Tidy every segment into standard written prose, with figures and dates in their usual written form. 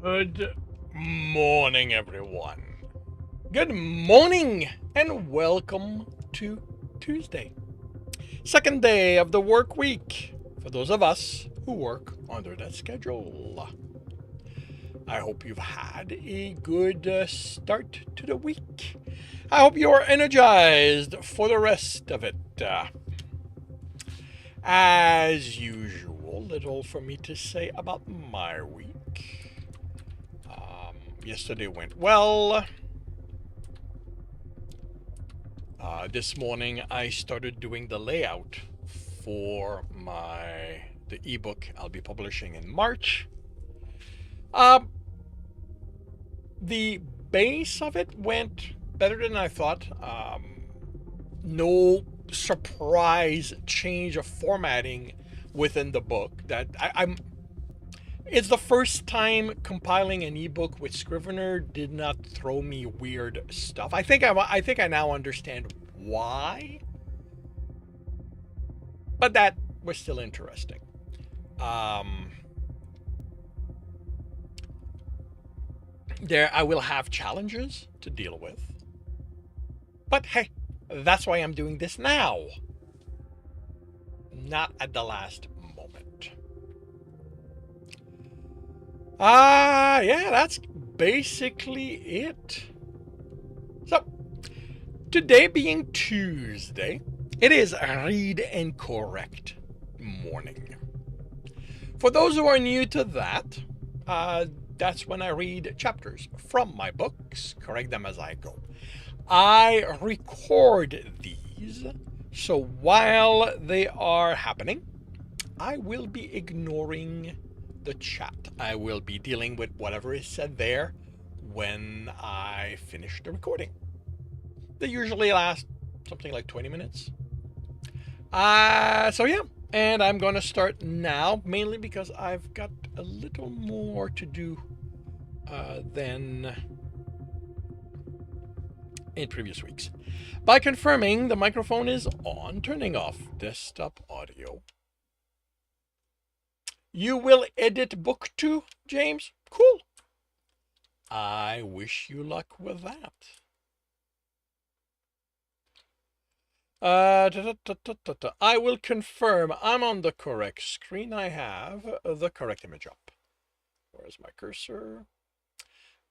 Good morning, everyone. Good morning, and welcome to Tuesday, second day of the work week for those of us who work under that schedule. I hope you've had a good start to the week. I hope you are energized for the rest of it. As usual, little for me to say about my week. Yesterday went well. This morning I started doing the layout for the ebook I'll be publishing in March. The base of it went better than I thought. No surprise change of formatting within the book. I'm It's the first time compiling an ebook with Scrivener did not throw me weird stuff. I think I now understand why, but that was still interesting. There, I will have challenges to deal with, but hey, that's why I'm doing this now, not at the last moment. Yeah, that's basically it. So, today being Tuesday, it is Read and Correct morning. For those who are new to that, that's when I read chapters from my books, correct them as I go. I record these, so while they are happening, I will be ignoring the chat. I will be dealing with whatever is said there when I finish the recording. They usually last something like 20 minutes. So yeah, and I'm going to start now, mainly because I've got a little more to do than in previous weeks. By confirming the microphone is on, turning off desktop audio. You will edit book 2, James? Cool. I wish you luck with that. I will confirm I'm on the correct screen. I have the correct image up. Where's my cursor?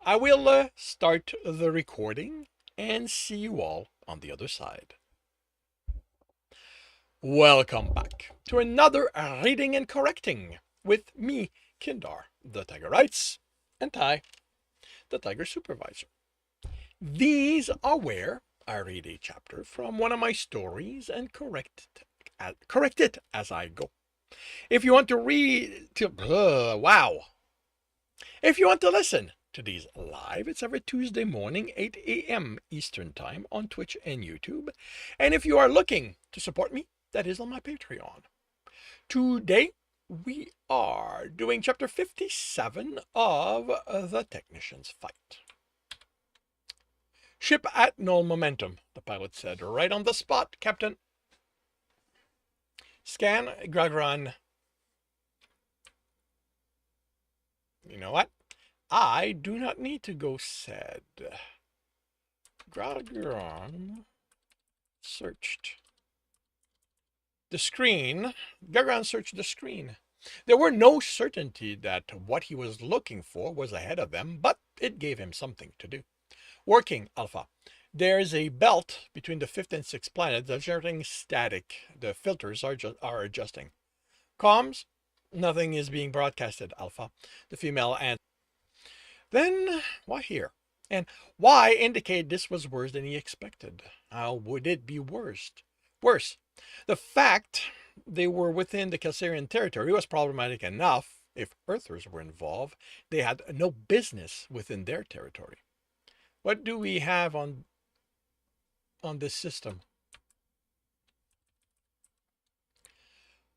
I will start the recording and see you all on the other side. Welcome back to another Reading and Correcting with me, Kindar, the Tiger Writes, and Ty, the Tiger Supervisor. These are where I read a chapter from one of my stories and correct it as I go. If you want to If you want to listen to these live, it's every Tuesday morning, 8 a.m. Eastern Time on Twitch and YouTube. And if you are looking to support me, that is on my Patreon. Today, we are doing chapter 57 of The Technician's Fight. Ship at null momentum, the pilot said. Right on the spot, Captain. Scan, Gragron. You know what? I do not need to go said. Gragron searched the screen. Gragron searched the screen. There were no certainty that what he was looking for was ahead of them, but it gave him something to do. Working, Alpha. There's a belt between the 5th and 6th planet that's generating static. The filters are adjusting. Comms? Nothing is being broadcasted, Alpha. The female and then why here? And why indicate this was worse than he expected? How would it be worse? The fact they were within the Calcarian territory was problematic enough. If Earthers were involved, they had no business within their territory. What do we have on this system?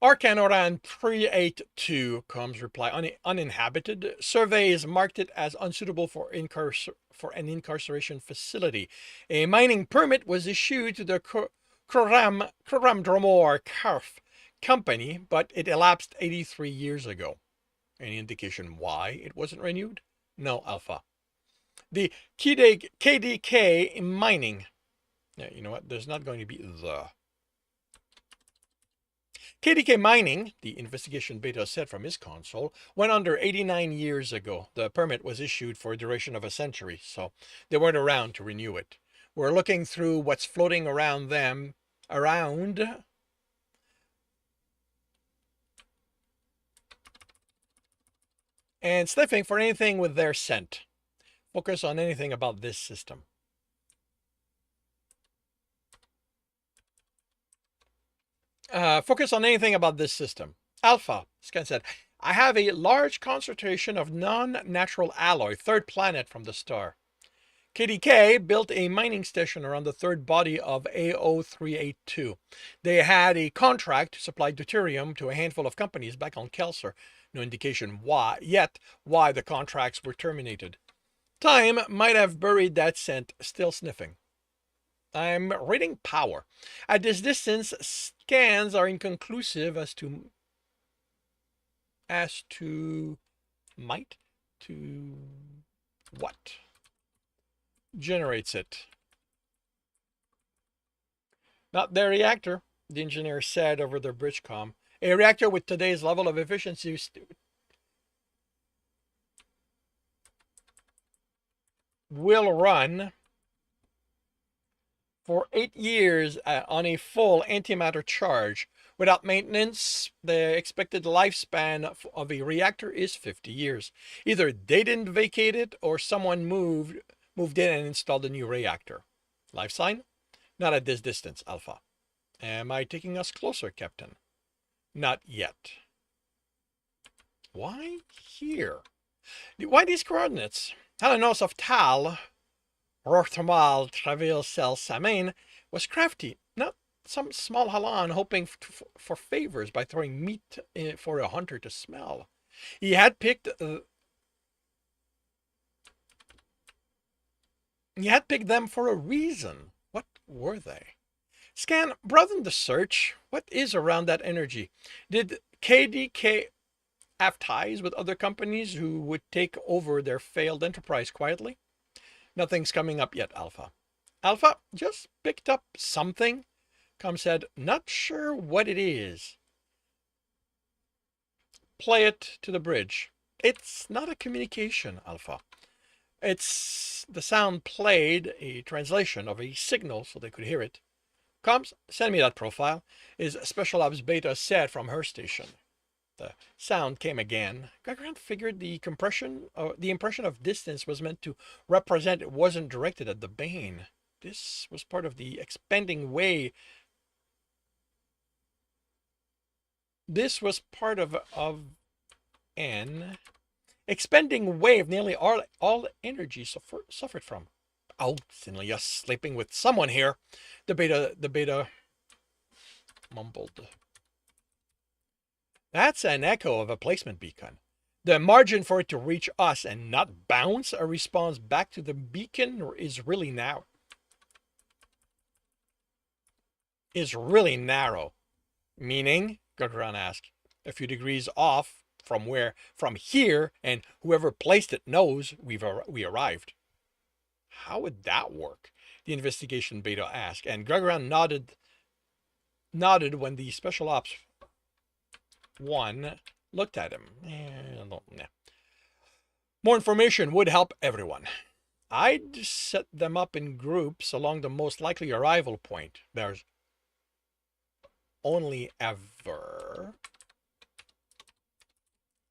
Arcanoran 382, comms reply. Uninhabited. Surveys marked it as unsuitable for an incarceration facility. A mining permit was issued to the Kuram Dromor Karf company, but it elapsed 83 years ago. Any indication why it wasn't renewed? No, Alpha. The KDK mining. Yeah, you know what? There's not going to be the. KDK Mining, the investigation beta said from his console, went under 89 years ago. The permit was issued for a duration of a century, so they weren't around to renew it. We're looking through what's floating around them, and sniffing for anything with their scent. Focus on anything about this system. Focus on anything about this system. Alpha, Scan said, I have a large concentration of non-natural alloy, third planet from the star. KDK built a mining station around the third body of AO382. They had a contract to supply deuterium to a handful of companies back on Kelser. No indication why the contracts were terminated. Time might have buried that scent, still sniffing. I'm reading power. At this distance, scans are inconclusive as to what generates it. Not their reactor, the engineer said over their bridge comm. A reactor with today's level of efficiency will run for 8 years on a full antimatter charge. Without maintenance, the expected lifespan of a reactor is 50 years. Either they didn't vacate it or someone moved in and installed a new reactor. Life sign? Not at this distance, Alpha. Am I taking us closer, Captain? Not yet. Why here? Why these coordinates? Helenos of Tal, Rorthamal Travail Cell Samain, was crafty. Not some small Halan hoping for favors by throwing meat for a hunter to smell. He had picked them for a reason. What were they? Scan, broaden the search. What is around that energy? Did KDK have ties with other companies who would take over their failed enterprise quietly? Nothing's coming up yet, Alpha. Alpha just picked up something. Com said, not sure what it is. Play it to the bridge. It's not a communication, Alpha. It's the sound played, a translation of a signal so they could hear it. Comms, send me that profile, is Special Ops Beta said from her station. The sound came again. Grant figured the impression of distance was meant to represent it wasn't directed at the Bane. This was part of the expanding wave. This was part of an expanding wave nearly all energy suffered from. Oh, Sinlia sleeping with someone here. The beta mumbled. That's an echo of a placement beacon. The margin for it to reach us and not bounce a response back to the beacon is really narrow. Meaning, Gagran asked, a few degrees off from here, and whoever placed it knows we arrived. How would that work? The investigation beta asked, and Gagran nodded when the Special Ops 1 looked at him. More information would help everyone. I'd set them up in groups along the most likely arrival point. There's only ever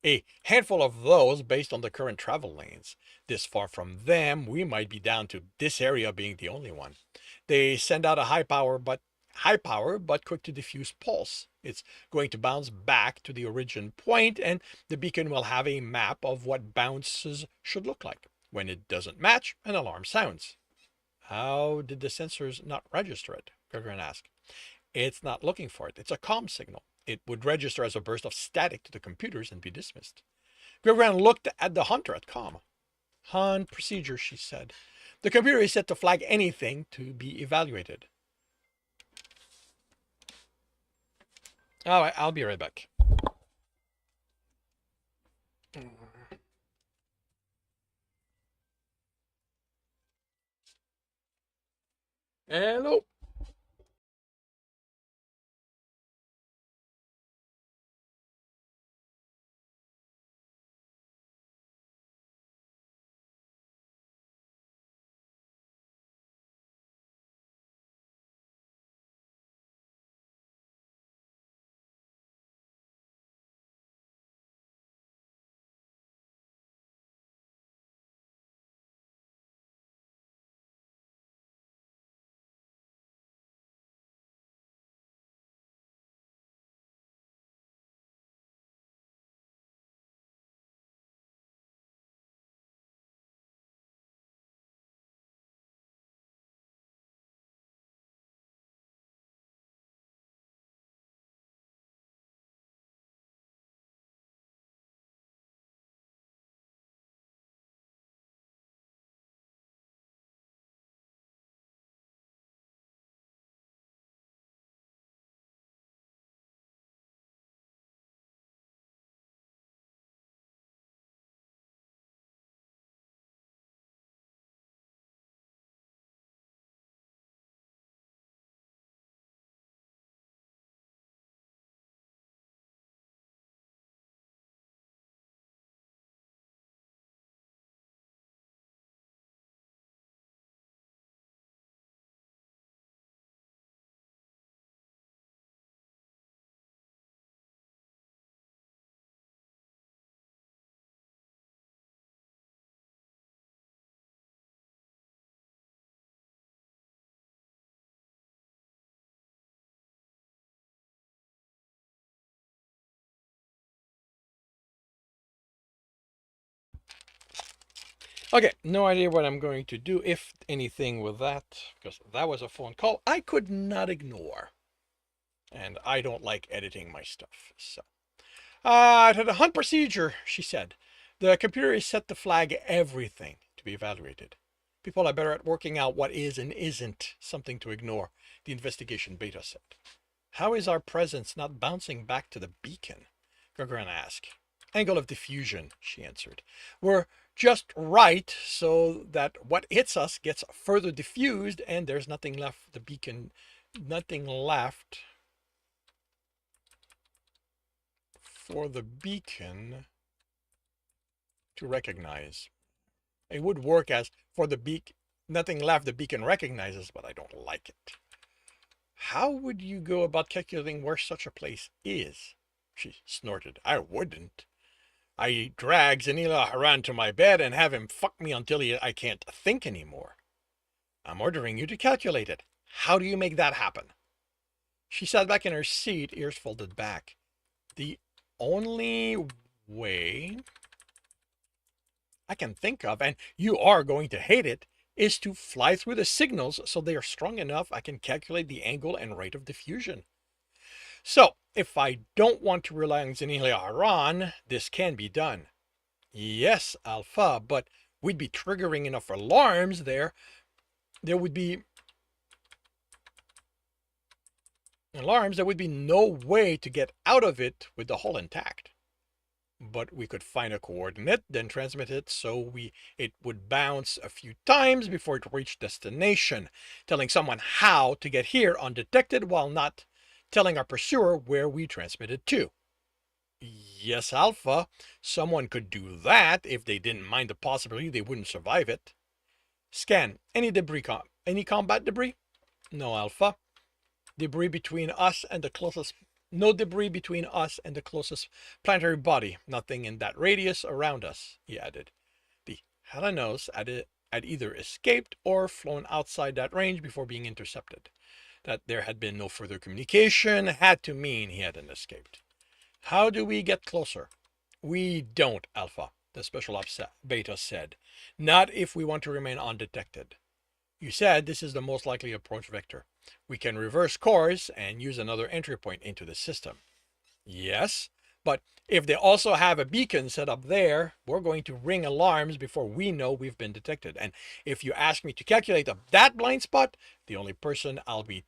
a handful of those based on the current travel lanes. This far from them, we might be down to this area being the only one. They send out a high power but quick to diffuse pulse. It's going to bounce back to the origin point, and the beacon will have a map of what bounces should look like. When it doesn't match, an alarm sounds. How did the sensors not register it? Gagarin asked. It's not looking for it. It's a comm signal. It would register as a burst of static to the computers and be dismissed. Gagarin looked at the hunter at comm. Han procedure, she said. The computer is set to flag anything to be evaluated. All right, I'll be right back. Okay, no idea what I'm going to do, if anything, with that, because that was a phone call I could not ignore. And I don't like editing my stuff. So, to the hunt procedure, she said. The computer is set to flag everything to be evaluated. People are better at working out what is and isn't something to ignore, the investigation beta said. How is our presence not bouncing back to the beacon? Gagarin asked. Angle of diffusion, she answered. We're just right so that what hits us gets further diffused and there's nothing left the beacon nothing left for the beacon to recognize. It would work as for the beacon, nothing left the beacon recognizes, but I don't like it. How would you go about calculating where such a place is? She snorted. I wouldn't. I drag Zanila around to my bed and have him fuck me until I can't think anymore. I'm ordering you to calculate it. How do you make that happen? She sat back in her seat, ears folded back. The only way I can think of, and you are going to hate it, is to fly through the signals so they are strong enough I can calculate the angle and rate of diffusion. So, if I don't want to rely on Xenilia Haran, this can be done. Yes, Alpha, but we'd be triggering enough alarms there. There would be alarms. There would be no way to get out of it with the hull intact. But we could find a coordinate, then transmit it so it would bounce a few times before it reached destination, telling someone how to get here undetected while not telling our pursuer where we transmitted to. Yes, Alpha, someone could do that if they didn't mind the possibility they wouldn't survive it. Scan, any combat debris? No, Alpha. Debris between us and the closest No debris between us and the closest planetary body. Nothing in that radius around us, he added. The Helenos had either escaped or flown outside that range before being intercepted. That there had been no further communication had to mean he hadn't escaped. How do we get closer? We don't, Alpha, the Special Ops Beta said. Not if we want to remain undetected. You said this is the most likely approach vector. We can reverse course and use another entry point into the system. Yes, but if they also have a beacon set up there, we're going to ring alarms before we know we've been detected. And if you ask me to calculate that blind spot, the only person I'll be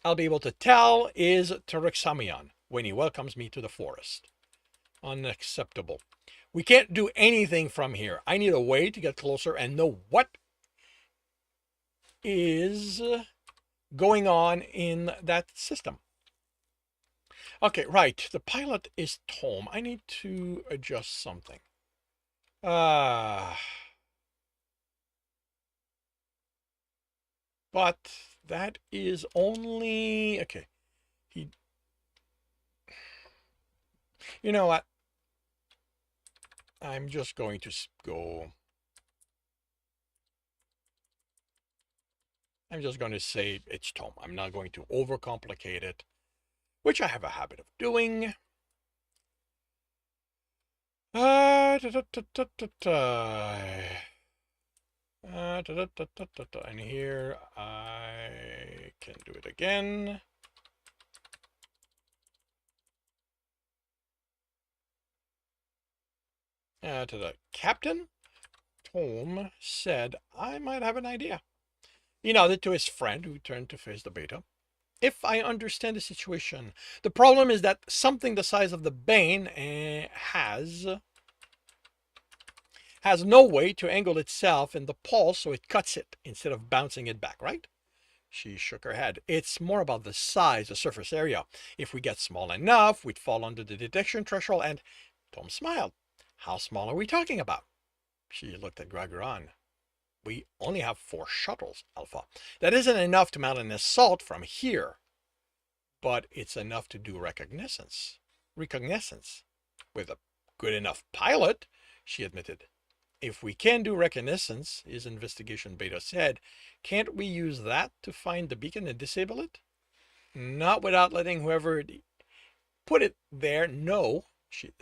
able to tell is Teruxamion when he welcomes me to the forest. Unacceptable. We can't do anything from here. I need a way to get closer and know what is going on in that system. Okay, right. The pilot is Tom. I need to adjust something. But that is only okay. You know what? I'm just going to go. I'm just going to say it's Tom. I'm not going to overcomplicate it, which I have a habit of doing. And here I can do it again. To the captain, Tom said I might have an idea. He nodded to his friend, who turned to face the beta. If I understand the situation, the problem is that something the size of the Bane has no way to angle itself in the pulse, so it cuts it instead of bouncing it back, right? She shook her head. It's more about the size, the surface area. If we get small enough, we'd fall under the detection threshold, and Tom smiled. How small are we talking about? She looked at Gregoran. We only have 4 shuttles, Alpha. That isn't enough to mount an assault from here. But it's enough to do reconnaissance. With a good enough pilot, she admitted. If we can do reconnaissance, his investigation beta said, can't we use that to find the beacon and disable it? Not without letting whoever put it there know,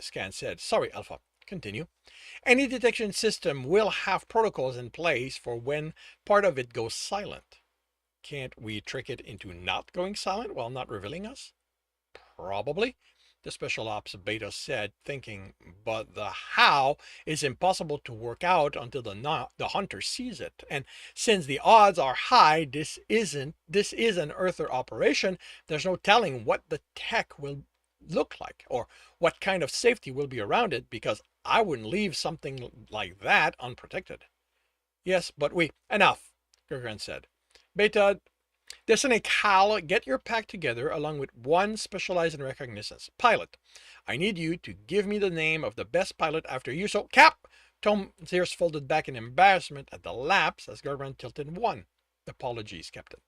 Scan said. Sorry, Alpha. Continue. Any detection system will have protocols in place for when part of it goes silent. Can't we trick it into not going silent while not revealing us? Probably, the special ops beta said, thinking, but the how is impossible to work out until the hunter sees it. And since the odds are high, this is an Earther operation, there's no telling what the tech will look like or what kind of safety will be around it, because I wouldn't leave something like that unprotected. Yes, but enough, Gurgran said. Beta, Destiny Cal, get your pack together along with one specialized in reconnaissance pilot. I need you to give me the name of the best pilot after you. So, Cap! Tom's ears folded back in embarrassment at the lapse as Gurgran tilted one. Apologies, Captain.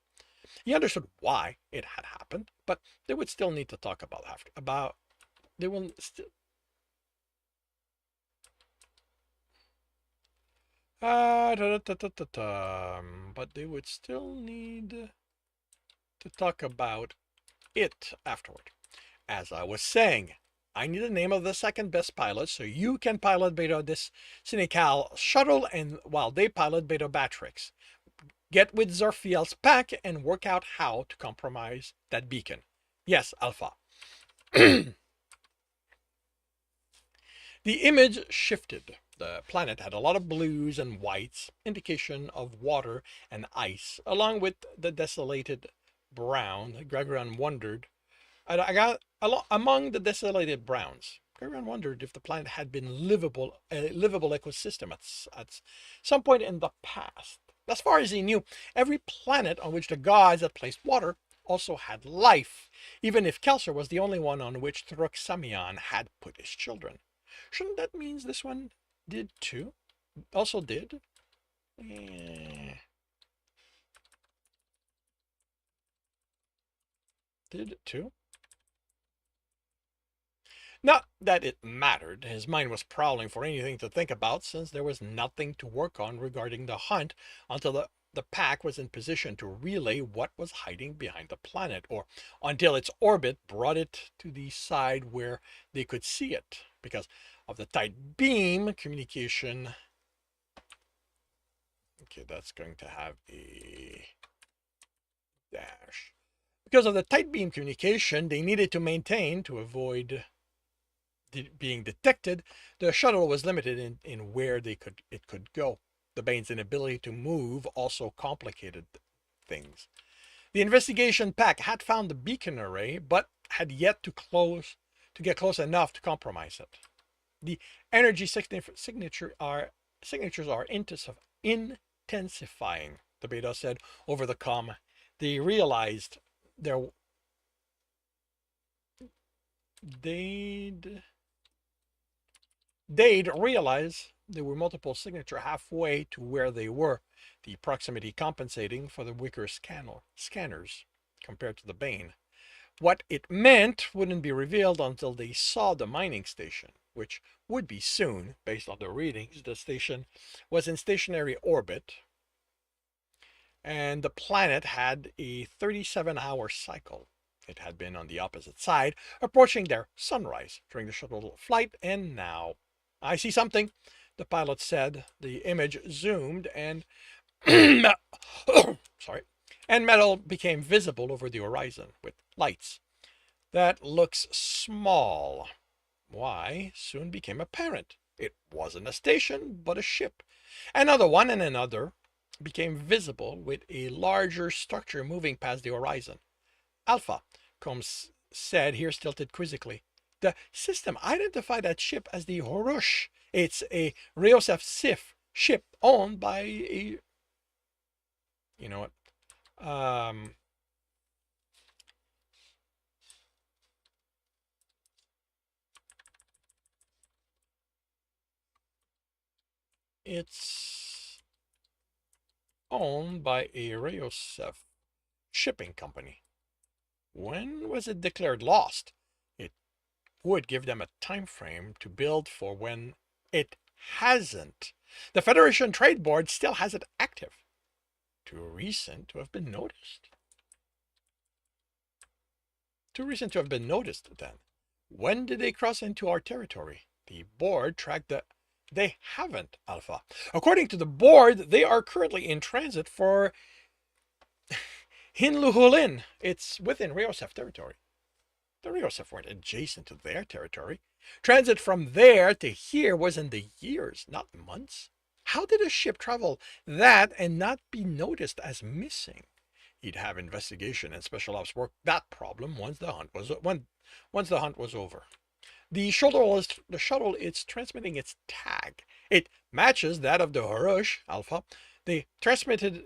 He understood why it had happened, but they would still need to talk they will still but they would still need to talk about it afterward. As I was saying, I need the name of the second best pilot so you can pilot Beta this Cinecal shuttle and while they pilot Beta Batrix. Get with Zorfiel's pack and work out how to compromise that beacon. Yes, Alpha. The image shifted. The planet had a lot of blues and whites, indication of water and ice, along with the desolated brown. Gregorian wondered. Among the desolated browns, Gregorian wondered if the planet had been a livable ecosystem at some point in the past. As far as he knew, every planet on which the gods had placed water also had life, even if Kelser was the only one on which Thruxamion had put his children. Shouldn't that mean this one did too? Also did? Did it too? Not that it mattered. His mind was prowling for anything to think about, since there was nothing to work on regarding the hunt until the pack was in position to relay what was hiding behind the planet, or until its orbit brought it to the side where they could see it. Because of the tight beam communication. Okay, that's going to have a dash. Because of the tight beam communication they needed to maintain to avoid being detected, the shuttle was limited in where it could go. The Bane's inability to move also complicated things. The investigation pack had found the beacon array, but had yet to get close enough to compromise it. The energy signatures are intensifying, the beta said over the comm. They realized they'd realize there were multiple signatures halfway to where they were, the proximity compensating for the weaker scanners compared to the Bane. What it meant wouldn't be revealed until they saw the mining station, which would be soon, based on the readings. The station was in stationary orbit, and the planet had a 37-hour cycle. It had been on the opposite side, approaching their sunrise during the shuttle flight, and now. I see something, the pilot said. The image zoomed and sorry, and metal became visible over the horizon with lights. That looks small. Why soon became apparent. It wasn't a station, but a ship. Another one and another became visible with a larger structure moving past the horizon. Alpha, Combs said, here tilted quizzically. The system identified that ship as the Horush. It's a Ryosef Sif ship owned by a... You know what? It's owned by a Ryosef shipping company. When was it declared lost? It would give them a time frame to build for when it hasn't. The Federation Trade Board still has it active. Too recent to have been noticed. Too recent to have been noticed, then. When did they cross into our territory? The board tracked the... They haven't, Alpha. According to the board, they are currently in transit for Hinluhulin. It's within Ryosef territory. The Ryosef weren't adjacent to their territory. Transit from there to here was in the years, not months. How did a ship travel that and not be noticed as missing? He'd have investigation and special ops work that problem once the hunt was over. The shuttle is transmitting its tag. It matches that of the Harush Alpha. They've transmitted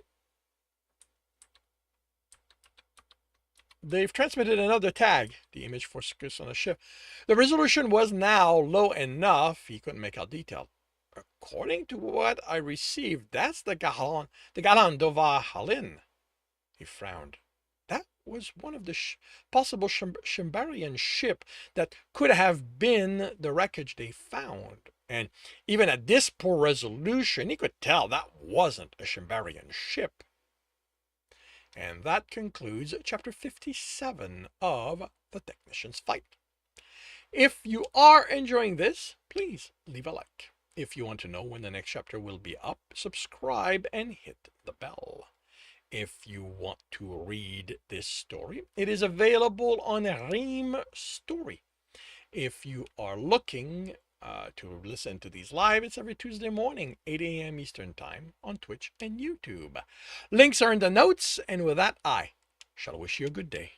another tag, the image focus on the ship. The resolution was now low enough he couldn't make out detail. According to what I received, that's the Galan Dova Halin. He frowned. That was one of the possible Shimbarian ship that could have been the wreckage they found. And even at this poor resolution, he could tell that wasn't a Shimbarian ship. And that concludes chapter 57 of The Technician's Fight. If you are enjoying this, please leave a like. If you want to know when the next chapter will be up, subscribe and hit the bell. If you want to read this story, it is available on Ream Story. If you are looking to listen to these live, it's every Tuesday morning, 8 a.m. Eastern Time on Twitch and YouTube. Links are in the notes, and with that, I shall wish you a good day.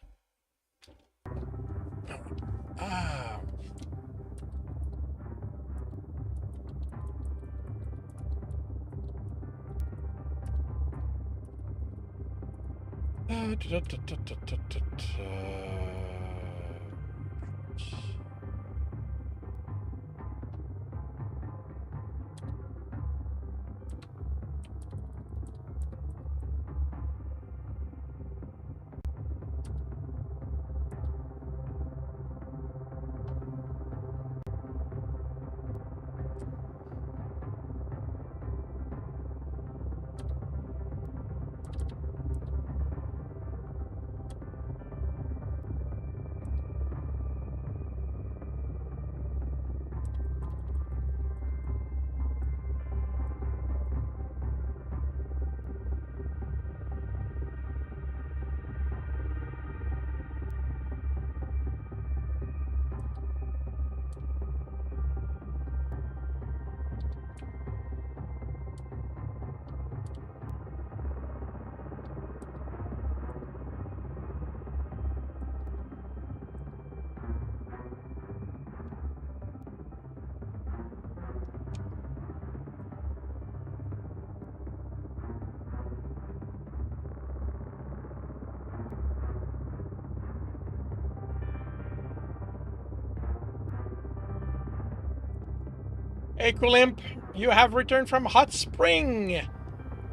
Equilimp, you have returned from Hot Spring.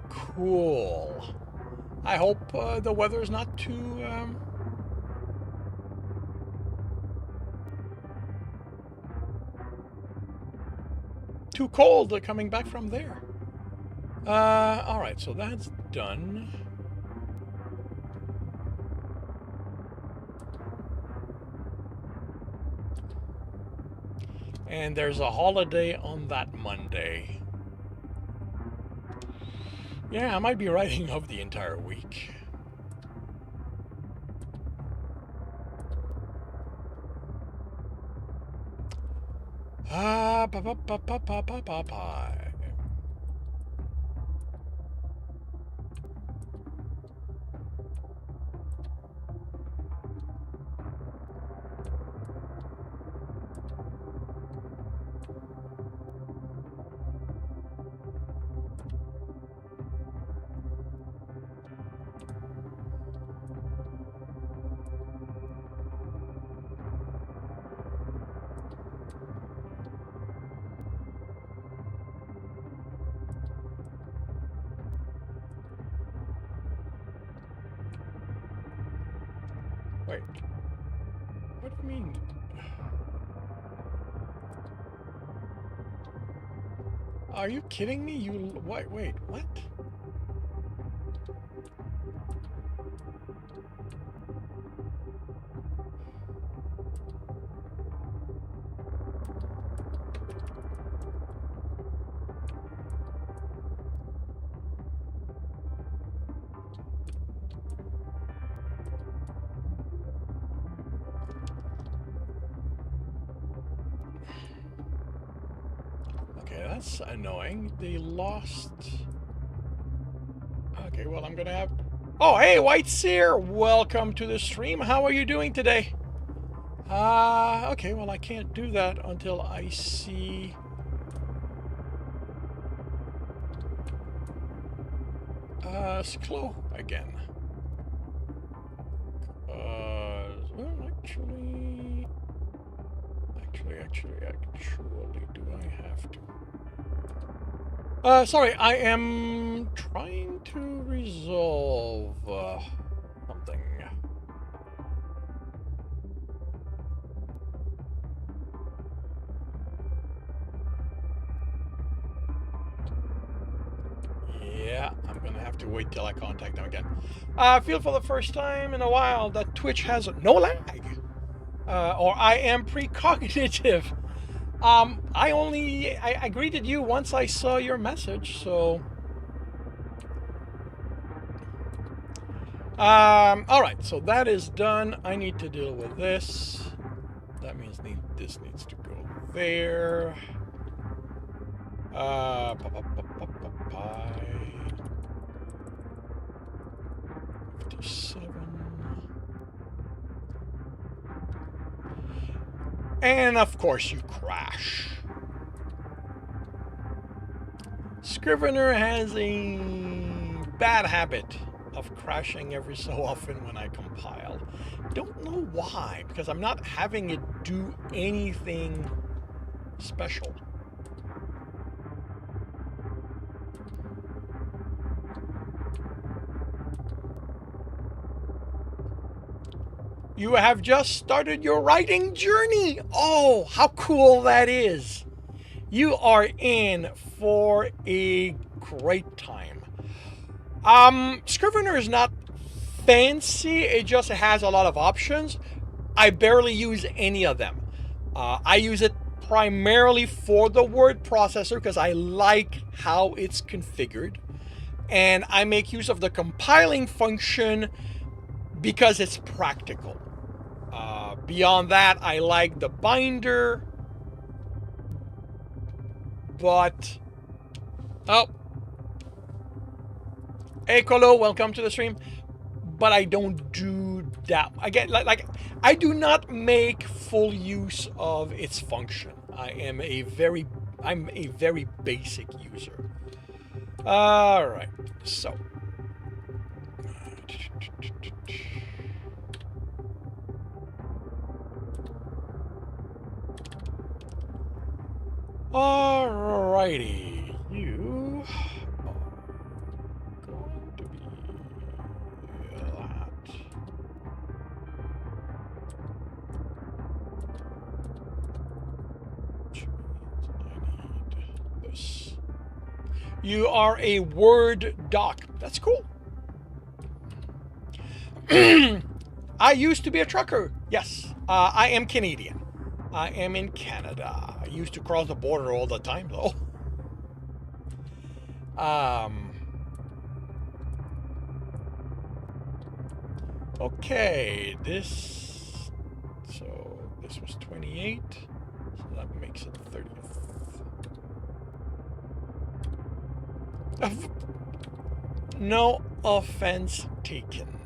Cool. I hope the weather is not too cold coming back from there. All right, so that's done. And there's a holiday on that Monday. Yeah, I might be writing of the entire week. Wait. What do you mean? Are you kidding me? Wait, what? That's annoying. They lost. Okay, well, I'm gonna have... Oh, hey, White Seer! Welcome to the stream. How are you doing today? Okay, well, I can't do that until I see... Sklo again. Well, actually, do I have to? Sorry, I am trying to resolve something. Yeah, I'm gonna have to wait till I contact them again. I feel for the first time in a while that Twitch has no lag. Or I am precognitive. I greeted you once I saw your message, so... Alright, so that is done. I need to deal with this. That means this needs to go there. 57. And of course you crash. Scrivener has a bad habit of crashing every so often when I compile. Don't know why, because I'm not having it do anything special. You have just started your writing journey. Oh, how cool that is. You are in for a great time. Scrivener is not fancy. It just has a lot of options. I barely use any of them. I use it primarily for the word processor because I like how it's configured. And I make use of the compiling function because it's practical. Beyond that, I like the binder, but... Oh. Hey, Colo, welcome to the stream. But I don't do that. Again, like I do not make full use of its function. I'm a very basic user. All right, so... Alrighty, you are going to be that. Which means I need this. You are a Word doc. That's cool. I used to be a trucker. Yes, I am Canadian. I am in Canada. I used to cross the border all the time, though. Okay, this... So, this was 28. So that makes it 30th. No offense taken.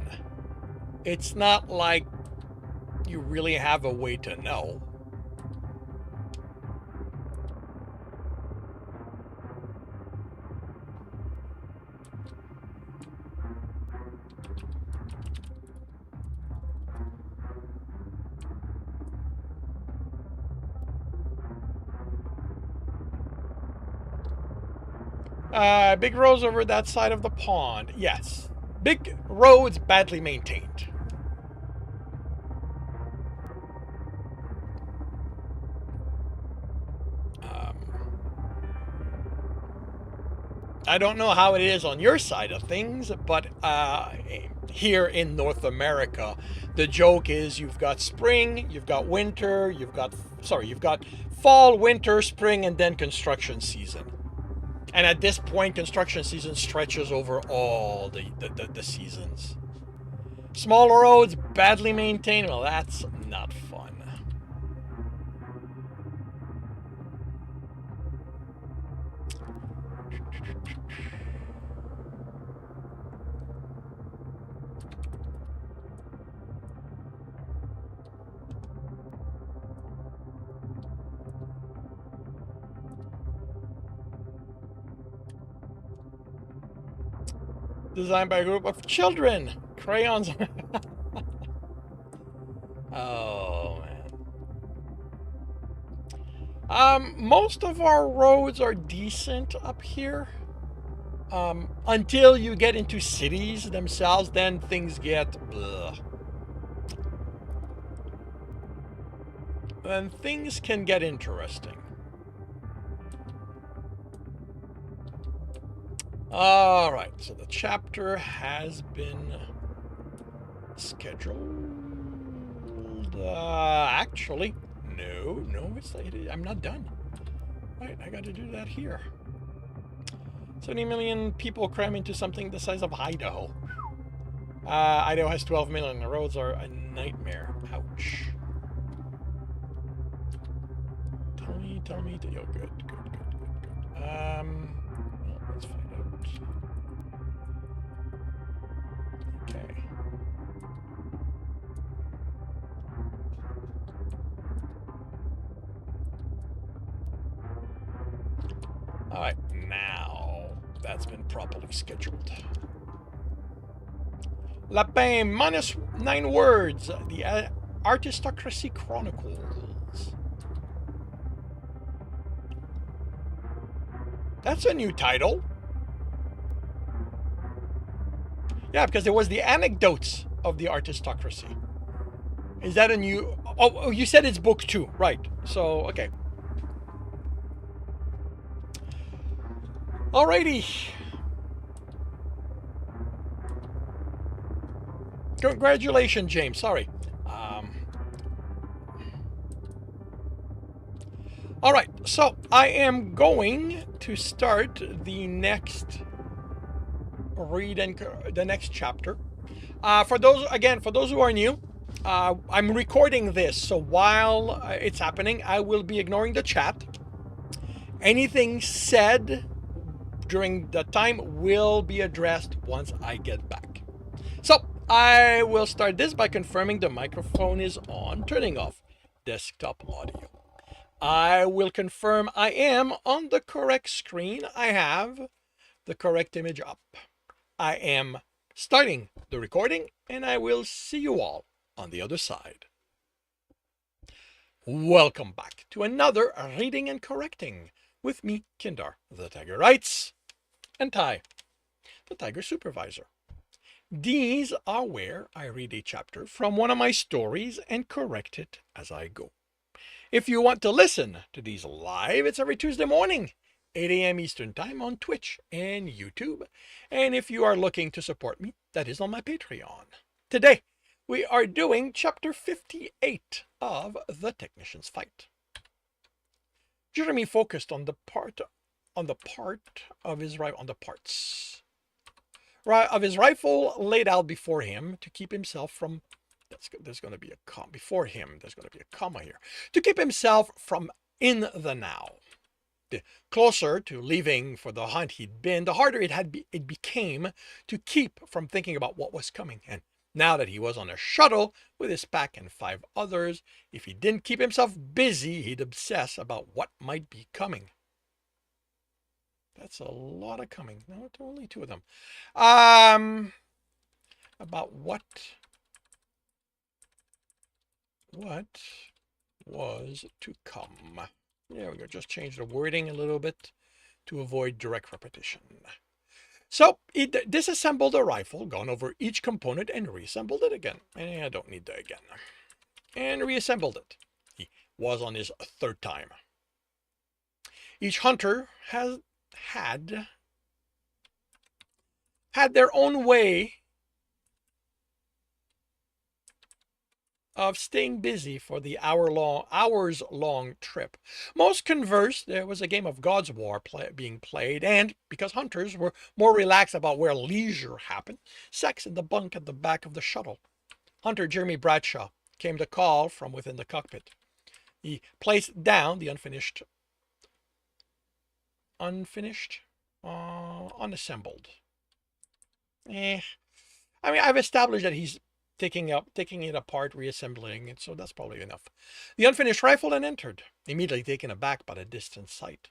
It's not like you really have a way to know. Big roads over that side of the pond. Yes. Big roads badly maintained. I don't know how it is on your side of things, but here in North America, the joke is you've got spring, you've got winter, you've got fall, winter, spring, and then construction season. And at this point, construction season stretches over all the seasons. Small roads, badly maintained, well, that's not fun. Designed by a group of children. Crayons. Oh, man. Most of our roads are decent up here. Until you get into cities themselves, then things get bleh. Then things can get interesting. All right, so the chapter has been scheduled. Actually, no, I'm not done. Right, I got to do that here. 70 million people cram into something the size of Idaho. Idaho has 12 million. The roads are a nightmare. Ouch. Tell me. Oh, good. Well, let's find out. Okay. All right, now that's been properly scheduled. Lapin, minus 9 words. The Artistocracy Chronicles. That's a new title. Yeah, because there was the anecdotes of the artistocracy. Is that a new... Oh, you said it's book 2. Right. So, okay. Alrighty. Congratulations, James. Sorry. All right. So I am going to start the next the next chapter. For those who are new, I'm recording this, so while it's happening, I will be ignoring the chat. Anything said during the time will be addressed once I get back. So I will start this by confirming the microphone is on, turning off desktop audio. I will confirm I am on the correct screen. I have the correct image up. I am starting the recording, and I will see you all on the other side. Welcome back to another Reading and Correcting with me, Kindar, the Tiger Writes, and Ty, the Tiger Supervisor. These are where I read a chapter from one of my stories and correct it as I go. If you want to listen to these live, it's every Tuesday morning, 8 a.m. Eastern Time on Twitch and YouTube. And if you are looking to support me, that is on my Patreon. Today, we are doing chapter 58 of The Technician's Fight. Jeremy focused on the parts of his rifle laid out before him to keep himself from... There's going to be a comma before him. There's going to be a comma here. To keep himself from in the now. The closer to leaving for the hunt he'd been, the harder it became to keep from thinking about what was coming. And now that he was on a shuttle with his pack and 5 others, if he didn't keep himself busy, he'd obsess about what might be coming. That's a lot of coming. No, it's only 2 of them. About what was to come. There we go. Just change the wording a little bit to avoid direct repetition. So he disassembled the rifle, gone over each component, and reassembled it again. And I don't need that again. And reassembled it. He was on his 3rd time. Each hunter has had their own way of staying busy for the hours-long trip. Most conversed there was a game of God's War being played, and because hunters were more relaxed about where leisure happened, sex in the bunk at the back of the shuttle. Hunter Jeremy Bradshaw came to call from within the cockpit. He placed down the unassembled. I've established that he's taking it apart, reassembling it, so that's probably enough. The unfinished rifle then entered, immediately taken aback by the distant sight.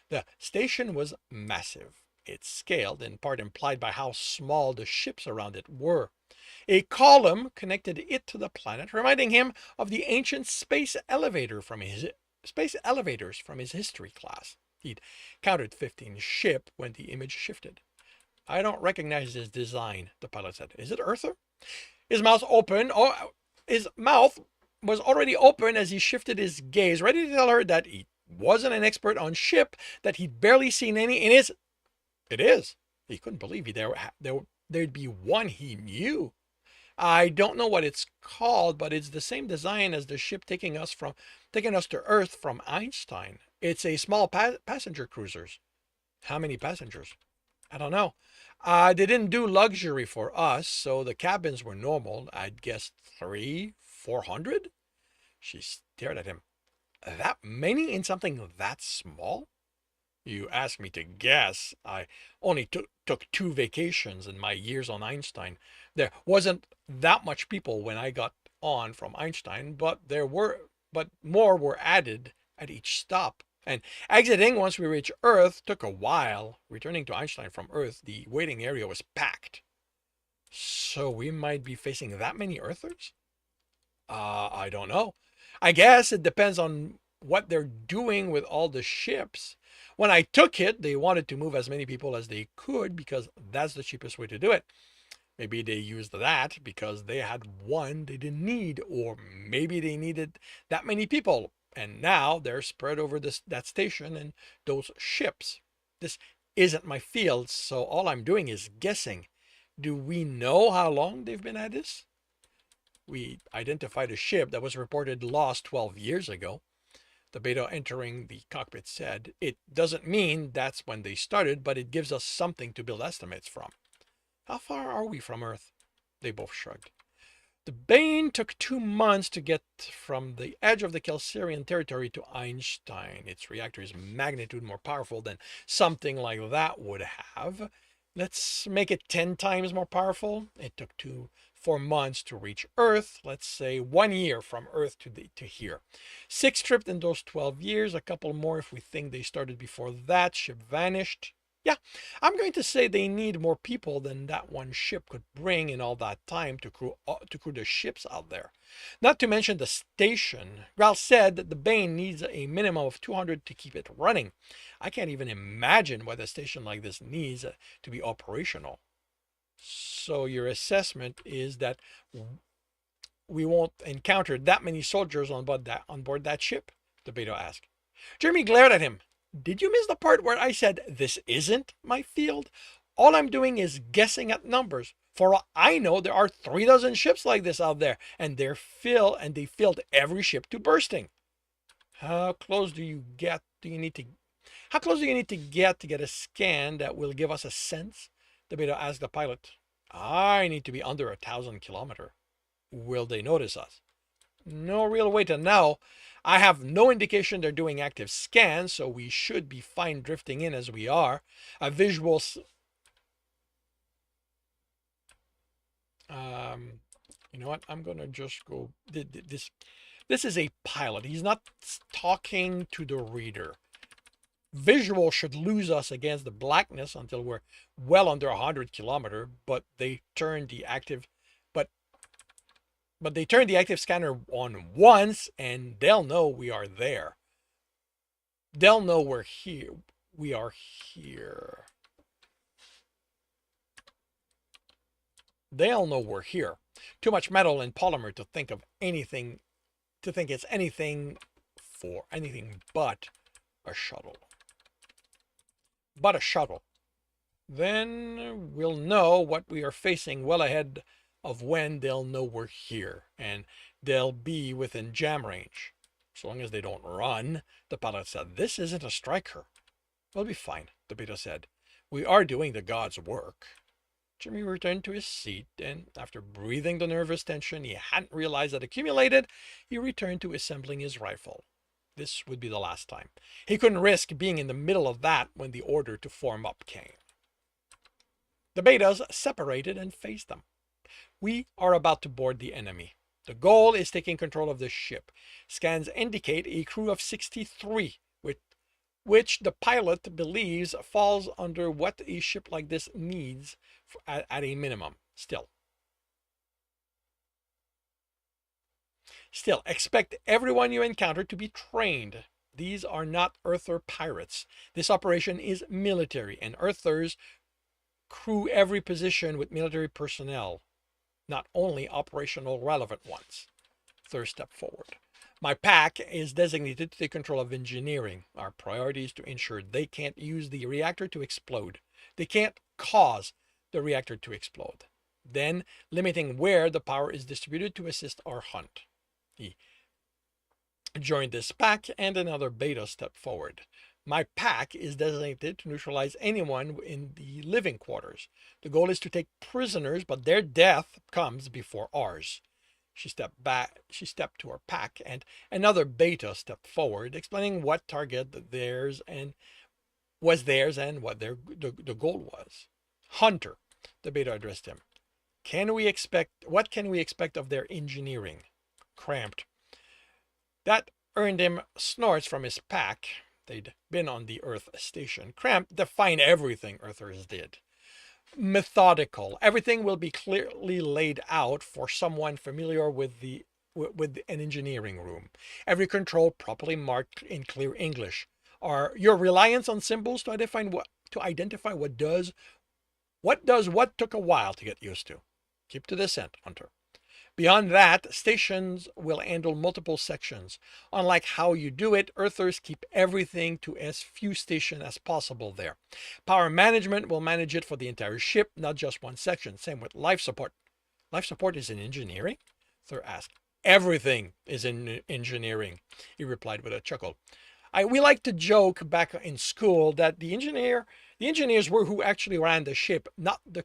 The station was massive. It's scaled, in part implied by how small the ships around it were. A column connected it to the planet, reminding him of the ancient space elevators from his history class. He'd counted 15 ships when the image shifted. I don't recognize this design, the pilot said. Is it Earther? His mouth open. Oh, his mouth was already open as he shifted his gaze, ready to tell her that he wasn't an expert on ship, that he'd barely seen any. It is. He couldn't believe there'd be one he knew. I don't know what it's called, but it's the same design as the ship taking us to Earth from Einstein. It's a small passenger cruisers. How many passengers? I don't know. They didn't do luxury for us, so the cabins were normal. I'd guess 400. She stared at him. That many in something that small? You asked me to guess. I only took 2 vacations in my years on Einstein. There wasn't that much people when I got on from Einstein, but more were added at each stop. And exiting once we reached Earth took a while. Returning to Einstein from Earth, the waiting area was packed. So we might be facing that many Earthers? I don't know. I guess it depends on what they're doing with all the ships. When I took it, they wanted to move as many people as they could because that's the cheapest way to do it. Maybe they used that because they had one they didn't need, or maybe they needed that many people, and now they're spread over that station and those ships. This isn't my field, so all I'm doing is guessing. Do we know how long they've been at this? We identified a ship that was reported lost 12 years ago. The beta entering the cockpit said, it doesn't mean that's when they started, but it gives us something to build estimates from. How far are we from Earth? They both shrugged. The Bane took 2 months to get from the edge of the Kelserian territory to Einstein. Its reactor is magnitude more powerful than something like that would have. Let's make it 10 times more powerful. It took 4 months to reach Earth. Let's say 1 year from Earth to here. 6 tripped in those 12 years. A couple more if we think they started before that. Ship vanished. Yeah, I'm going to say they need more people than that one ship could bring in all that time to crew the ships out there. Not to mention the station. Graal said that the Bane needs a minimum of 200 to keep it running. I can't even imagine what a station like this needs to be operational. So your assessment is that we won't encounter that many soldiers on board that ship? The beta asked. Jeremy glared at him. Did you miss the part where I said this isn't my field? All I'm doing is guessing at numbers. For all I know, there are 3 dozen ships like this out there, and they filled every ship to bursting. How close do you need to get a scan that will give us a sense? The beta asked the pilot. I need to be under 1,000 kilometers. Will they notice us? No real way to know. I have no indication they're doing active scans, so we should be fine drifting in as we are. A visual... you know what? I'm going to just go... This is a pilot. He's not talking to the reader. Visual should lose us against the blackness until we're well under 100 kilometers, but they turn the active scanner on once and they'll know we are there. They'll know we're here. We are here. They'll know we're here. Too much metal and polymer to think it's anything but a shuttle. Then we'll know what we are facing well ahead of when they'll know we're here, and they'll be within jam range. So long as they don't run, the pilot said. This isn't a striker. We'll be fine, the beta said. We are doing the gods' work. Jimmy returned to his seat, and after breathing the nervous tension he hadn't realized had accumulated, he returned to assembling his rifle. This would be the last time. He couldn't risk being in the middle of that when the order to form up came. The betas separated and faced them. We are about to board the enemy. The goal is taking control of the ship. Scans indicate a crew of 63, with which the pilot believes falls under what a ship like this needs at a minimum. Still, expect everyone you encounter to be trained. These are not Earther pirates. This operation is military, and Earthers crew every position with military personnel, not only operational relevant ones. Third step forward. My pack is designated to take control of engineering. Our priority is to ensure they can't use the reactor to explode. They can't cause the reactor to explode. Then, limiting where the power is distributed to assist our hunt. He joined this pack, and another beta stepped forward. My pack is designated to neutralize anyone in the living quarters. The goal is to take prisoners, but their death comes before ours. She stepped back. She stepped to her pack, and another beta stepped forward, explaining what target theirs and what the goal was. Hunter, the beta addressed him. What can we expect of their engineering? Cramped. That earned him snorts from his pack. They'd been on the Earth station. Cramped defined everything Earthers did. Methodical. Everything will be clearly laid out for someone familiar with an engineering room. Every control properly marked in clear English. Your reliance on symbols to identify what took a while to get used to. Keep to the scent, Hunter. Beyond that, stations will handle multiple sections. Unlike how you do it, Earthers keep everything to as few stations as possible there. Power management will manage it for the entire ship, not just one section. Same with life support. Life support is in engineering? Thur asked. Everything is in engineering, he replied with a chuckle. We like to joke back in school that the engineers were who actually ran the ship, not the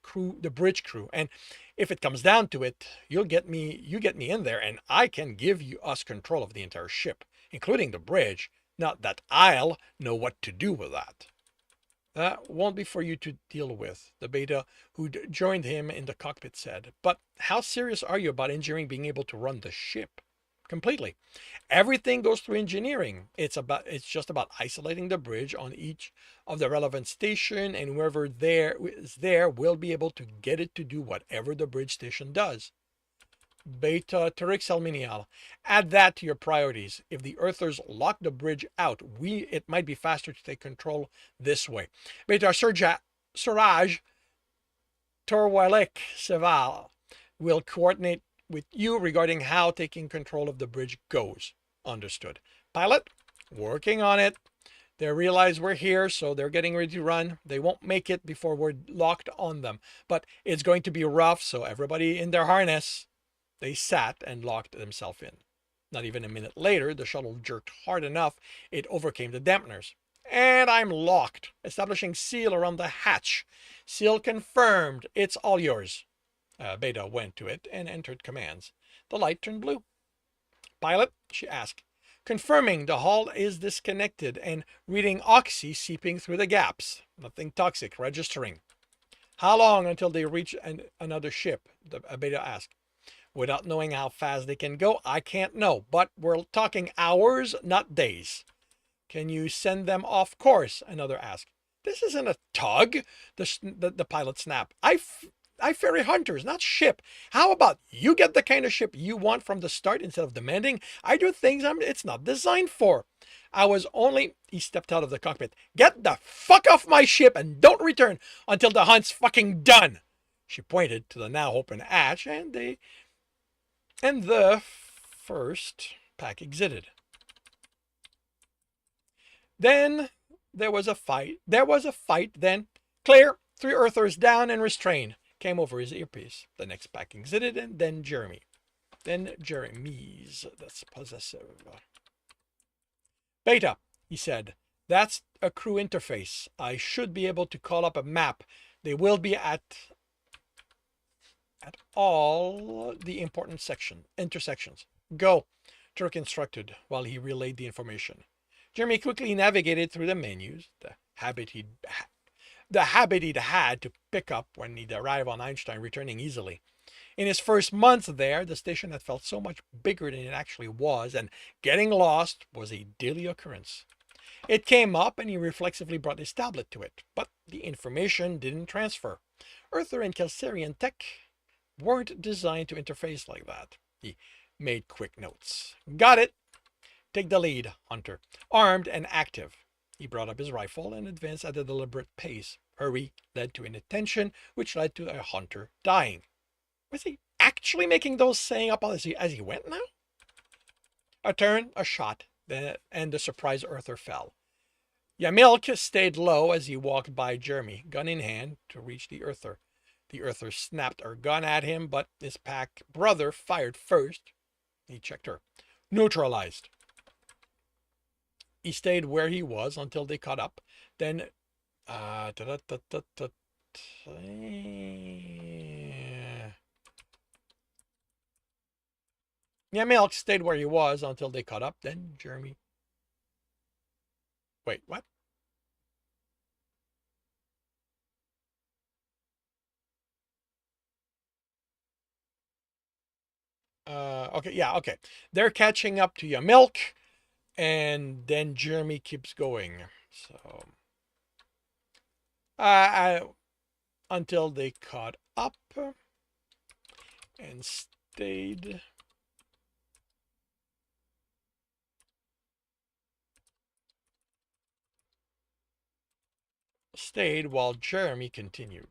bridge crew. And if it comes down to it, you get me in there, and I can give us control of the entire ship, including the bridge. Not that I'll know what to do with that. That won't be for you to deal with, the beta who'd joined him in the cockpit said. But how serious are you about engineering being able to run the ship? Completely. Everything goes through engineering. It's just about isolating the bridge on each of the relevant station, and whoever is there will be able to get it to do whatever the bridge station does. Beta Tariq Salminial, add that to your priorities. If the Earthers lock the bridge out, it might be faster to take control this way. Beta Suraj Torwalek Seval will coordinate with you regarding how taking control of the bridge goes. Understood. Pilot, working on it. They realize we're here, so they're getting ready to run. They won't make it before we're locked on them. But it's going to be rough, so everybody in their harness. They sat and locked themselves in. Not even a minute later, the shuttle jerked hard enough, it overcame the dampeners. And I'm locked. Establishing seal around the hatch. Seal confirmed. It's all yours. Beta went to it and entered commands. The light turned blue. Pilot, she asked, confirming the hull is disconnected and reading oxy seeping through the gaps. Nothing toxic, registering. How long until they reach another ship? The Beta asked. Without knowing how fast they can go, I can't know, but we're talking hours, not days. Can you send them off course? Another asked. This isn't a tug, the pilot snapped. I ferry hunters, not ship. How about you get the kind of ship you want from the start instead of demanding I do things it's not designed for? He stepped out of the cockpit. Get the fuck off my ship and don't return until the hunt's fucking done. She pointed to the now open hatch, and the first pack exited. Then there was a fight. Then clear. 3 Earthers down and restrained. Came over his earpiece. The next pack exited, and then Jeremy. Then Jeremy's. That's possessive. Beta, he said. That's a crew interface. I should be able to call up a map. They will be at all the important intersections. Go, Turk instructed while he relayed the information. Jeremy quickly navigated through the menus, the habit he'd had to pick up when he'd arrived on Einstein, returning easily. In his first months there, the station had felt so much bigger than it actually was, and getting lost was a daily occurrence. It came up and he reflexively brought his tablet to it, but the information didn't transfer. Earther and Calcarian tech weren't designed to interface like that. He made quick notes. Got it. Take the lead, Hunter. Armed and active. He brought up his rifle and advanced at a deliberate pace. Hurry led to inattention, which led to a Hunter dying. Was he actually making those saying up as he went now? A turn, a shot, and the surprised Earther fell. Yamilk stayed low as he walked by Jeremy, gun in hand, to reach the Earther. The Earther snapped her gun at him, but his pack brother fired first. He checked her. Neutralized. He stayed where he was until they caught up. Then, Yamilk stayed where he was until they caught up. Then Jeremy. Wait, what? Okay, yeah, okay. They're catching up to Yamilk, and then Jeremy keeps going. So, until they caught up and stayed. Stayed while Jeremy continued.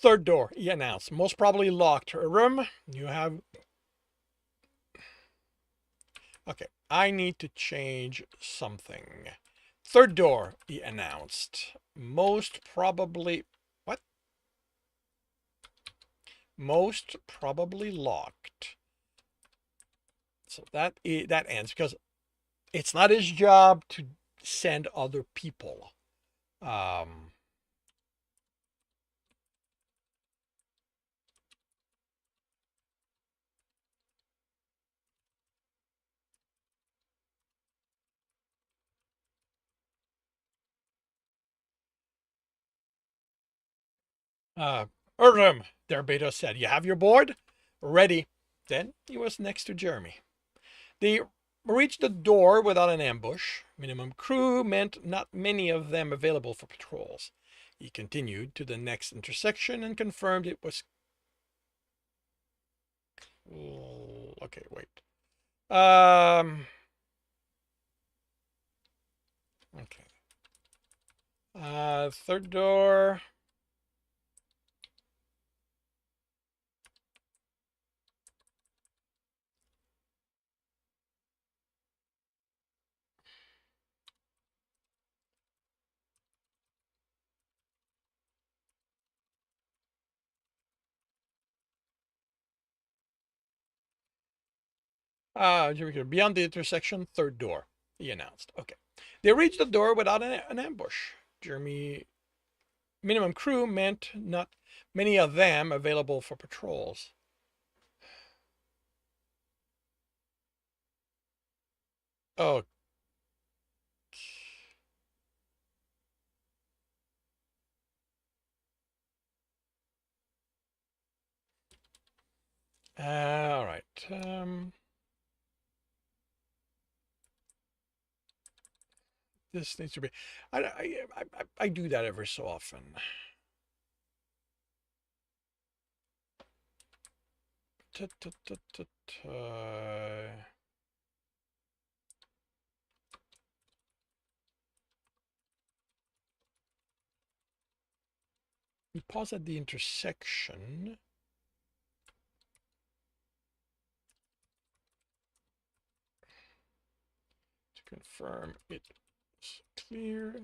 Third door, he announced. Most probably locked. Room, you have... Okay, I need to change something. Third door, he announced. Most probably... What? Most probably locked. So that ends, because it's not his job to send other people. Erdem, Derbeto said. You have your board? Ready. Then he was next to Jeremy. They reached the door without an ambush. Minimum crew meant not many of them available for patrols. He continued to the next intersection and confirmed it was... Okay, wait. Okay. Third door. Beyond the intersection, third door, he announced. Okay. They reached the door without an ambush. Jeremy... Minimum crew meant not many of them available for patrols. Oh. All right. This needs to be... I do that every so often. We pause at the intersection. To confirm it's clear.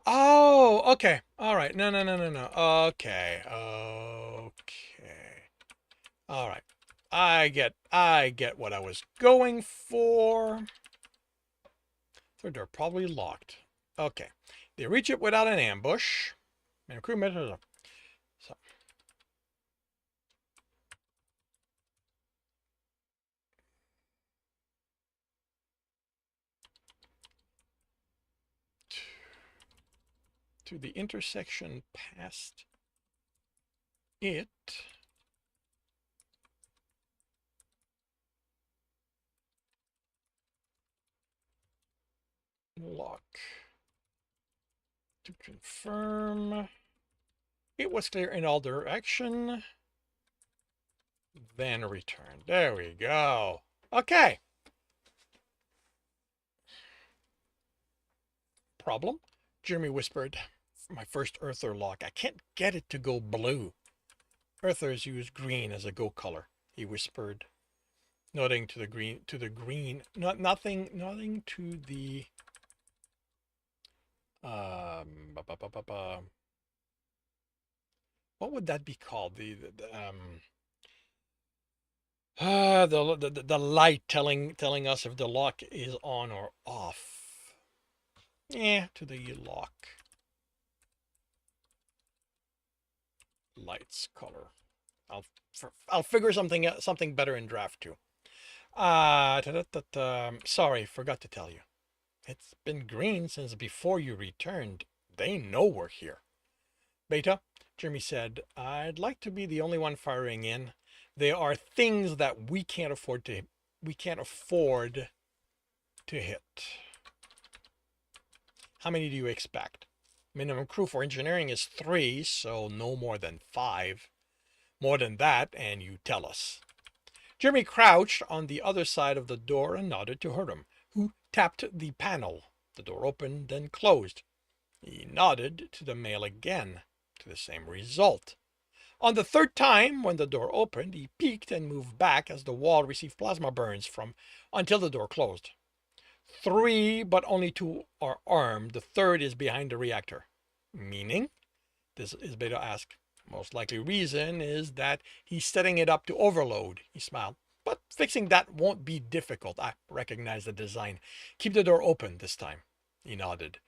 Oh, okay. All right. No. Okay. All right. I get what I was going for. Third door probably locked. Okay. They reach it without an ambush. And crew members. So. To the intersection past it. Lock. To confirm. It was clear in all direction. Then return. There we go. Okay. Problem? Jeremy whispered. My first Earther lock. I can't get it to go blue. Earthers use green as a go color, he whispered, nodding to the green. Nothing to the what would that be called? The light telling us if the lock is on or off. Yeah, to the lock. Lights color. I'll figure something better in draft 2. Sorry, forgot to tell you. It's been green since before you returned. They know we're here. Beta, Jeremy said, I'd like to be the only one firing in. There are things that we can't afford to hit. How many do you expect? Minimum crew for engineering is 3, so no more than 5. More than that, and you tell us. Jeremy crouched on the other side of the door and nodded to Hurdom, who tapped the panel. The door opened, then closed. He nodded to the male again, to the same result. On the third time, when the door opened, he peeked and moved back as the wall received plasma burns until the door closed. 3, but only 2 are armed. The third is behind the reactor. Meaning? This is Beta asked. Most likely reason is that he's setting it up to overload. He smiled. But fixing that won't be difficult. I recognize the design. Keep the door open this time. He nodded.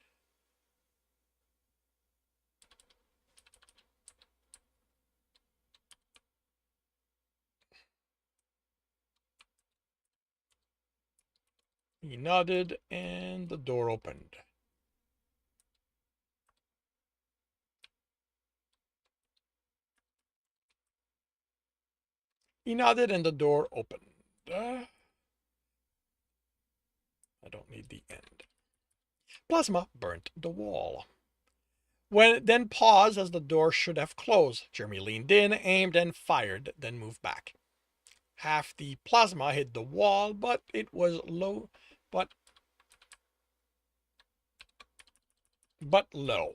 He nodded and the door opened. He nodded and the door opened. I don't need the end. Plasma burnt the wall. Then paused as the door should have closed. Jeremy leaned in, aimed, and fired, then moved back. Half the plasma hit the wall, but it was low. But low.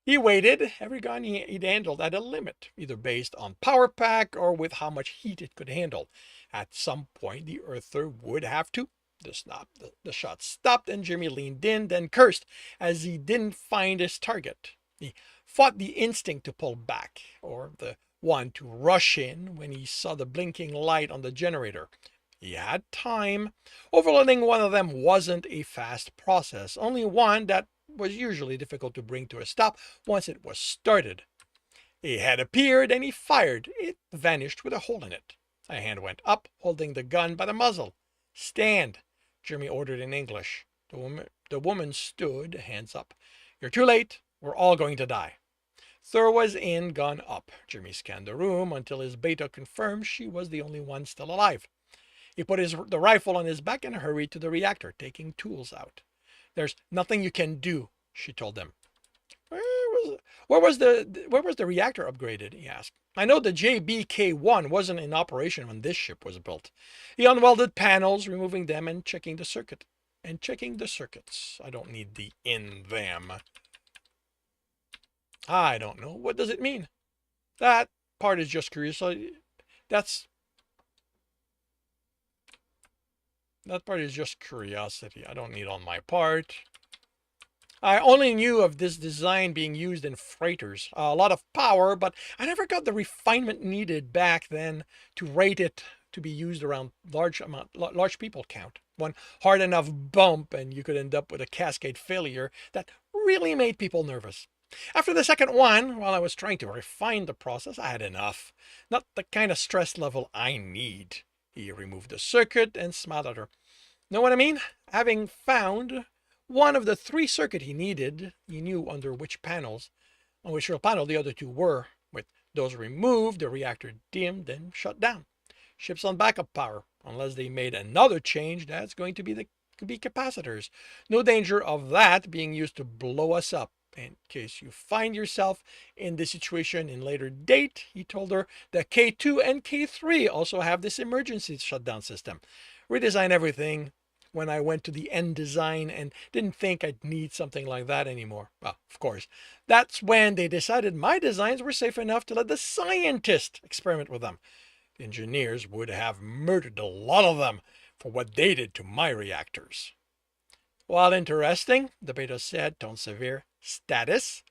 He waited. Every gun he'd handled had a limit, either based on power pack or with how much heat it could handle. At some point, the Earther would have to. The shot stopped and Jimmy leaned in, then cursed as he didn't find his target. He fought the instinct to pull back, or the one to rush in when he saw the blinking light on the generator. He had time. Overloading one of them wasn't a fast process, only one that was usually difficult to bring to a stop once it was started. A head appeared and he fired. It vanished with a hole in it. A hand went up, holding the gun by the muzzle. Stand, Jeremy ordered in English. The woman stood, hands up. You're too late. We're all going to die. Thur was in, gun up. Jeremy scanned the room until his beta confirmed she was the only one still alive. He put the rifle on his back and hurried to the reactor, taking tools out. There's nothing you can do, she told them. Where was the reactor upgraded? He asked. I know the JBK-1 wasn't in operation when this ship was built. He unwelded panels, removing them and checking the circuits. I don't need the in them. I don't know. What does it mean? That part is just curious. That part is just curiosity. I don't need on my part. I only knew of this design being used in freighters. A lot of power, but I never got the refinement needed back then to rate it to be used around large people count. One hard enough bump and you could end up with a cascade failure that really made people nervous. After the second one, while I was trying to refine the process, I had enough. Not the kind of stress level I need. He removed the circuit and smiled at her. Know what I mean? Having found one of the 3 circuits he needed, he knew on which panel the other 2 were. With those removed, the reactor dimmed and shut down. Ship's on backup power. unless they made another change that's going to be capacitors. No danger of that being used to blow us up. In case you find yourself in this situation in later date, he told her that K2 and K3 also have this emergency shutdown system. Redesign everything when I went to the end design and didn't think I'd need something like that anymore. Well, of course, that's when they decided my designs were safe enough to let the scientists experiment with them. The engineers would have murdered a lot of them for what they did to my reactors. While interesting, the beta said, tone severe, status.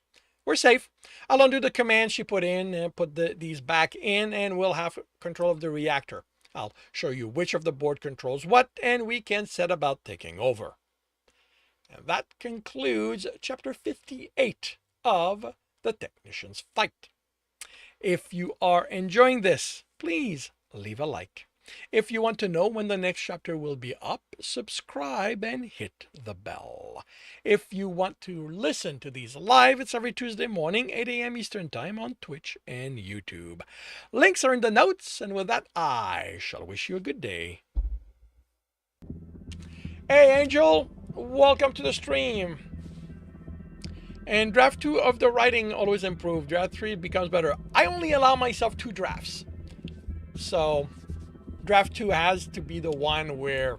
We're safe. I'll undo the command she put in and put these back in, and we'll have control of the reactor. I'll show you which of the board controls what, and we can set about taking over. And that concludes chapter 58 of The Technician's Fight. If you are enjoying this, please leave a like. If you want to know when the next chapter will be up, subscribe and hit the bell. If you want to listen to these live, it's every Tuesday morning, 8 a.m. Eastern Time on Twitch and YouTube. Links are in the notes, and with that, I shall wish you a good day. Hey, Angel, welcome to the stream. And draft 2 of the writing always improve. Draft 3 becomes better. I only allow myself 2 drafts. So draft 2 has to be the one where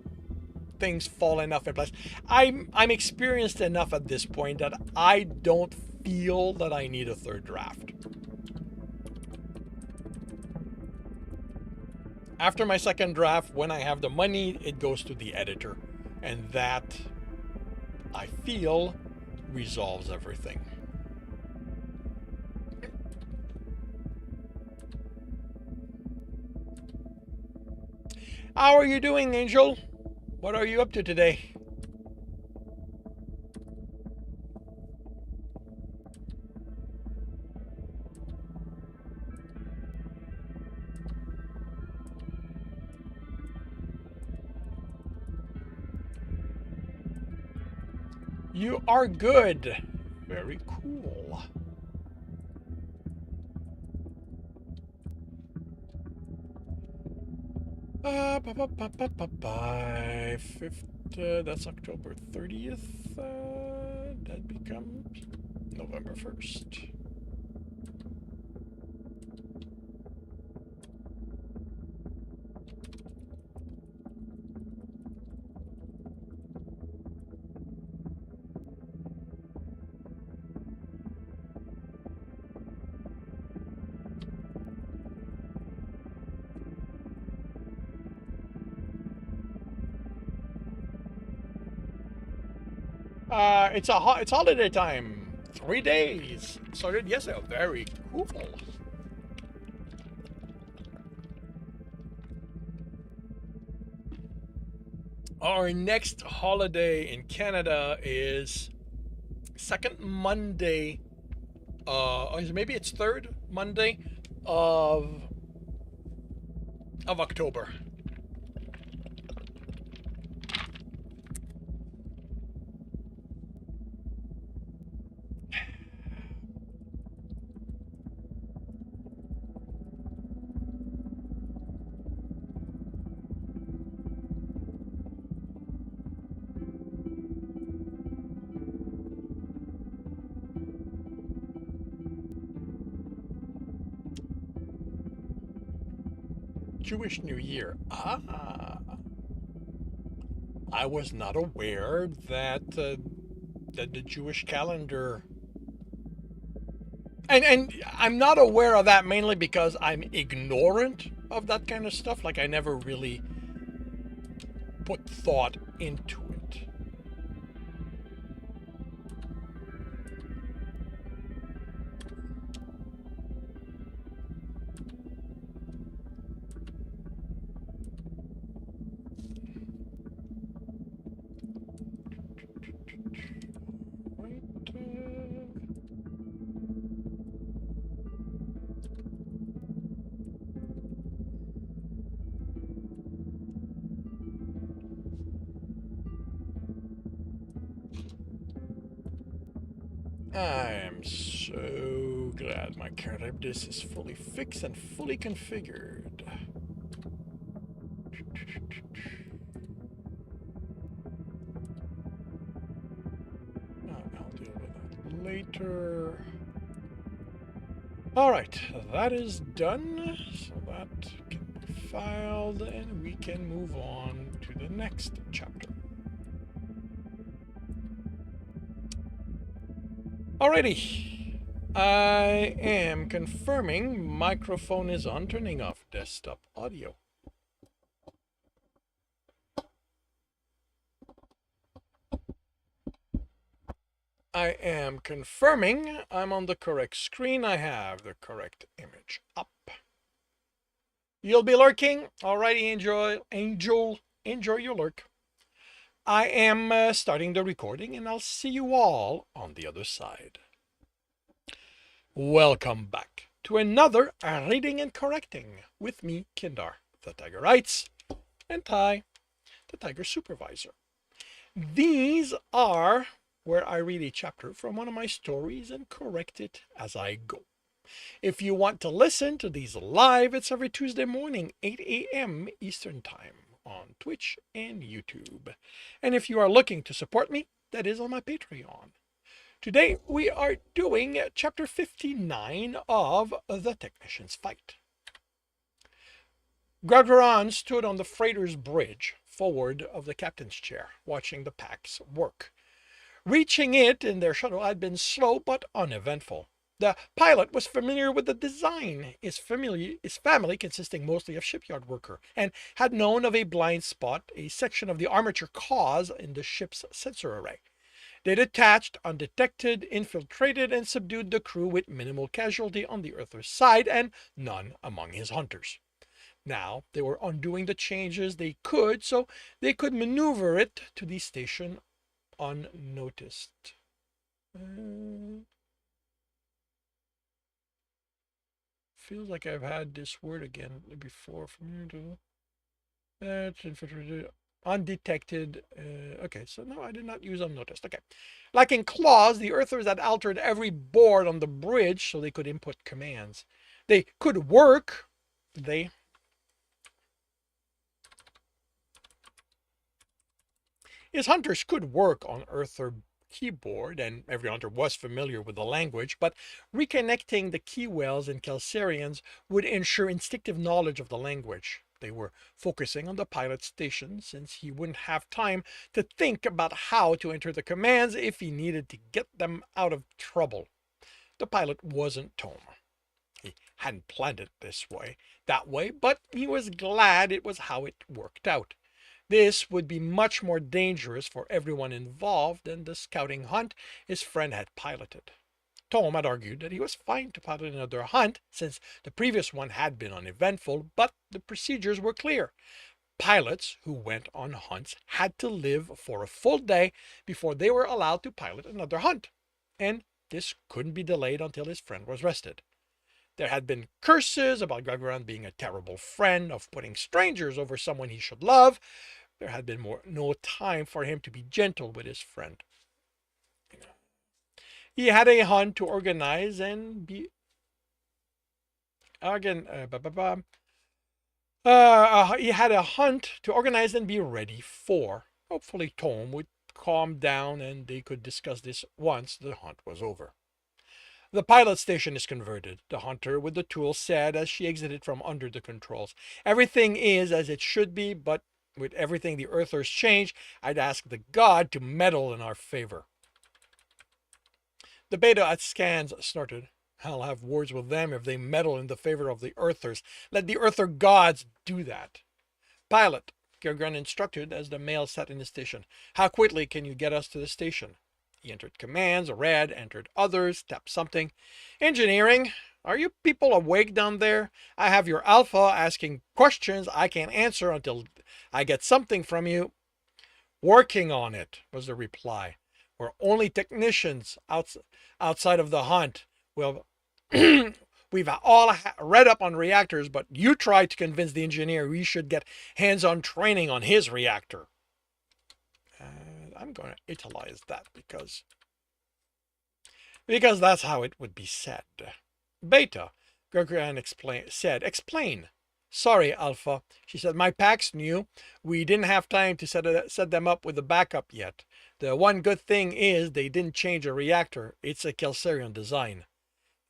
things fall enough in place. I'm experienced enough at this point that I don't feel that I need a 3rd draft. After my 2nd draft, when I have the money, it goes to the editor. And that, I feel, resolves everything. How are you doing, Angel? What are you up to today? You are good. Very cool. That's October 30th. That becomes November 1st. It's holiday time. 3 days. Started yesterday. Very cool. Our next holiday in Canada is second Monday. Maybe it's third Monday of October. Jewish New Year. I was not aware that that the Jewish calendar, and I'm not aware of that mainly because I'm ignorant of that kind of stuff. Like I never really put thought into it. I am so glad my Charybdis is fully fixed and fully configured. later. All right, that is done. So that can be filed, and we can move on to the next chapter. Alrighty. I am confirming microphone is on, turning off desktop audio. I am confirming I'm on the correct screen. I have the correct image up. You'll be lurking. Alrighty, enjoy your lurk. I am starting the recording, and I'll see you all on the other side. Welcome back to another Reading and Correcting with me, Kindar, the Tiger Writes, and Ty, the Tiger Supervisor. These are where I read a chapter from one of my stories and correct it as I go. If you want to listen to these live, it's every Tuesday morning, 8 a.m. Eastern Time on Twitch and YouTube. And if you are looking to support me, that is on my Patreon. Today we are doing chapter 59 of The Technician's Fight. Gargaran stood on the freighter's bridge, forward of the captain's chair, watching the packs work. Reaching it in their shuttle had been slow but uneventful. The pilot was familiar with the design, his family consisting mostly of shipyard worker, and had known of a blind spot, a section of the armature cause in the ship's sensor array. They detached, undetected, infiltrated, and subdued the crew with minimal casualty on the Earther's side and none among his hunters. Now they were undoing the changes they could, so they could maneuver it to the station unnoticed. Feels like I've had this word again before. Undetected. Okay, so no, I did not use unnoticed. Okay. Like in claws, the Earthers had altered every board on the bridge so they could input commands. They could work. His hunters could work on Earther keyboard, and every hunter was familiar with the language, but reconnecting the key wells in Calcarians would ensure instinctive knowledge of the language. They were focusing on the pilot's station, since he wouldn't have time to think about how to enter the commands if he needed to get them out of trouble. The pilot wasn't Tom. He hadn't planned it that way, but he was glad it was how it worked out. This would be much more dangerous for everyone involved than the scouting hunt his friend had piloted. Tom had argued that he was fine to pilot another hunt since the previous one had been uneventful, but the procedures were clear. Pilots who went on hunts had to live for a full day before they were allowed to pilot another hunt, and this couldn't be delayed until his friend was rested. There had been curses about Gargaran being a terrible friend, of putting strangers over someone he should love. There had been no time for him to be gentle with his friend. He had a hunt to organize and be he had a hunt to organize and be ready for. Hopefully Tom would calm down and they could discuss this once the hunt was over. The pilot station is converted, the hunter with the tool said as she exited from under the controls. Everything is as it should be, but with everything the Earthers change, I'd ask the god to meddle in our favor. The beta at scans snorted. I'll have words with them if they meddle in the favor of the Earthers. Let the Earther gods do that. Pilot, Gergran instructed as the male sat in the station. How quickly can you get us to the station? He entered commands, read, entered others, tapped something. Engineering, are you people awake down there? I have your alpha asking questions I can't answer until I get something from you. Working on it, was the reply. We're only technicians outside of the hunt. Well, we've all read up on reactors, but you tried to convince the engineer we should get hands-on training on his reactor. I'm going to italize that because that's how it would be said. Beta, Gergran said, explain. Sorry, Alpha, she said. My pack's new. We didn't have time to set them up with the backup yet. The one good thing is they didn't change a reactor. It's a Kelsarian design.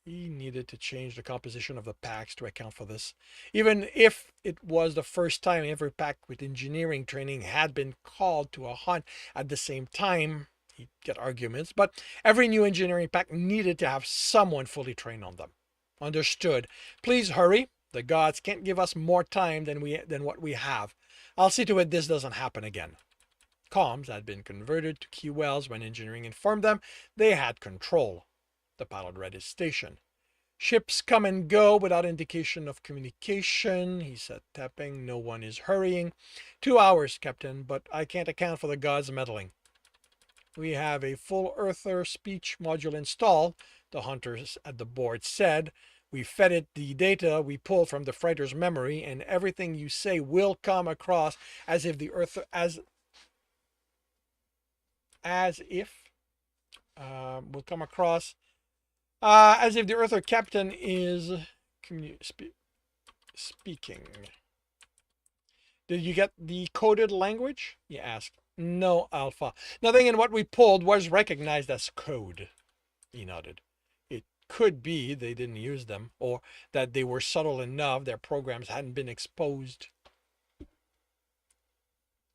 He needed to change the composition of the packs to account for this. Even if it was the first time every pack with engineering training had been called to a hunt at the same time, he'd get arguments, but every new engineering pack needed to have someone fully trained on them. Understood. Please hurry. The gods can't give us more time than what we have. I'll see to it this doesn't happen again. Comms had been converted to key wells when engineering informed them they had control. The pilot read his station. Ships come and go without indication of communication, he said, tapping. No one is hurrying. 2 hours, Captain, but I can't account for the gods meddling. We have a full Earther speech module installed, the hunters at the board said. We fed it the data we pulled from the freighter's memory, and everything you say will come across as if the Earther will come across as if the Earther captain is speaking. Did you get the coded language? He asked. No, Alpha. Nothing in what we pulled was recognized as code. He nodded. It could be they didn't use them, or that they were subtle enough their programs hadn't been exposed.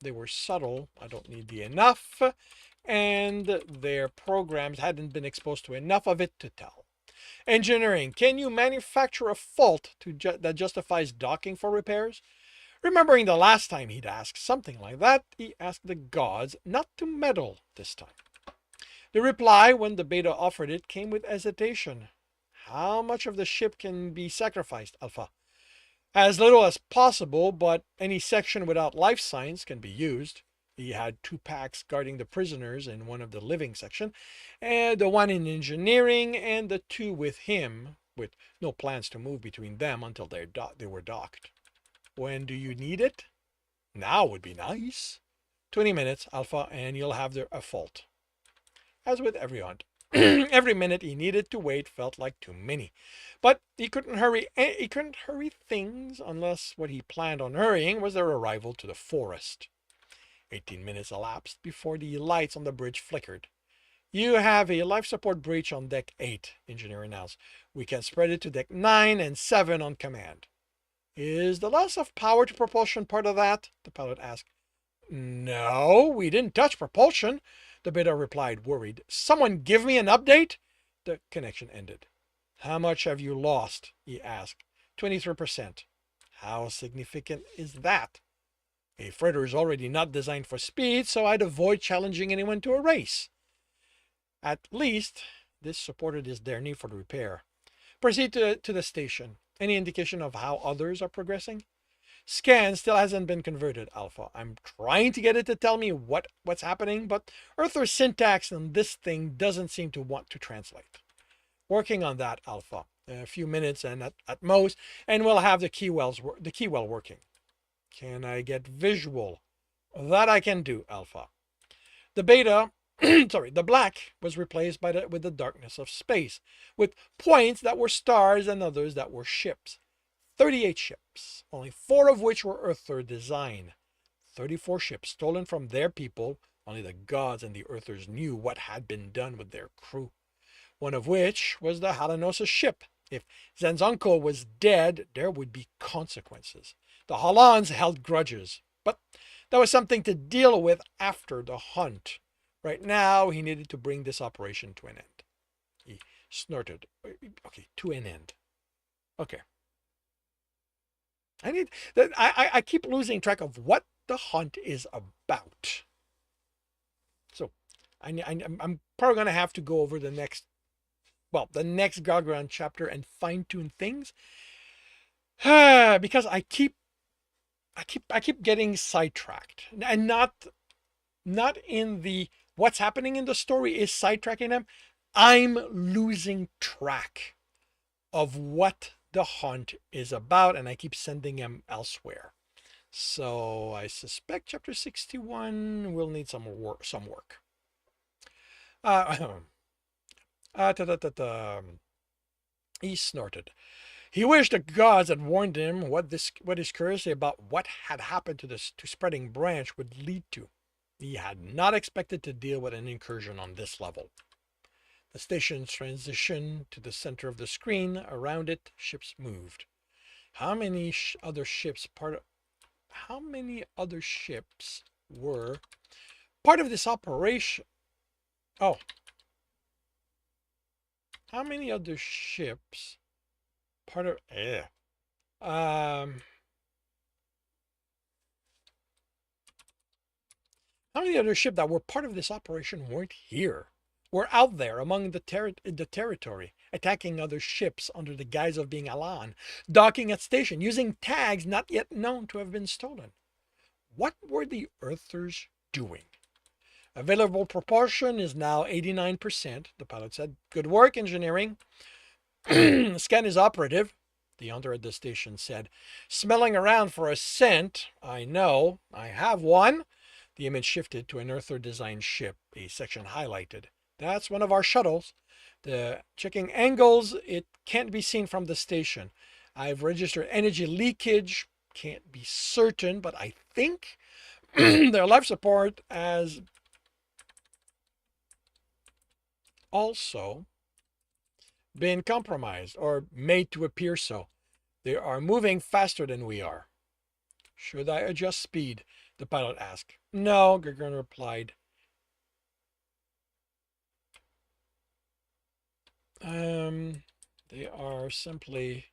They were subtle. I don't need the enough. And their programs hadn't been exposed to enough of it to tell. Engineering. Can you manufacture a fault that justifies docking for repairs? Remembering the last time he'd asked something like that, he asked the gods not to meddle this time. The reply, when the beta offered it, came with hesitation. How much of the ship can be sacrificed, Alpha? As little as possible, but any section without life signs can be used. He had 2 packs guarding the prisoners in one of the living section, and the one in engineering, and the 2 with him, with no plans to move between them until they were docked. When do you need it? Now would be nice. 20 minutes, Alpha, and you'll have a fault. As with every hunt, every minute he needed to wait felt like too many. But he couldn't hurry things unless what he planned on hurrying was their arrival to the forest. 18 minutes elapsed before the lights on the bridge flickered. You have a life support breach on deck 8, engineer announced. We can spread it to deck 9 and 7 on command. Is the loss of power to propulsion part of that? The pilot asked. No, we didn't touch propulsion, the beta replied, worried. Someone give me an update? The connection ended. How much have you lost? He asked. 23%. How significant is that? A freighter is already not designed for speed, so I'd avoid challenging anyone to a race. At least, this supported his need for the repair. Proceed to the station. Any indication of how others are progressing? Scan still hasn't been converted, Alpha. I'm trying to get it to tell me what's happening, but Earther's syntax on this thing doesn't seem to want to translate. Working on that, Alpha. A few minutes and at most, and we'll have the key well working. Can I get visual? That I can do, Alpha. The beta, the black was replaced with the darkness of space, with points that were stars and others that were ships. 38 ships, only 4 of which were Earther design. 34 ships stolen from their people. Only the gods and the Earthers knew what had been done with their crew. One of which was the Halanosa ship. If Zen's uncle was dead, there would be consequences. The Halans held grudges, but that was something to deal with after the hunt. Right now, he needed to bring this operation to an end. He snorted. Okay, to an end. Okay. I keep losing track of what the hunt is about. So I'm probably going to have to go over the next Gargoyle chapter and fine-tune things. Because I keep getting sidetracked. And not in the what's happening in the story is sidetracking them. I'm losing track of what the hunt is about, and I keep sending them elsewhere. So I suspect chapter 61 will need some work. He snorted. He wished the gods had warned him what his curiosity about what had happened to spreading branch would lead to. He had not expected to deal with an incursion on this level. The station's transition to the center of the screen. Around it, ships moved. How many other ships were part of this operation? Oh, how many other ships part of? How many other ships that were part of this operation weren't here? Were out there among the territory, attacking other ships under the guise of being Alan, docking at station, using tags not yet known to have been stolen. What were the Earthers doing? Available propulsion is now 89%, the pilot said. Good work, engineering. Scan is operative, the hunter at the station said. Smelling around for a scent. I know. I have one. The image shifted to an Earther-designed ship, a section highlighted. That's one of our shuttles. The checking angles, it can't be seen from the station. I've registered energy leakage. Can't be certain, but I think their life support has also been compromised or made to appear so. They are moving faster than we are. Should I adjust speed? The pilot asked. No, Gagarin replied. They are simply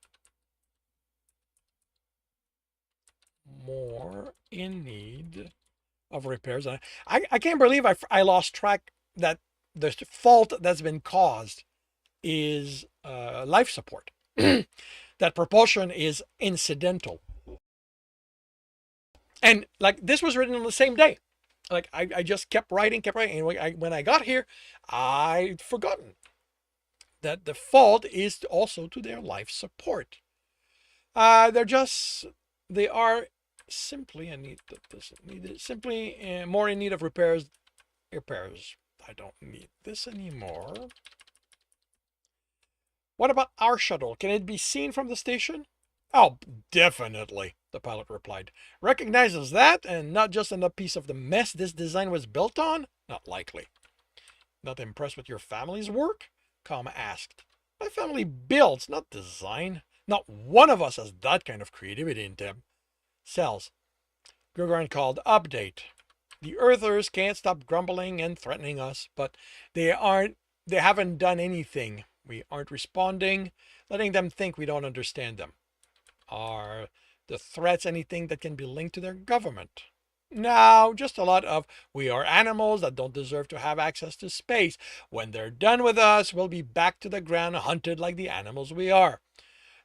more in need of repairs. I can't believe I lost track that the fault that's been caused is life support. That propulsion is incidental. And like this was written on the same day. Like I just kept writing. And when I got here, I'd forgotten that the fault is also to their life support. They are simply more in need of repairs. I don't need this anymore. What about our shuttle? Can it be seen from the station? Oh, definitely, the pilot replied. Recognizes that, and not just on a piece of the mess this design was built on? Not likely. Not impressed with your family's work? Kama asked. My family builds, not design. Not one of us has that kind of creativity in them. Cells. Gagarin called update. The Earthers can't stop grumbling and threatening us, but they haven't done anything. We aren't responding, letting them think we don't understand them. Are the threats anything that can be linked to their government? No, just a lot of, we are animals that don't deserve to have access to space. When they're done with us, we'll be back to the ground hunted like the animals we are.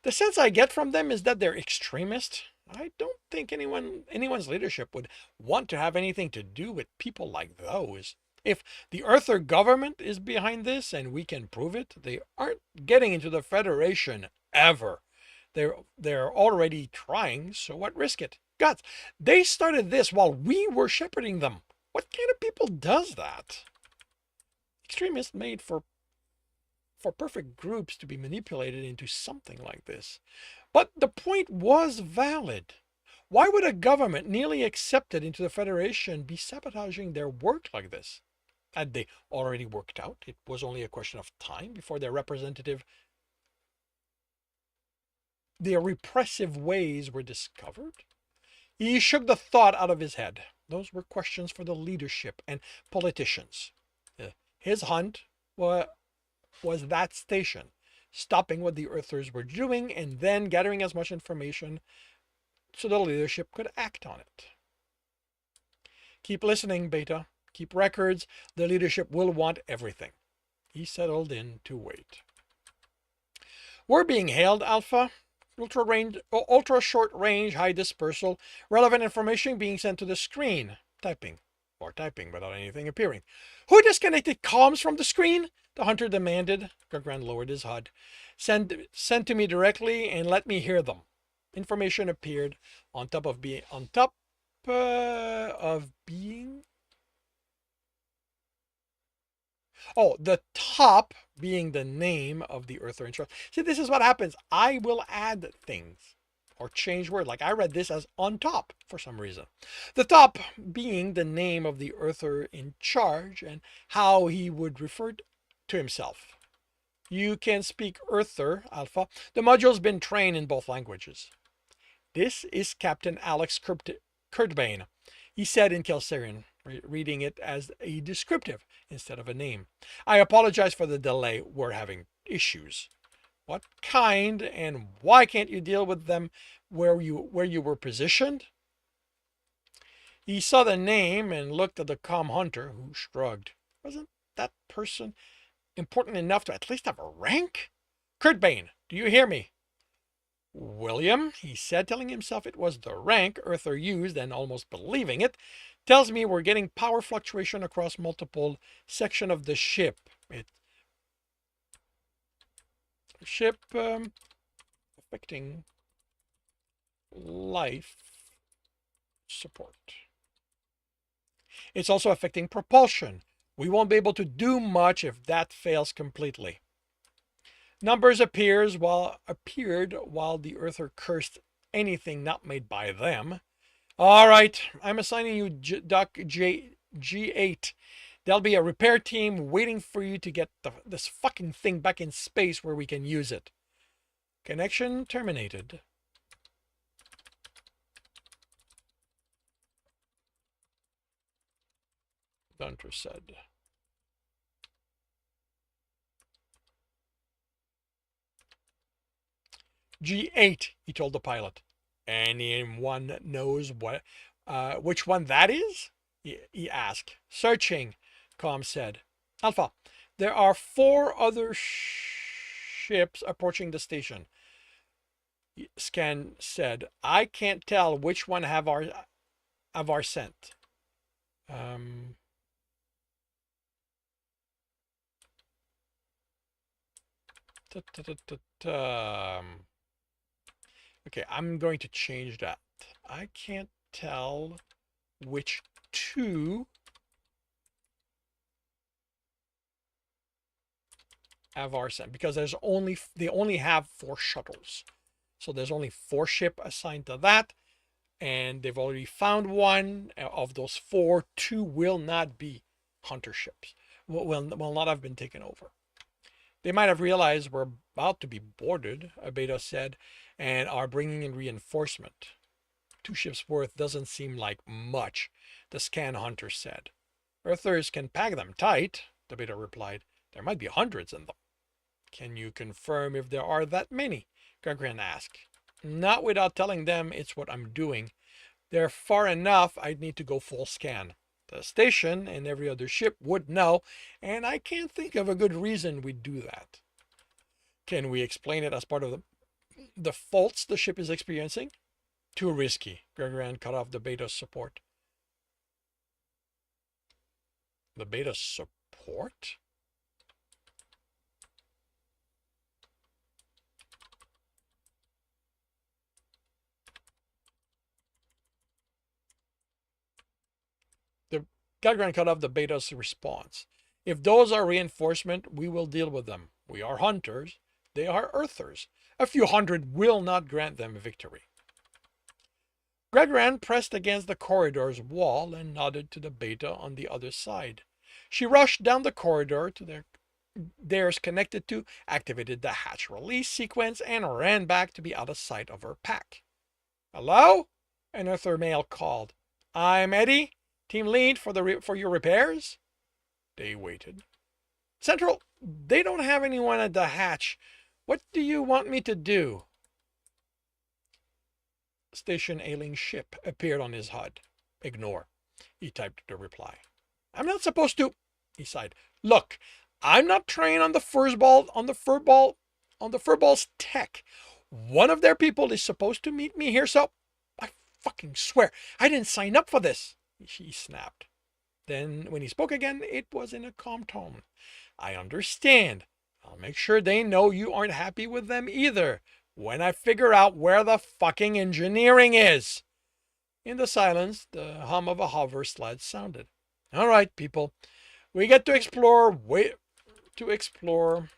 The sense I get from them is that they're extremist. I don't think anyone's leadership would want to have anything to do with people like those. If the Earther government is behind this and we can prove it, they aren't getting into the Federation ever. They're already trying, so what risk it? Gods, they started this while we were shepherding them. What kind of people does that? Extremists made for perfect groups to be manipulated into something like this. But the point was valid. Why would a government nearly accepted into the Federation be sabotaging their work like this? Had they already worked out? It was only a question of time before their repressive ways were discovered. He shook the thought out of his head. Those were questions for the leadership and politicians. His hunt was that station, stopping what the Earthers were doing and then gathering as much information so the leadership could act on it. Keep listening, Beta. Keep records. The leadership will want everything. He settled in to wait. We're being hailed, Alpha. Ultra short range, high dispersal. Relevant information being sent to the screen. Typing. More typing without anything appearing. Who disconnected comms from the screen? The hunter demanded. Gagarin lowered his HUD. Send to me directly and let me hear them. Information appeared on top of being. Oh, the top being the name of the earther in charge. See, this is what happens. I will add things or change word. Like I read this as on top for some reason. The top being the name of the earther in charge and how he would refer to himself. You can speak earther, Alpha. The module's been trained in both languages. This is Captain Alex Kurtbane, he said in Kelsarian, reading it as a descriptive instead of a name. I apologize for the delay. We're having issues. What kind and why can't you deal with them where you were positioned? He saw the name and looked at the comm hunter, who shrugged. Wasn't that person important enough to at least have a rank? Kurtbane, do you hear me? William, he said, telling himself it was the rank Earther used and almost believing it, tells me we're getting power fluctuation across multiple sections of the ship. Affecting life support. It's also affecting propulsion. We won't be able to do much if that fails completely. Numbers appeared while the Earther cursed anything not made by them. All right, I'm assigning you Doc G8. There'll be a repair team waiting for you to get this fucking thing back in space where we can use it. Connection terminated. Hunter said. G8, he told the pilot. Anyone knows which one that is? He asked. Searching, comm said. Alpha, there are 4 other ships approaching the station. Scan said. I can't tell which one have our scent. Okay, I'm going to change that. I can't tell which 2 have our scent because they only have 4 shuttles. So there's only 4 ships assigned to that, and they've already found one. Of those 4, 2 will not be hunter ships. Will not have been taken over. They might have realized we're about to be boarded, Abeda said, and are bringing in reinforcement. 2 ships worth doesn't seem like much, the scan hunter said. Earthers can pack them tight, Abeda replied. There might be hundreds in them. Can you confirm if there are that many? Gagran asked. Not without telling them it's what I'm doing. They're far enough I'd need to go full scan. The station and every other ship would know, and I can't think of a good reason we'd do that. Can we explain it as part of the faults the ship is experiencing? Too risky. Gregorian cut off the beta's support. The beta's support? Gagran cut off the beta's response. If those are reinforcement, we will deal with them. We are hunters. They are earthers. A few hundred will not grant them victory. Gagran pressed against the corridor's wall and nodded to the beta on the other side. She rushed down the corridor to theirs connected to, activated the hatch release sequence, and ran back to be out of sight of her pack. Hello? An earther male called. I'm Eddie. Team lead for your repairs? They waited. Central, they don't have anyone at the hatch. What do you want me to do? Station ailing ship appeared on his HUD. Ignore. He typed the reply. I'm not supposed to, he sighed. Look, I'm not trained on the furball's tech. One of their people is supposed to meet me here, so I fucking swear I didn't sign up for this. He snapped. Then, when he spoke again, it was in a calm tone. I understand. I'll make sure they know you aren't happy with them either, when I figure out where the fucking engineering is. In the silence, the hum of a hover sled sounded. All right, people. We get to explore to explore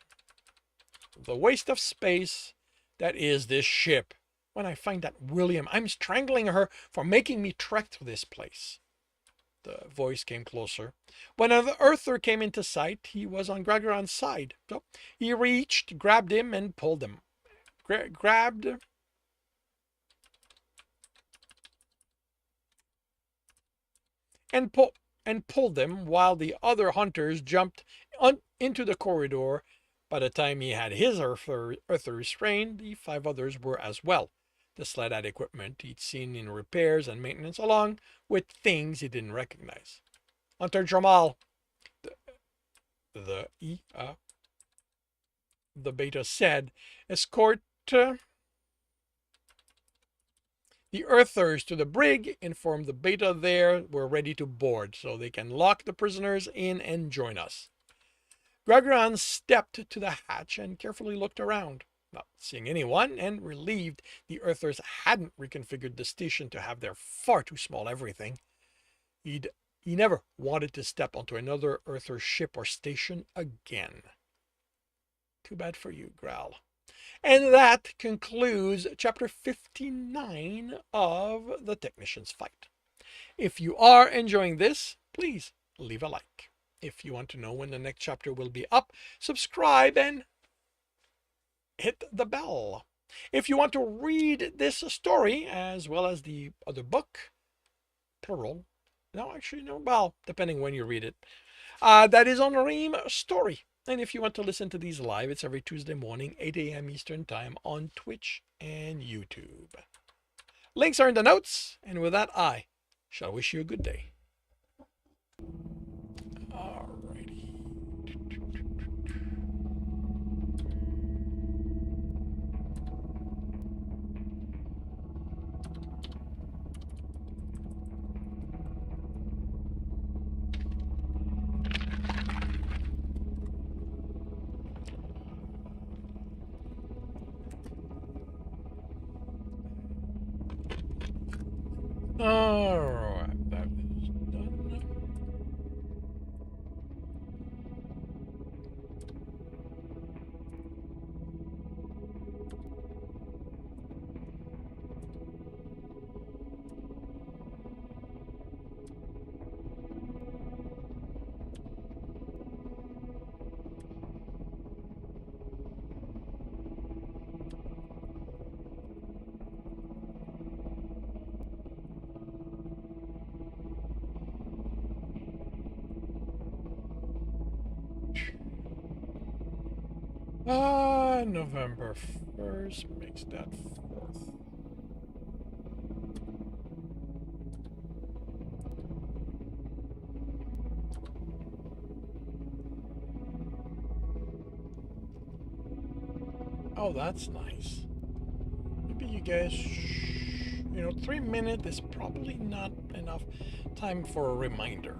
the waste of space that is this ship. When I find that William, I'm strangling her for making me trek to this place. The voice came closer. When another Earther came into sight, he was on Gregoron's side. So he reached, grabbed him, and pulled him. Grabbed and pulled him while the other hunters jumped into the corridor. By the time he had his Earther restrained, the 5 others were as well. The sled had equipment he'd seen in repairs and maintenance, along with things he didn't recognize. Hunter Jamal, the beta said, escort the Earthers to the brig, informed the beta there we're ready to board so they can lock the prisoners in and join us. Gregoron stepped to the hatch and carefully looked around, not seeing anyone, and relieved the Earthers hadn't reconfigured the station to have their far too small everything. He never wanted to step onto another Earther ship or station again. Too bad for you, Growl. And that concludes chapter 59 of The Technician's Fight. If you are enjoying this, please leave a like. If you want to know when the next chapter will be up, subscribe and hit the bell. If you want to read this story as well as the other book, plural, well, depending when you read it, that is on Ream Story. And if you want to listen to these live, it's every Tuesday morning, 8 a.m. Eastern Time on Twitch and YouTube. Links are in the notes, and with that, I shall wish you a good day. Alrighty. Alright, that is done. November 1st makes that 4th. Oh, that's nice. Maybe you guys, 3 minutes is probably not enough time for a reminder.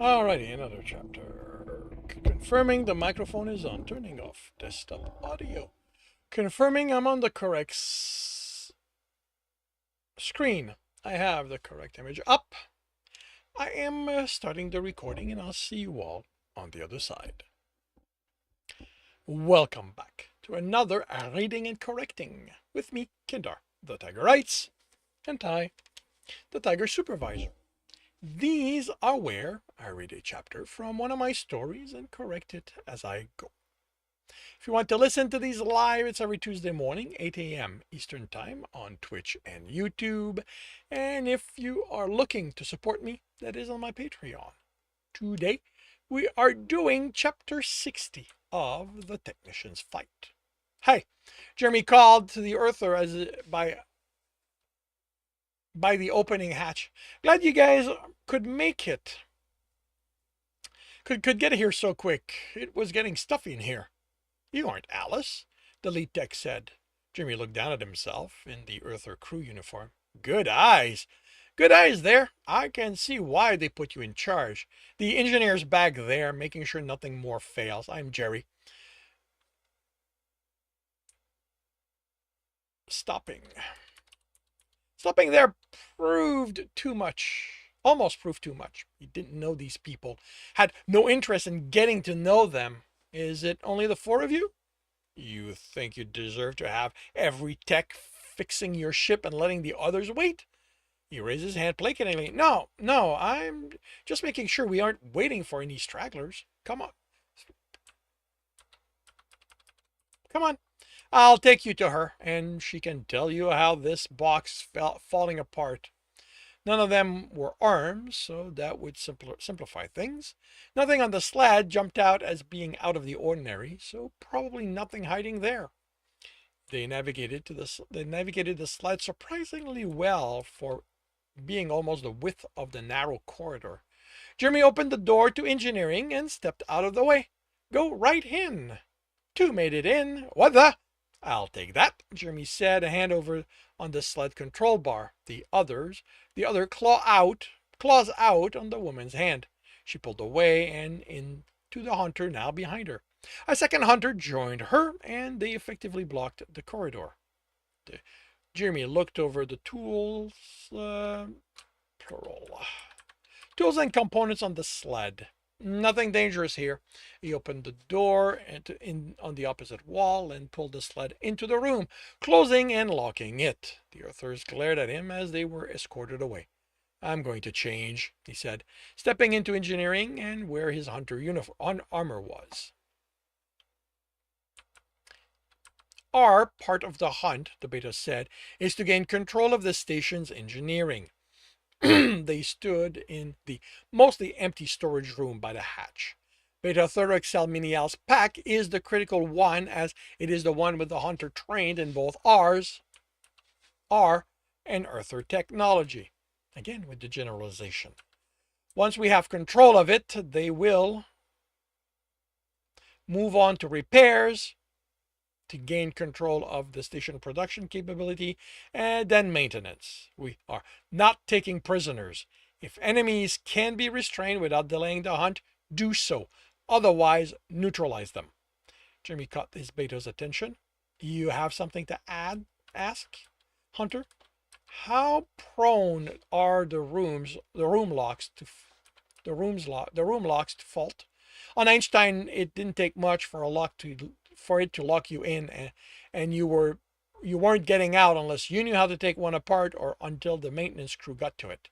Alrighty, another chapter. Confirming the microphone is on. Turning off desktop audio. Confirming I'm on the correct screen. I have the correct image up. I am starting the recording and I'll see you all on the other side. Welcome back to another Reading and Correcting with me, Kindar, the Tiger Writes, and Ty, the Tiger Supervisor. These are where I read a chapter from one of my stories and correct it as I go. If you want to listen to these live, it's every Tuesday morning, 8 a.m. Eastern Time on Twitch and YouTube. And if you are looking to support me, that is on my Patreon. Today, we are doing chapter 60 of The Technician's Fight. Hey, Jeremy called to the Earther by the opening hatch. Glad you guys could make it. Could get here so quick. It was getting stuffy in here. You aren't Alice, the lead tech said. Jimmy looked down at himself in the Earther crew uniform. Good eyes. Good eyes there. I can see why they put you in charge. The engineer's back there, making sure nothing more fails. I'm Jerry. Stopping there proved too much. Almost proved too much. He didn't know these people. Had no interest in getting to know them. Is it only the four of you? You think you deserve to have every tech fixing your ship and letting the others wait? He raised his hand placatingly. No, I'm just making sure we aren't waiting for any stragglers. Come on. I'll take you to her, and she can tell you how this box felt falling apart. None of them were armed, so that would simplify things. Nothing on the sled jumped out as being out of the ordinary, so probably nothing hiding there. They navigated the sled surprisingly well for being almost the width of the narrow corridor. Jeremy opened the door to engineering and stepped out of the way. Go right in. Two made it in. What the? I'll take that, Jeremy said, a hand over on the sled control bar. The other claws out on the woman's hand. She pulled away and into the hunter now behind her. A second hunter joined her, and they effectively blocked the corridor. Jeremy looked over the tools, plural, tools and components on the sled. Nothing dangerous here. He opened the door on the opposite wall and pulled the sled into the room, closing and locking it. The Earthers glared at him as they were escorted away. I'm going to change, he said, stepping into engineering and where his hunter armor was. Our part of the hunt, the Beta said, is to gain control of the station's engineering. They stood in the mostly empty storage room by the hatch. Beta Thoroxel Minial's pack is the critical one, as it is the one with the hunter trained in both R and Earther technology. Again, with the generalization. Once we have control of it, they will move on to repairs, to gain control of the station production capability, and then maintenance. We are not taking prisoners. If enemies can be restrained without delaying the hunt, do so. Otherwise, neutralize them. Jeremy caught his Beta's attention. You have something to add? Ask Hunter. How prone are the room locks to fault? On Einstein, it didn't take much for it to lock you in, and you weren't getting out unless you knew how to take one apart or until the maintenance crew got to it.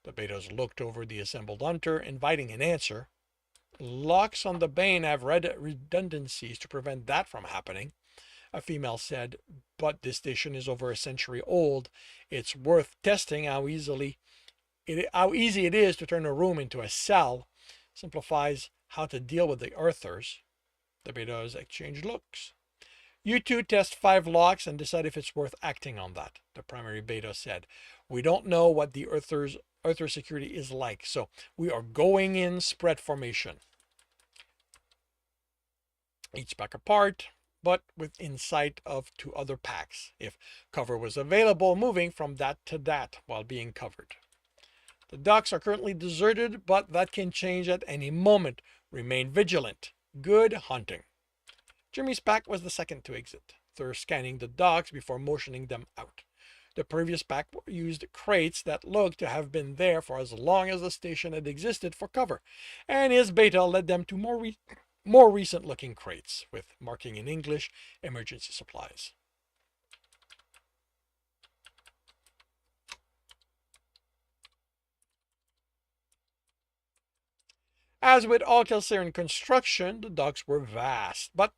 The Betas looked over the assembled hunter, inviting an answer. Locks on the Bane have redundancies to prevent that from happening, a female said, but this station is over a century old. It's worth testing how easy it is to turn a room into a cell. Simplifies how to deal with the Earthers. The Betas exchanged looks. You two test 5 locks and decide if it's worth acting on that, the primary Beta said. We don't know what the Earther security is like, so we are going in spread formation. Each pack apart, but within sight of 2 other packs, if cover was available, moving from that to that while being covered. The docks are currently deserted, but that can change at any moment. Remain vigilant. Good hunting. Jimmy's pack was the second to exit, through scanning the docks before motioning them out. The previous pack used crates that looked to have been there for as long as the station had existed for cover, and his beta led them to more recent looking crates with marking in English emergency supplies. As with all Kelsiran construction, the docks were vast, but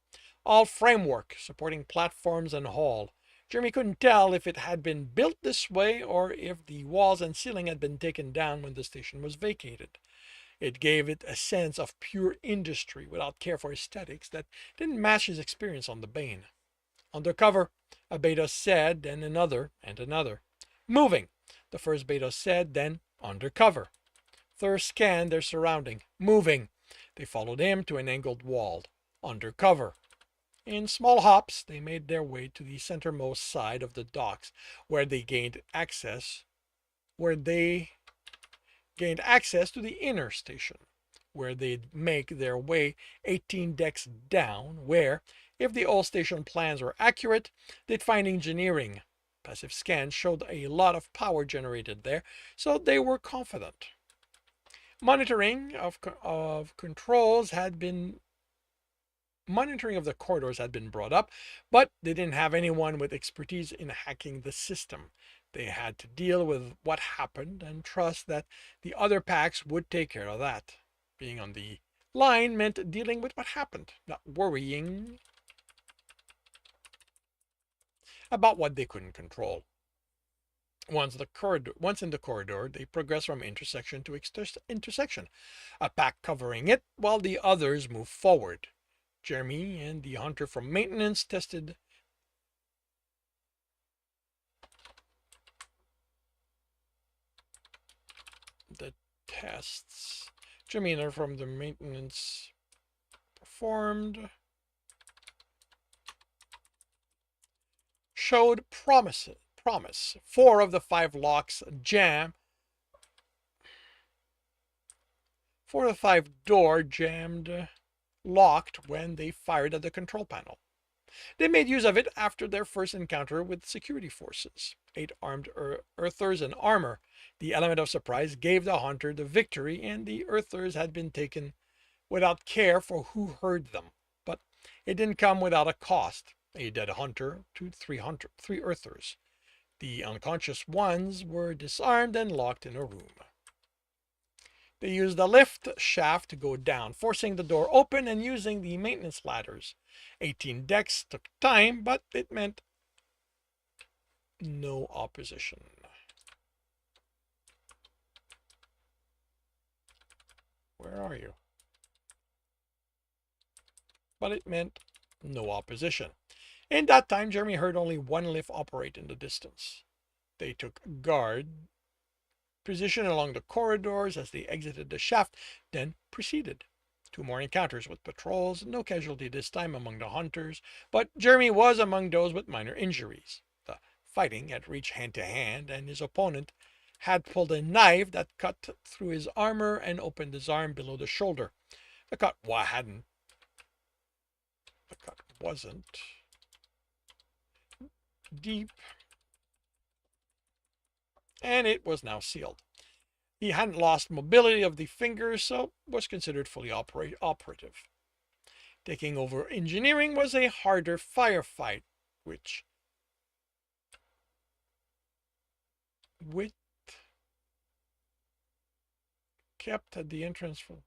all framework, supporting platforms and hull. Jeremy couldn't tell if it had been built this way or if the walls and ceiling had been taken down when the station was vacated. It gave it a sense of pure industry without care for aesthetics that didn't match his experience on the Bane. Undercover, a beta said, then another, and another. Moving, the first beta said, then undercover. Thur scanned their surrounding. Moving. They followed him to an angled wall. Undercover. In small hops, they made their way to the centermost side of the docks, where they gained access to the inner station, where they'd make their way 18 decks down, where, if the old station plans were accurate, they'd find engineering. Passive scans showed a lot of power generated there, so they were confident. Monitoring of the corridors had been brought up, but they didn't have anyone with expertise in hacking the system. They had to deal with what happened and trust that the other packs would take care of that. Being on the line meant dealing with what happened, not worrying about what they couldn't control. Once in the corridor, they progressed from intersection to intersection, a pack covering it while the others moved forward. Jeremy and the hunter from maintenance tested the tests. Jeremy and from the maintenance performed showed promise. 4 of the 5 locks jam. 4 of the 5 door jammed locked when they fired at the control panel. They made use of it after their first encounter with security forces. 8 armed Earthers in armor. The element of surprise gave the hunter the victory, and the Earthers had been taken without care for who heard them. But it didn't come without a cost. A dead hunter to 3 Earthers. The unconscious ones were disarmed and locked in a room. They used a lift shaft to go down, forcing the door open and using the maintenance ladders. 18 decks took time, but it meant no opposition. Where are you? But it meant no opposition. In that time, Jeremy heard only one lift operate in the distance. They took guard position along the corridors as they exited the shaft, then proceeded. 2 more encounters with patrols, no casualty this time among the hunters, but Jeremy was among those with minor injuries. The fighting had reached hand to hand, and his opponent had pulled a knife that cut through his armor and opened his arm below the shoulder. The cut wasn't deep, and it was now sealed. He hadn't lost mobility of the fingers, so was considered fully operative. Taking over engineering was a harder firefight, which kept at the entrance for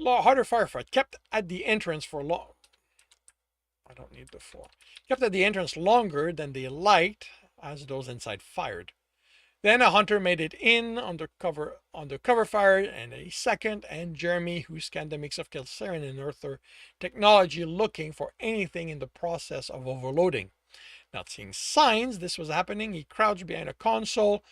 harder firefight kept at the entrance for long. I don't need the 4. Kept at the entrance longer than they liked, as those inside fired. Then a hunter made it in under cover fire, and a second, and Jeremy, who scanned the mix of Kelsiran and Earther technology, looking for anything in the process of overloading. Not seeing signs this was happening, he crouched behind a console.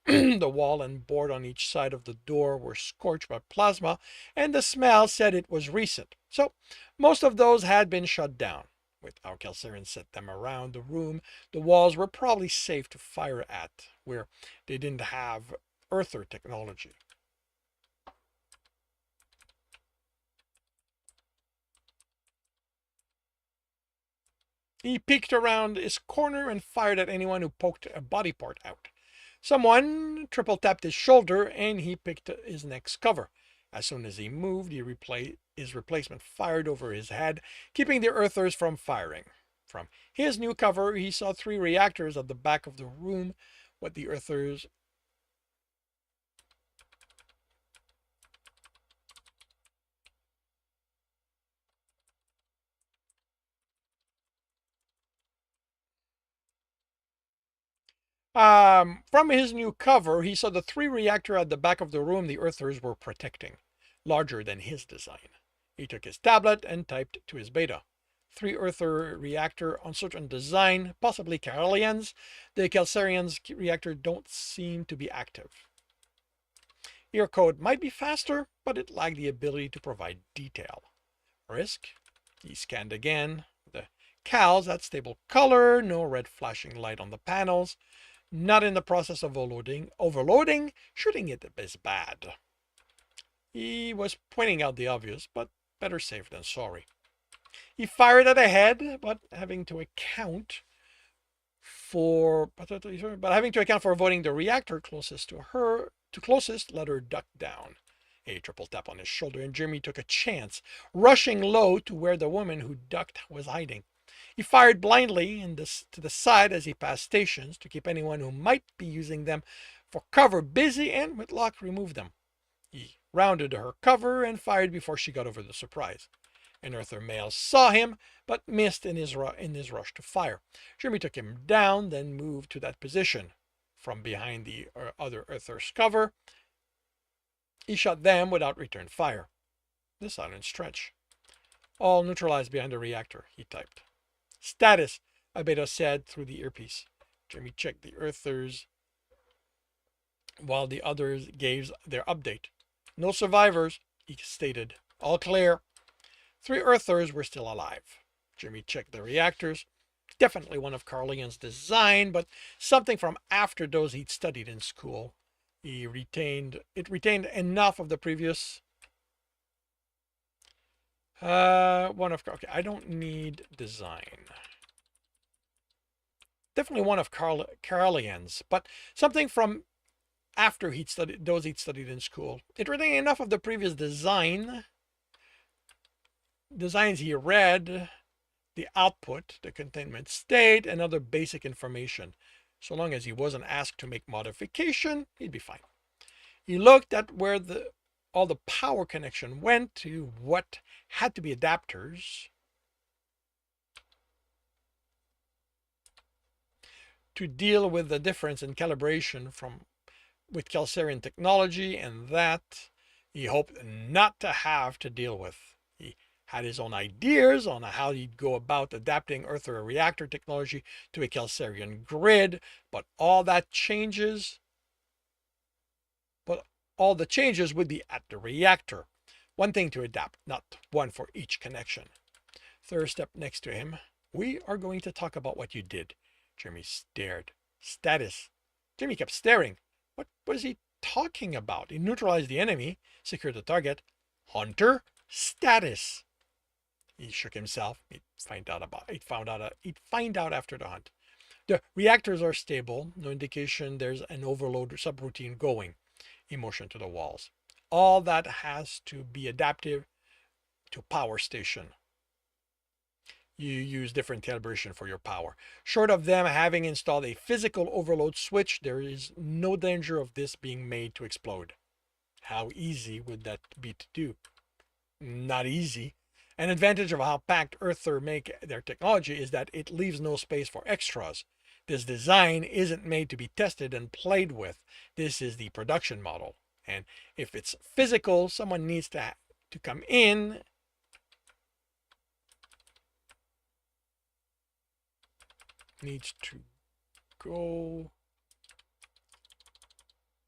The wall and board on each side of the door were scorched by plasma, and the smell said it was recent. So most of those had been shut down. With our Calcarians set them around the room, the walls were probably safe to fire at, where they didn't have Earther technology. He peeked around his corner and fired at anyone who poked a body part out. Someone triple tapped his shoulder and he picked his next cover. As soon as he moved, his replacement fired over his head, keeping the Earthers from firing. From his new cover, he saw 3 reactors at the back of the room. What the Earthers From his new cover, he saw the 3 reactor at the back of the room the Earthers were protecting, larger than his design. He took his tablet and typed to his beta. 3 Earther reactor, uncertain design, possibly Caroleans. The Calcarians reactor don't seem to be active. Your code might be faster, but it lacked the ability to provide detail. Risk. He scanned again. The Cals had stable color, no red flashing light on the panels. Not in the process of overloading, shooting it is bad. He was pointing out the obvious, but better safe than sorry. He fired at a head, but having to account for avoiding the reactor closest to her, let her duck down. A triple tap on his shoulder, and Jimmy took a chance, rushing low to where the woman who ducked was hiding. He fired blindly to the side as he passed stations to keep anyone who might be using them for cover busy, and with luck removed them. He rounded her cover and fired before she got over the surprise. An Earther male saw him, but missed in his rush to fire. Jeremy took him down, then moved to that position. From behind the other Earther's cover, he shot them without return fire. The silence stretched. All neutralized behind the reactor, he typed. Status, Albedo said through the earpiece. Jeremy checked the Earthers while the others gave their update. No survivors, he stated. All clear. 3 Earthers were still alive. Jeremy checked the reactors. Definitely one of Carlian's design, but something from after those he'd studied in school. It retained enough of the previous okay, I don't need design. Definitely one of Carlian's, but something from after he'd studied in school. It retained enough of the previous designs he read, the output, the containment state, and other basic information. So long as he wasn't asked to make modification, he'd be fine. He looked at where all the power connection went to what had to be adapters to deal with the difference in calibration with Calcarian technology, and that he hoped not to have to deal with. He had his own ideas on how he'd go about adapting Earther reactor technology to a Calcarian grid, but all the changes would be at the reactor. One thing to adapt, not one for each connection. Third step next to him. We are going to talk about what you did. Jeremy stared. Status. Jimmy kept staring. What was he talking about? He neutralized the enemy, secured the target. Hunter? Status. He shook himself. He'd find out after the hunt. The reactors are stable. No indication there's an overload subroutine going. He motioned to the walls. All that has to be adaptive to power station. You use different calibration for your power. Short of them having installed a physical overload switch, there is no danger of this being made to explode. How easy would that be to do? Not easy. An advantage of how packed Earther make their technology is that it leaves no space for extras. This design isn't made to be tested and played with. This is the production model. And if it's physical, someone needs to come in go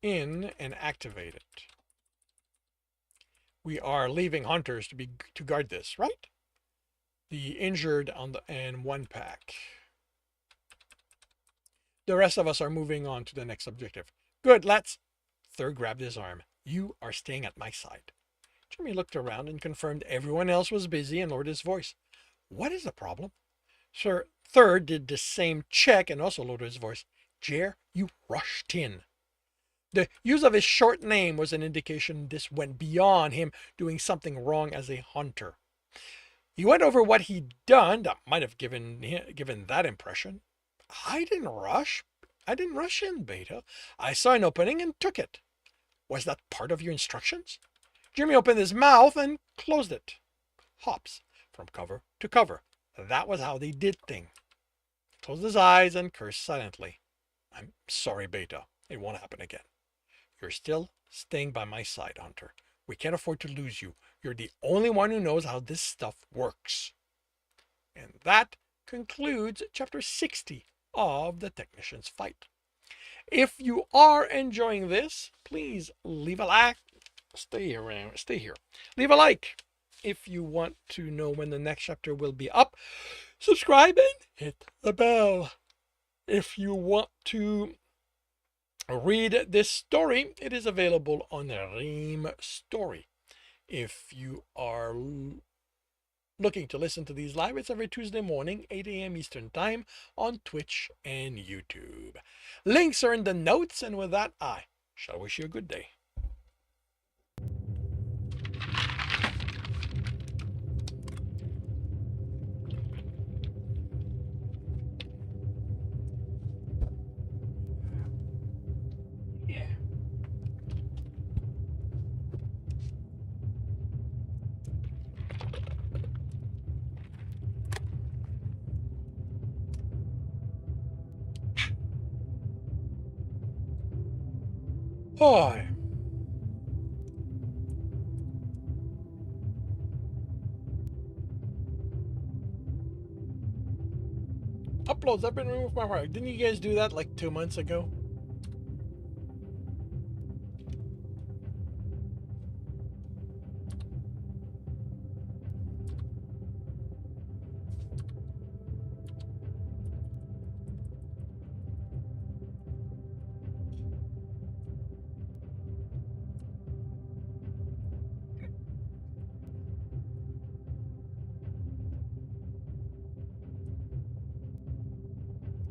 in and activate it. We are leaving hunters to guard this, right? the injured and one pack. The rest of us are moving on to the next objective. Good, let's. Third grabbed his arm. You are staying at my side. Jimmy looked around and confirmed everyone else was busy and lowered his voice. What is the problem? Sir Third did the same check and also lowered his voice. Jer, you rushed in. The use of his short name was an indication this went beyond him doing something wrong as a hunter. He went over what he'd done that might have given that impression. I didn't rush. I didn't rush in, Beta. I saw an opening and took it. Was that part of your instructions? Jimmy opened his mouth and closed it. Hops from cover to cover. That was how they did things. Closed his eyes and cursed silently. I'm sorry, Beta. It won't happen again. You're still staying by my side, Hunter. We can't afford to lose you. You're the only one who knows how this stuff works. And that concludes chapter 60 of The Technician's Fight. If you are enjoying this, please leave a like. Stay here. Leave a like. If you want to know when the next chapter will be up, subscribe and hit the bell. If you want to read this story, it is available on Ream Story. If you are looking to listen to these live, it's every Tuesday morning, 8 a.m. Eastern Time on Twitch and YouTube. Links are in the notes, and with that, I shall wish you a good day. Hi. Uploads, I've been removed from my work. Didn't you guys do that like 2 months ago?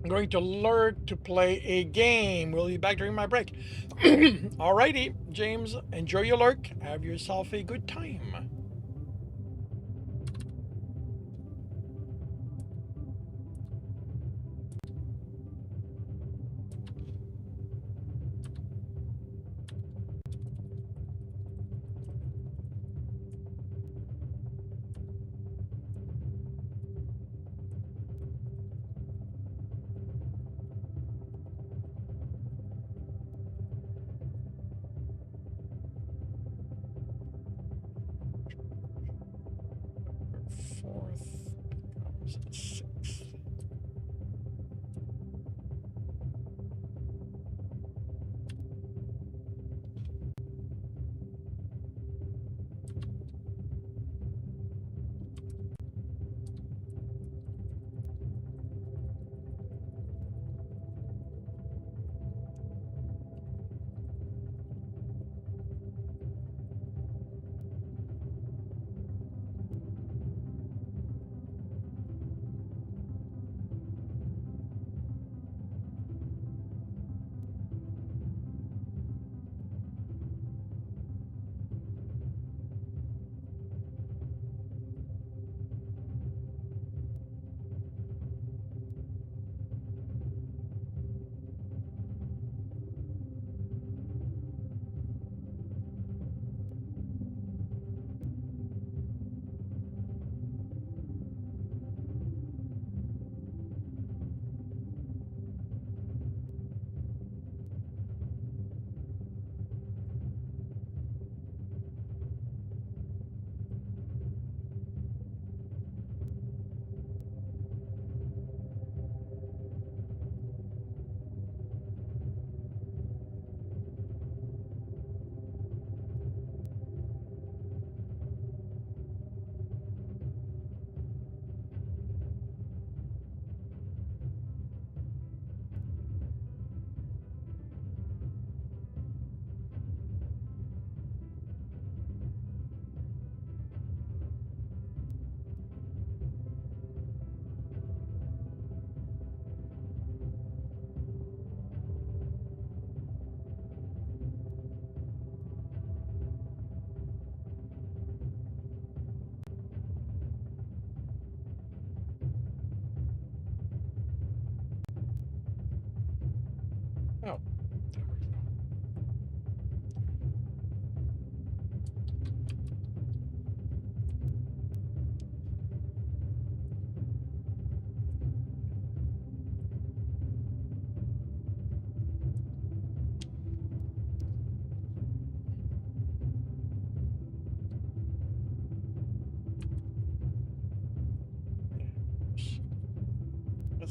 I'm going to learn to play a game. We'll be back during my break. Alrighty, James, enjoy your lurk. Have yourself a good time.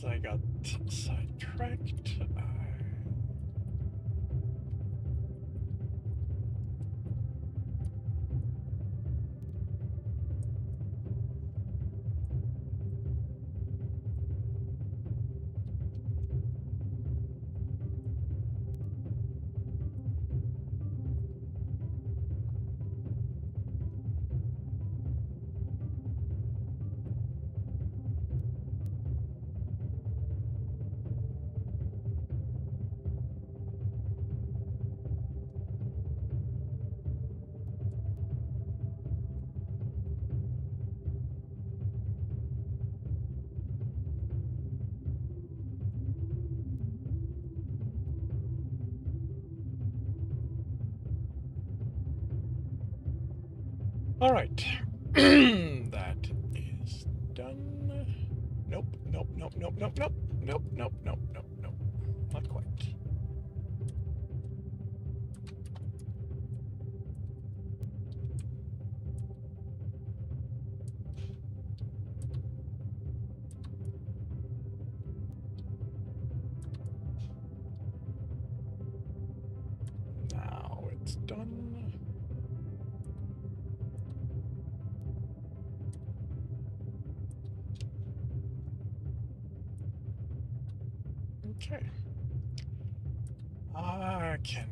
I got sidetracked. All right. That is done. Nope, nope, nope, nope, nope, nope, nope, nope, nope, nope, nope. Not quite. Now it's done. Okay. I can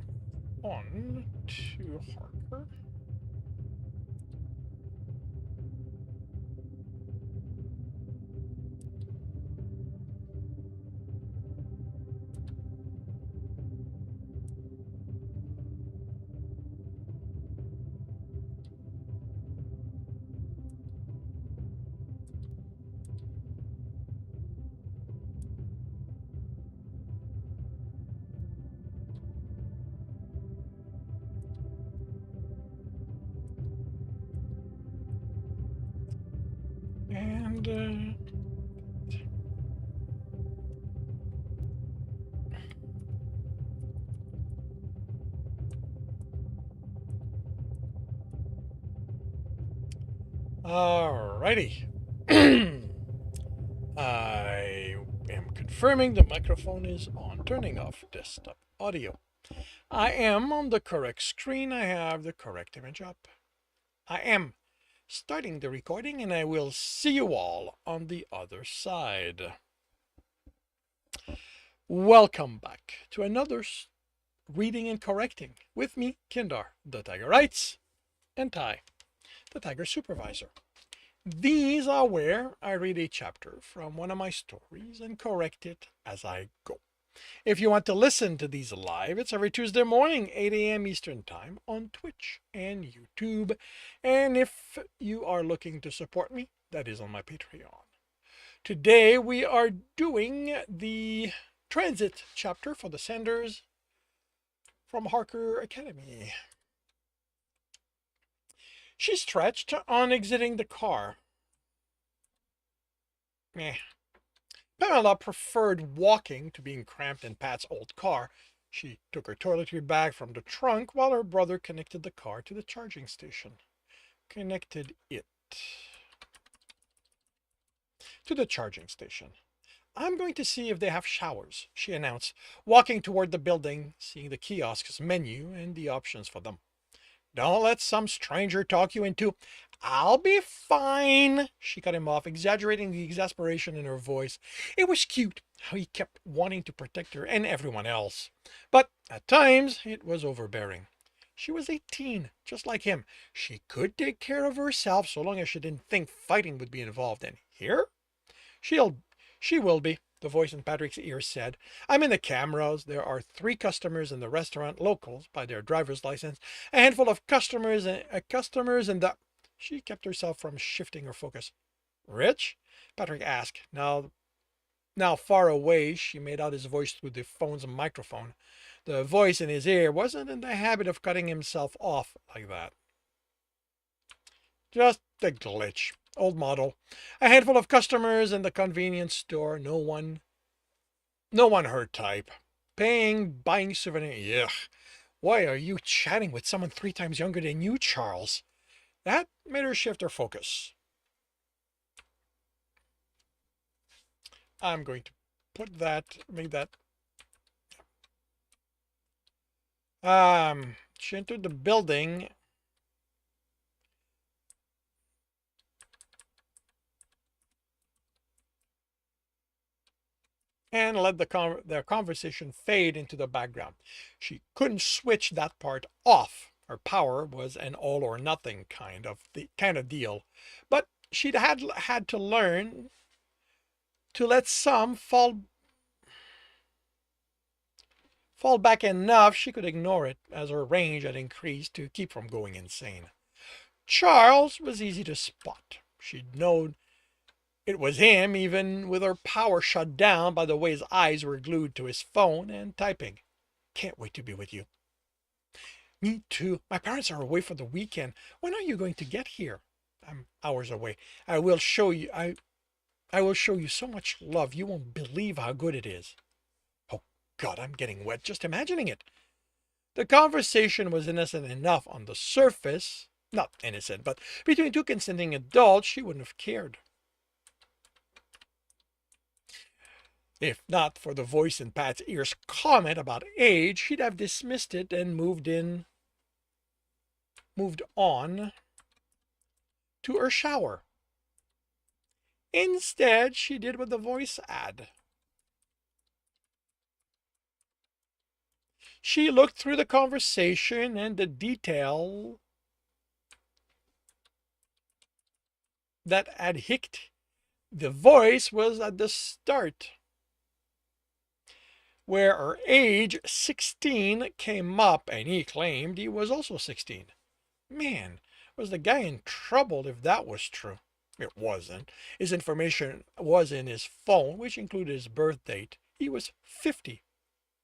on to Harker. And alrighty. I am confirming the microphone is on, turning off desktop audio. I am on the correct screen. I have the correct image up. I am starting the recording, and I will see you all on the other side. Welcome back to another reading and correcting with me, Kindar, the Tiger Writes, and Ty, the Tiger Supervisor. These are where I read a chapter from one of my stories and correct it as I go. If you want to listen to these live, it's every Tuesday morning, 8 a.m. Eastern Time on Twitch and YouTube. And if you are looking to support me, that is on my Patreon. Today we are doing the transit chapter for the Sanders from Harker Academy. She stretched on exiting the car. Pamela preferred walking to being cramped in Pat's old car. She took her toiletry bag from the trunk while her brother connected the car to the charging station. Connected it to the charging station. I'm going to see if they have showers, she announced, walking toward the building, seeing the kiosk's menu and the options for them. Don't let some stranger talk you into. I'll be fine, she cut him off, exaggerating the exasperation in her voice. It was cute how he kept wanting to protect her and everyone else. But at times it was overbearing. She was 18, just like him. She could take care of herself so long as she didn't think fighting would be involved. And here? She will be, the voice in Patrick's ear said. I'm in the cameras. There are 3 customers in the restaurant, locals by their driver's license, a handful of customers and the... She kept herself from shifting her focus. Rich? Patrick asked. Now far away, she made out his voice through the phone's microphone. The voice in his ear wasn't in the habit of cutting himself off like that. Just a glitch. Old model. A handful of customers in the convenience store. No one her type. Paying, buying souvenirs. Yuck. Why are you chatting with someone 3 times younger than you, Charles? That made her shift her focus. I'm going to put that, make that. She entered the building and let their conversation fade into the background. She couldn't switch that part off. Her power was an all or nothing kind of deal. But she'd had to learn to let some fall back enough she could ignore it as her range had increased to keep from going insane. Charles was easy to spot. She'd known it was him even with her power shut down by the way his eyes were glued to his phone and typing. Can't wait to be with you. Me too. My parents are away for the weekend. When are you going to get here? I'm hours away. I will show you so much love you won't believe how good it is. Oh God, I'm getting wet just imagining it. The conversation was innocent enough on the surface. Not innocent, but between two consenting adults, she wouldn't have cared. If not for the voice in Pat's ears comment about age, she'd have dismissed it and moved on to her shower. Instead, she did what the voice had. She looked through the conversation and the detail that had hicked. The voice was at the start, where her age, 16, came up, and he claimed he was also 16. Man, was the guy in trouble if that was true? It wasn't. His information was in his phone, which included his birth date. He was 50.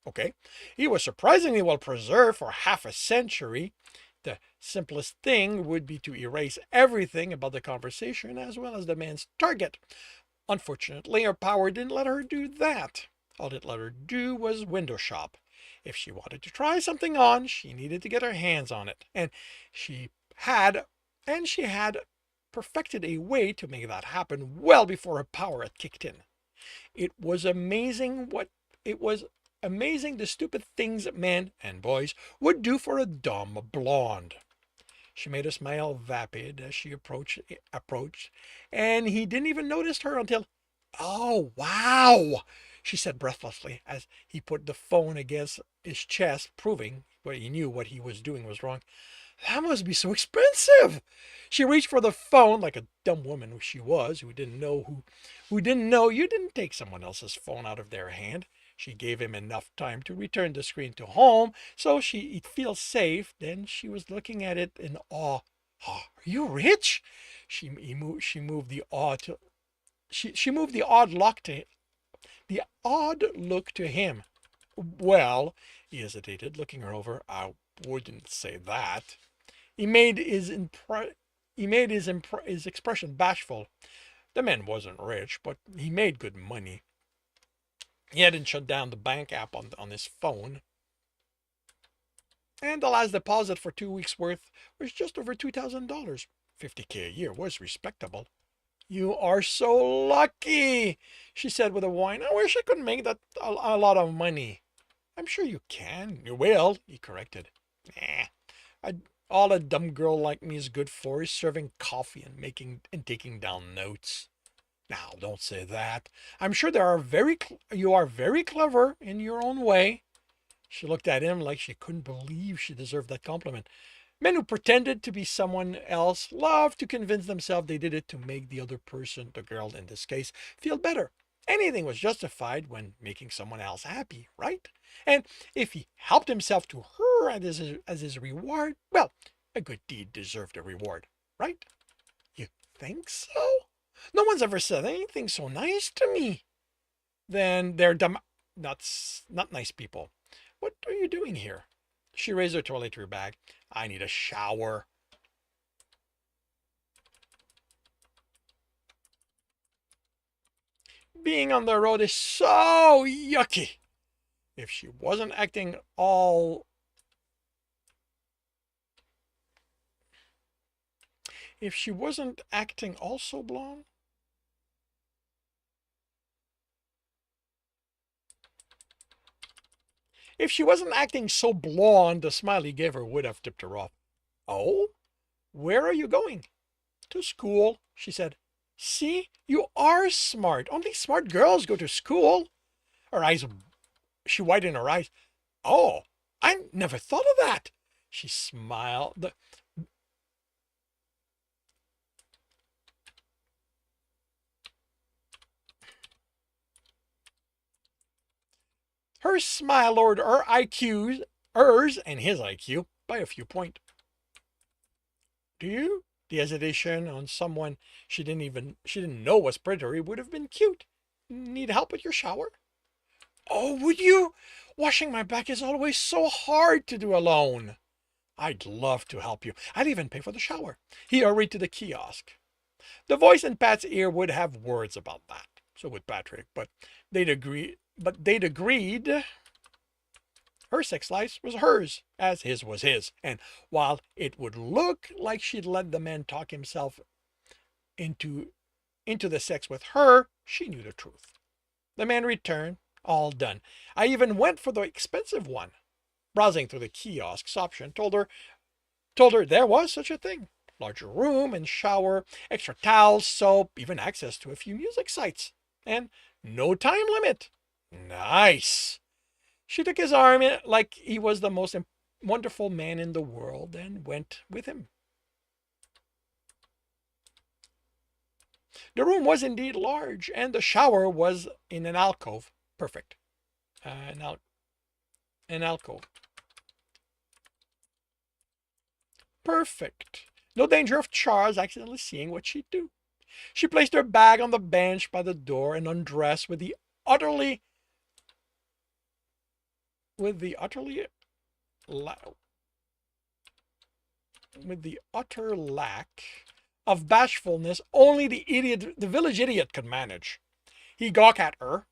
Okay. He was surprisingly well preserved for half a century. The simplest thing would be to erase everything about the conversation as well as the man's target. Unfortunately, her power didn't let her do that. All it let her do was window shop. If she wanted to try something on, she needed to get her hands on it. She had she had perfected a way to make that happen well before her power had kicked in. It was amazing the stupid things men and boys would do for a dumb blonde. She made a smile vapid as she approached, and he didn't even notice her until, oh, wow, she said breathlessly as he put the phone against his chest, proving what he knew what he was doing was wrong. That must be so expensive. She reached for the phone like a dumb woman she was, who didn't know you didn't take someone else's phone out of their hand. She gave him enough time to return the screen to home so he'd feel safe. Then she was looking at it in awe. Oh, are you rich? She moved the odd to she moved the odd look to him. Well, he hesitated, looking her over. I wouldn't say that. He made his expression bashful. The man wasn't rich, but he made good money. He hadn't shut down the bank app on his phone. And the last deposit for 2 weeks' worth was just over $2,000. $50K a year was respectable. You are so lucky, she said with a whine. I wish I could make that a lot of money. I'm sure you can. You will, he corrected. Nah, all a dumb girl like me is good for is serving coffee and taking down notes. Now, don't say that. I'm sure you are very clever in your own way. She looked at him like she couldn't believe she deserved that compliment. Men who pretended to be someone else love to convince themselves they did it to make the other person, the girl in this case, feel better. Anything was justified when making someone else happy, right? And if he helped himself to her as his reward, well, a good deed deserved a reward, right? You think so? No one's ever said anything so nice to me. Then they're dumb, not nice people. What are you doing here? She raised her toiletry bag. I need a shower. Being on the road is so yucky. If she wasn't acting all if she wasn't acting also blonde, If she wasn't acting so blonde, the smile he gave her would have tipped her off. Oh? Where are you going? To school, she said. See, you are smart. Only smart girls go to school. Her eyes, she widened her eyes. Oh, I never thought of that. She smiled. Her smile lowered her IQ, hers and his IQ, by a few points. Do you? The hesitation on someone she didn't know was predatory would have been cute. Need help with your shower? Oh, would you? Washing my back is always so hard to do alone. I'd love to help you. I'd even pay for the shower. He hurried to the kiosk. The voice in Pat's ear would have words about that. So would Patrick, but they'd agreed her sex life was hers, as his was his, and while it would look like she'd let the man talk himself into the sex with her, she knew the truth. The man returned, all done. I even went for the expensive one. Browsing through the kiosk's option told her there was such a thing. Larger room and shower, extra towels, soap, even access to a few music sites. And no time limit. Nice. She took his arm like he was the most wonderful man in the world and went with him. The room was indeed large, and the shower was in an alcove. Perfect. An alcove. Perfect. No danger of Charles accidentally seeing what she'd do. She placed her bag on the bench by the door and undressed with the utterly utter lack of bashfulness only the village idiot could manage. He gawked at her,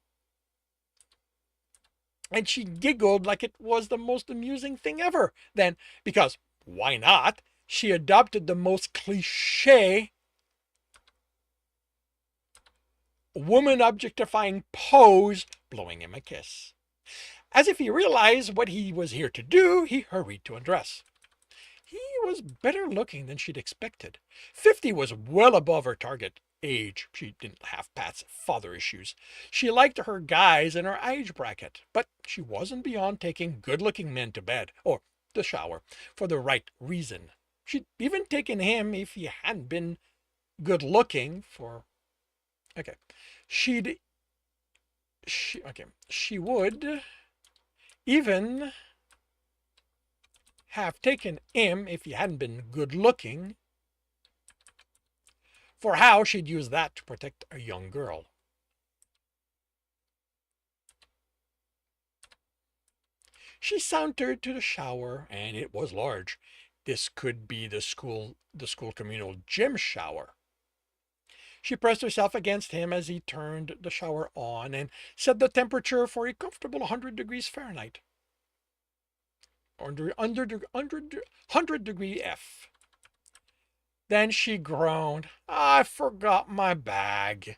and she giggled like it was the most amusing thing ever. Then, because why not, she adopted the most cliché woman objectifying pose, blowing him a kiss. As if he realized what he was here to do, he hurried to undress. He was better looking than she'd expected. 50 was well above her target age. She didn't have Pat's father issues. She liked her guys in her age bracket, but she wasn't beyond taking good-looking men to bed, or the shower, for the right reason. She'd even taken him if he hadn't been good-looking for... Okay. She would even have taken him if he hadn't been good looking, for how she'd use that to protect a young girl. She sauntered to the shower, and it was large. This could be the school communal gym shower. She pressed herself against him as he turned the shower on and set the temperature for a comfortable 100 degrees Fahrenheit. 100 degree F. Then she groaned, I forgot my bag.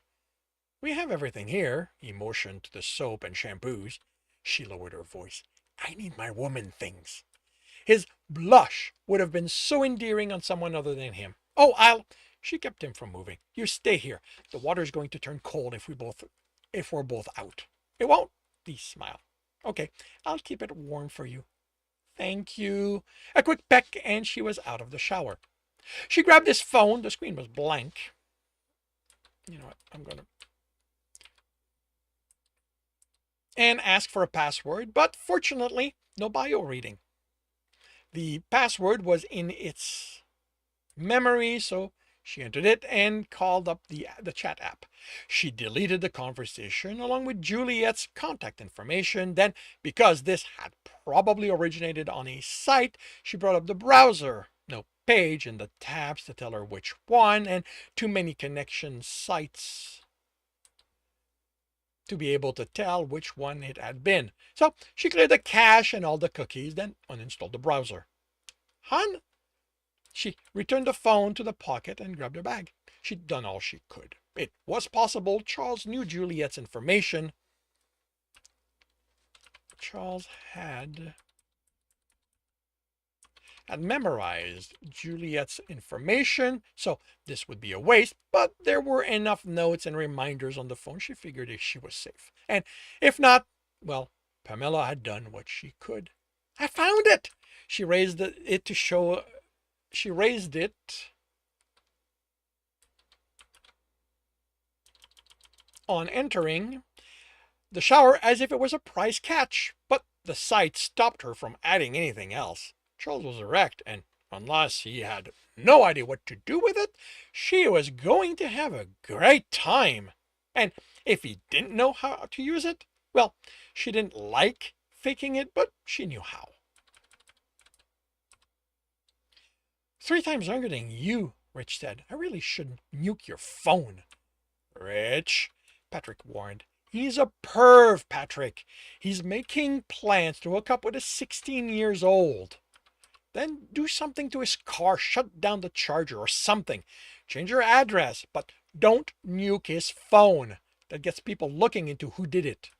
We have everything here. He motioned to the soap and shampoos. She lowered her voice. I need my woman things. His blush would have been so endearing on someone other than him. Oh, She kept him from moving. You stay here. The water's going to turn cold if we're both out. It won't. He smiled. Okay, I'll keep it warm for you. Thank you. A quick peck, and she was out of the shower. She grabbed his phone. The screen was blank. You know what? I'm going to... And ask for a password, but fortunately, no bio reading. The password was in its memory, so she entered it and called up the chat app. She deleted the conversation along with Juliet's contact information. Then, because this had probably originated on a site, she brought up the browser. No page in the tabs to tell her which one, and too many connection sites to be able to tell which one it had been. So she cleared the cache and all the cookies, then uninstalled the browser. Hun? She returned the phone to the pocket and grabbed her bag. She'd done all she could. It was possible Charles knew Juliet's information. Charles had memorized Juliet's information, so this would be a waste, but there were enough notes and reminders on the phone she figured she was safe. And if not, well, Pamela had done what she could. I found it! She raised it to show. She raised it on entering the shower as if it was a prize catch, but the sight stopped her from adding anything else. Charles was erect, and unless he had no idea what to do with it, she was going to have a great time. And if he didn't know how to use it, well, she didn't like faking it, but she knew how. 3 times younger than you, Rich said. I really shouldn't nuke your phone. Rich, Patrick warned. He's a perv, Patrick. He's making plans to hook up with a 16 years old. Then do something to his car, shut down the charger or something. Change your address, but don't nuke his phone. That gets people looking into who did it.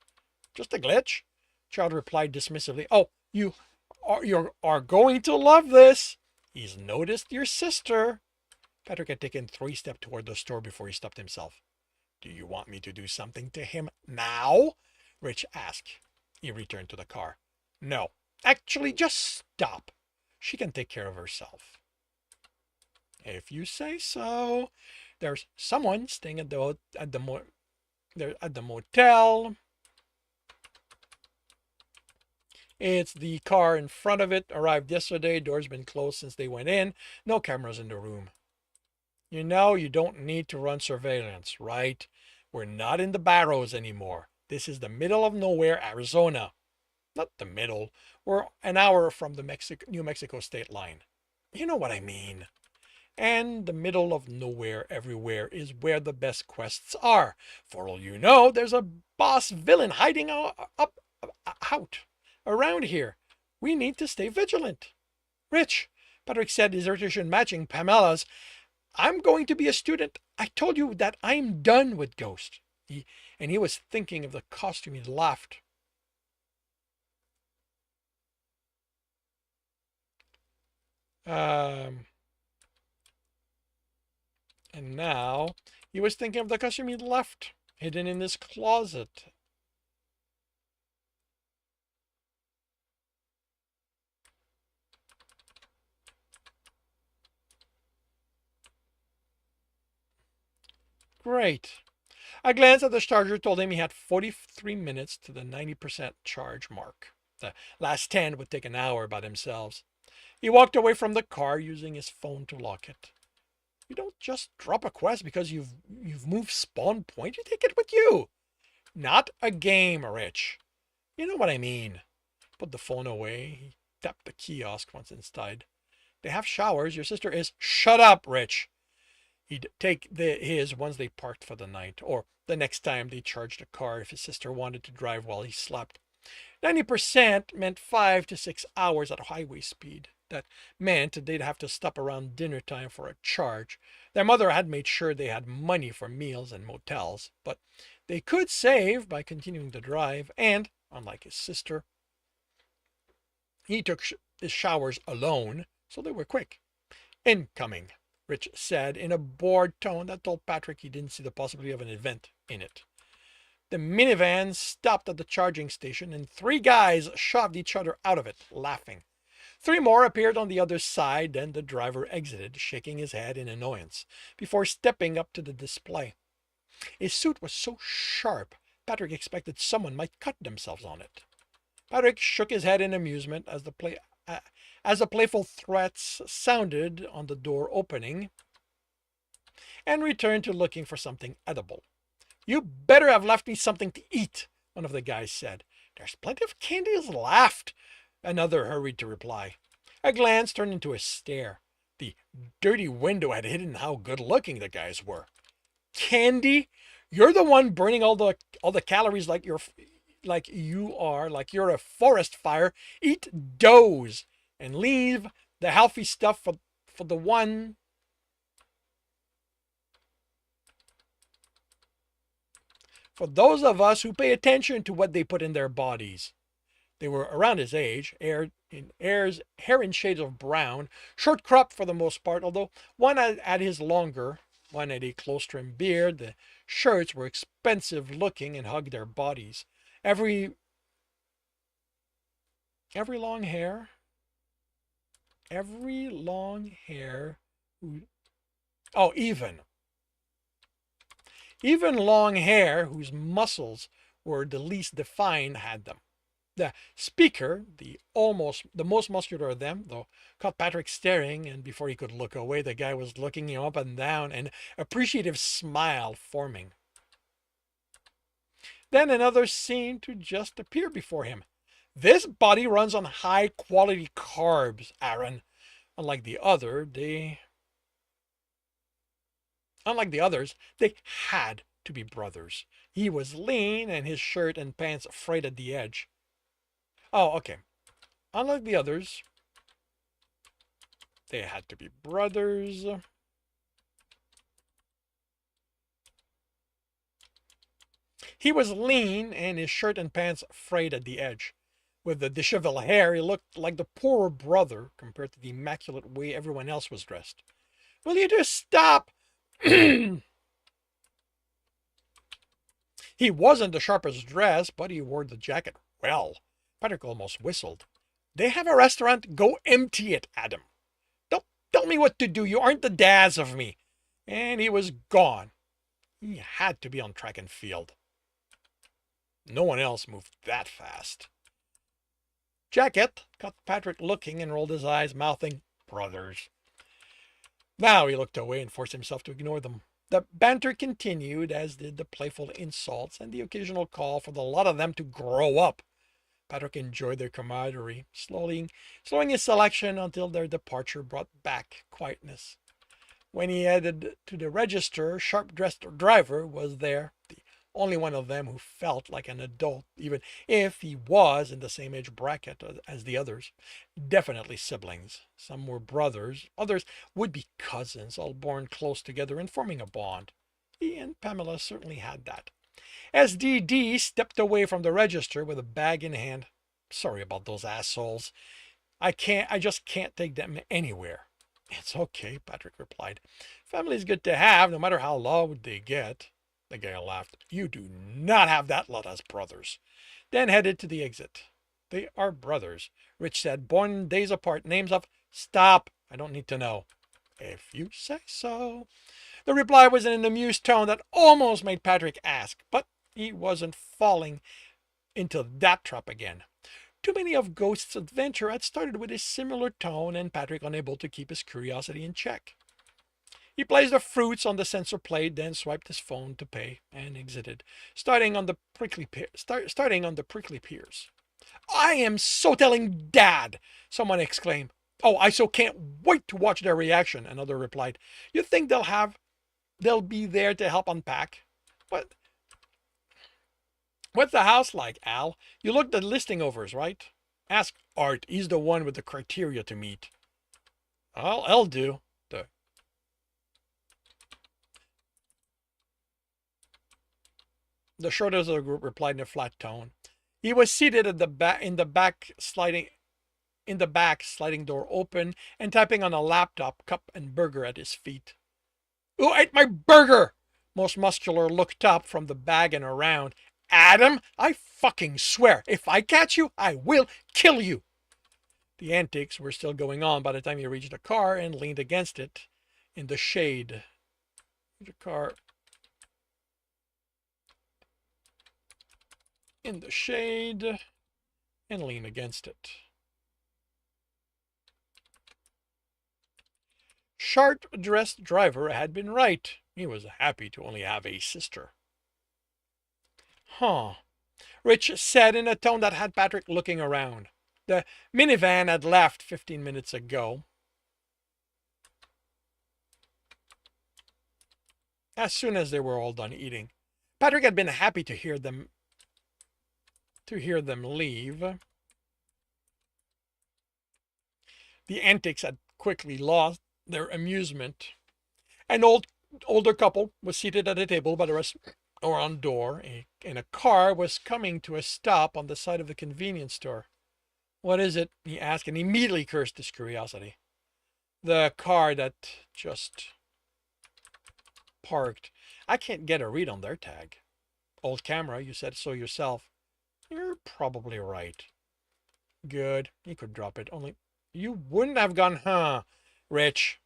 Just a glitch, Child replied dismissively. Oh, you are going to love this. He's noticed your sister. Patrick had taken 3 steps toward the store before he stopped himself. Do you want me to do something to him now? Rich asked. He returned to the car. No, actually, just stop. She can take care of herself. If you say so. There's someone staying at the motel. It's the car in front of it. Arrived yesterday. Door's been closed since they went in. No cameras in the room. You know you don't need to run surveillance, right? We're not in the Barrows anymore. This is the middle of nowhere, Arizona. Not the middle. We're an hour from the New Mexico state line. You know what I mean. And the middle of nowhere everywhere is where the best quests are. For all you know, there's a boss villain hiding out around here. We need to stay vigilant. Rich, Patrick said, dissertation matching Pamela's. I'm going to be a student. I told you that I'm done with Ghost. He was thinking of the costume. He laughed. And now he was thinking of the costume he'd left hidden in his closet. Great. A glance at the charger told him he had 43 minutes to the 90% charge mark. The last 10 would take an hour by themselves. He walked away from the car using his phone to lock it. You don't just drop a quest because you've moved spawn point. You take it with you. Not a game, Rich. You know what I mean. Put the phone away. He tapped the kiosk once inside. They have showers. Your sister is... Shut up, Rich. He'd take his once they parked for the night, or the next time they charged a car if his sister wanted to drive while he slept. 90% meant 5 to 6 hours at highway speed. That meant they'd have to stop around dinner time for a charge. Their mother had made sure they had money for meals and motels, but they could save by continuing the drive, and, unlike his sister, he took his showers alone, so they were quick. Incoming, Rich said in a bored tone that told Patrick he didn't see the possibility of an event in it. The minivan stopped at the charging station, and 3 guys shoved each other out of it, laughing. 3 more appeared on the other side, then the driver exited, shaking his head in annoyance, before stepping up to the display. His suit was so sharp, Patrick expected someone might cut themselves on it. Patrick shook his head in amusement as the playful threats sounded on the door opening, and returned to looking for something edible. You better have left me something to eat, one of the guys said. There's plenty of candy. Laughed. Another hurried to reply. A glance turned into a stare. The dirty window had hidden how good-looking the guys were. Candy? You're the one burning all the calories like you're a forest fire. Eat those and leave the healthy stuff for the one. For those of us who pay attention to what they put in their bodies. They were around his age, hair in shades of brown, short cropped for the most part, although one had his longer, one had a close-trimmed beard. The shirts were expensive looking and hugged their bodies. Every every long hair, every long hair, oh, even long hair whose muscles were the least defined had them. The speaker, the most muscular of them, though, caught Patrick staring, and before he could look away, the guy was looking him up and down, an appreciative smile forming. Then another seemed to just appear before him. This body runs on high quality carbs, Aaron. Unlike the other, they Unlike the others, they had to be brothers. He was lean and his shirt and pants frayed at the edge. Oh, okay. Unlike the others, they had to be brothers. He was lean and his shirt and pants frayed at the edge. With the disheveled hair, he looked like the poorer brother compared to the immaculate way everyone else was dressed. Will you just stop? He wasn't the sharpest dressed, but he wore the jacket well. Patrick almost whistled. They have a restaurant. Go empty it, Adam. Don't tell me what to do. You aren't the Daz of me. And he was gone. He had to be on track and field. No one else moved that fast. Jacket caught Patrick looking and rolled his eyes, mouthing, brothers. Now he looked away and forced himself to ignore them. The banter continued, as did the playful insults and the occasional call for the lot of them to grow up. Patrick enjoyed their camaraderie, slowing his selection until their departure brought back quietness. When he headed to the register, sharp-dressed driver was there, the only one of them who felt like an adult, even if he was in the same age bracket as the others. Definitely siblings. Some were brothers, others would be cousins, all born close together and forming a bond. He and Pamela certainly had that. As D.D. stepped away from the register with a bag in hand. Sorry about those assholes. I just can't take them anywhere. It's okay, Patrick replied. Family's good to have, no matter how loud they get. The guy laughed. You do not have that lot as brothers. Then headed to the exit. They are brothers, Rich said, born days apart, names of... Stop. I don't need to know. If you say so. The reply was in an amused tone that almost made Patrick ask, but he wasn't falling into that trap again. Too many of Ghost's adventure had started with a similar tone, and Patrick unable to keep his curiosity in check. He placed the fruits on the sensor plate, then swiped his phone to pay, and exited, starting on the prickly pears. I am so telling Dad! Someone exclaimed. Oh, I so can't wait to watch their reaction, another replied. You think they'll be there to help unpack? What's the house like, Al? You looked at listing overs, right? Ask Art. He's the one with the criteria to meet. I'll do. The shortest of the group replied in a flat tone. He was seated at in the back, sliding door open and typing on a laptop, cup and burger at his feet. Who ate my burger? Most muscular looked up from the bag and around. Adam, I fucking swear, if I catch you, I will kill you. The antics were still going on by the time he reached the car and leaned against it in the shade. The car in the shade and leaned against it. Sharp-dressed driver had been right. He was happy to only have a sister. Huh, Rich said in a tone that had Patrick looking around. The minivan had left 15 minutes ago. As soon as they were all done eating, Patrick had been happy to hear them leave. The antics had quickly lost their amusement. An older couple was seated at a table by the restaurant door, and a car was coming to a stop on the side of the convenience store. What is it? He asked and immediately cursed his curiosity. The car that just parked. I can't get a read on their tag. Old camera, you said so yourself. You're probably right. Good. You could drop it. Only you wouldn't have gone, huh? Rich.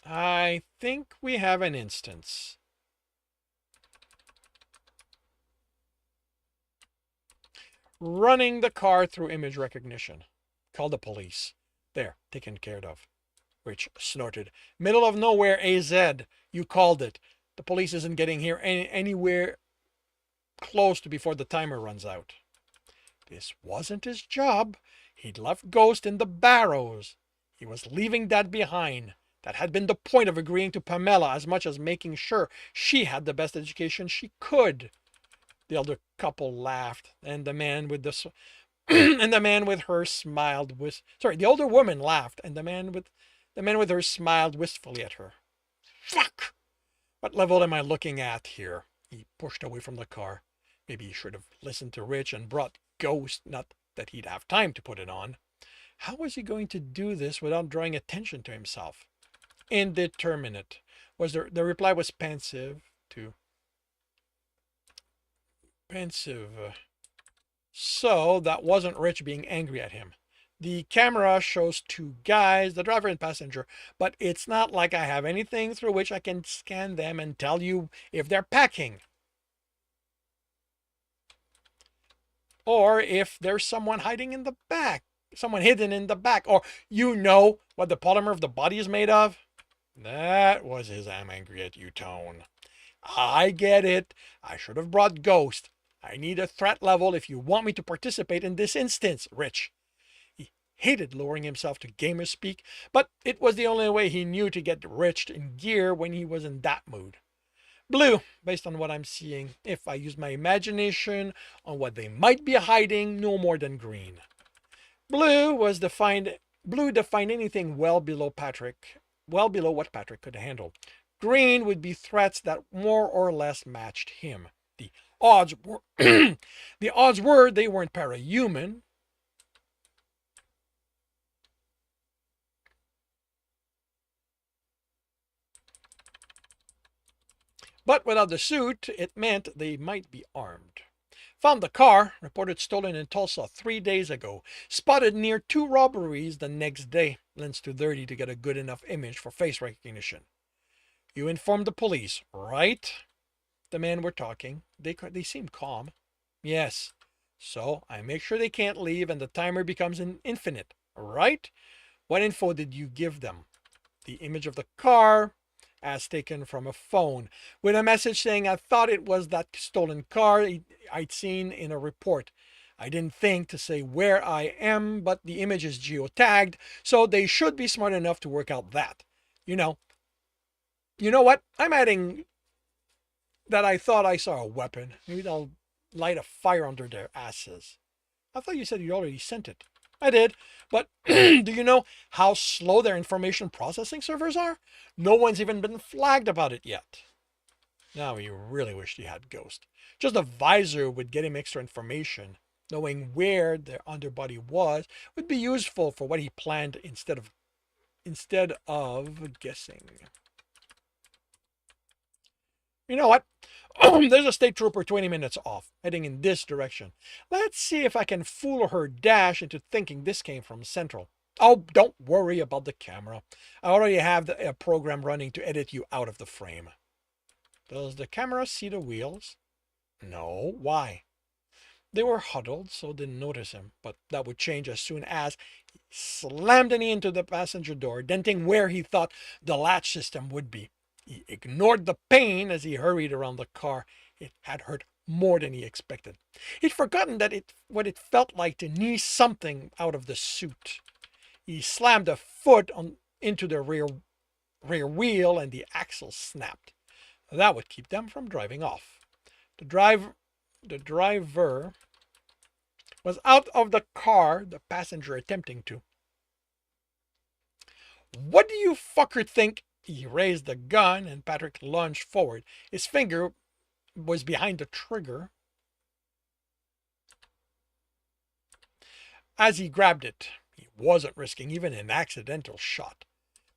I think we have an instance. Running the car through image recognition. Call the police. There, taken care of. Rich snorted. Middle of nowhere, AZ. You called it. The police isn't getting here anywhere close to before the timer runs out. This wasn't his job. He'd left Ghost in the Barrows. He was leaving that behind. That had been the point of agreeing to Pamela as much as making sure she had the best education she could. The elder couple laughed, and the man with the and the man with her smiled the older woman laughed, and the man with her smiled wistfully at her. Fuck! What level am I looking at here? He pushed away from the car. Maybe he should have listened to Rich and brought Ghost, not that he'd have time to put it on. How was he going to do this without drawing attention to himself? Indeterminate. The reply was pensive to pensive. So that wasn't Rich being angry at him. The camera shows two guys, the driver and passenger, but it's not like I have anything through which I can scan them and tell you if they're packing. Or if there's someone hiding in the back, someone hidden in the back, or you know what the polymer of the body is made of. That was his I'm angry at you tone. I get it. I should have brought Ghost. I need a threat level if you want me to participate in this instance, Rich. He hated lowering himself to gamer speak, but it was the only way he knew to get Rich in gear when he was in that mood. Blue, based on what I'm seeing, if I use my imagination on what they might be hiding, no more than green. Blue defined anything well below what Patrick could handle. Green would be threats that more or less matched him. The odds were the odds were they weren't parahuman. But without the suit, it meant they might be armed. Found the car, reported stolen in Tulsa 3 days ago. Spotted near 2 robberies the next day. Lens too dirty to get a good enough image for face recognition. You informed the police, right? The men were talking. They seemed calm. Yes. So I make sure they can't leave and the timer becomes infinite, right? What info did you give them? The image of the car as taken from a phone with a message saying I thought it was that stolen car I'd seen in a report. I didn't think to say where I am, but the image is geotagged, so they should be smart enough to work out that. You know what? I'm adding that I thought I saw a weapon. Maybe they'll light a fire under their asses. I thought you said you already sent it. I did, but do you know how slow their information processing servers are? No one's even been flagged about it yet. Now he really wished he had Ghost. Just a visor would get him extra information. Knowing where their underbody was would be useful for what he planned instead of guessing. You know what? There's a state trooper 20 minutes off, heading in this direction. Let's see if I can fool her dash into thinking this came from Central. Oh, don't worry about the camera. I already have a program running to edit you out of the frame. Does the camera see the wheels? No. Why? They were huddled, so didn't notice him, but that would change as soon as he slammed a knee into the passenger door, denting where he thought the latch system would be. He ignored the pain as he hurried around the car. It had hurt more than he expected. He'd forgotten what it felt like to knee something out of the suit. He slammed a foot into the rear wheel and the axle snapped. That would keep them from driving off. The driver was out of the car, the passenger attempting to. What do you fucker think? He raised the gun and Patrick lunged forward. His finger was behind the trigger. As he grabbed it, he wasn't risking even an accidental shot.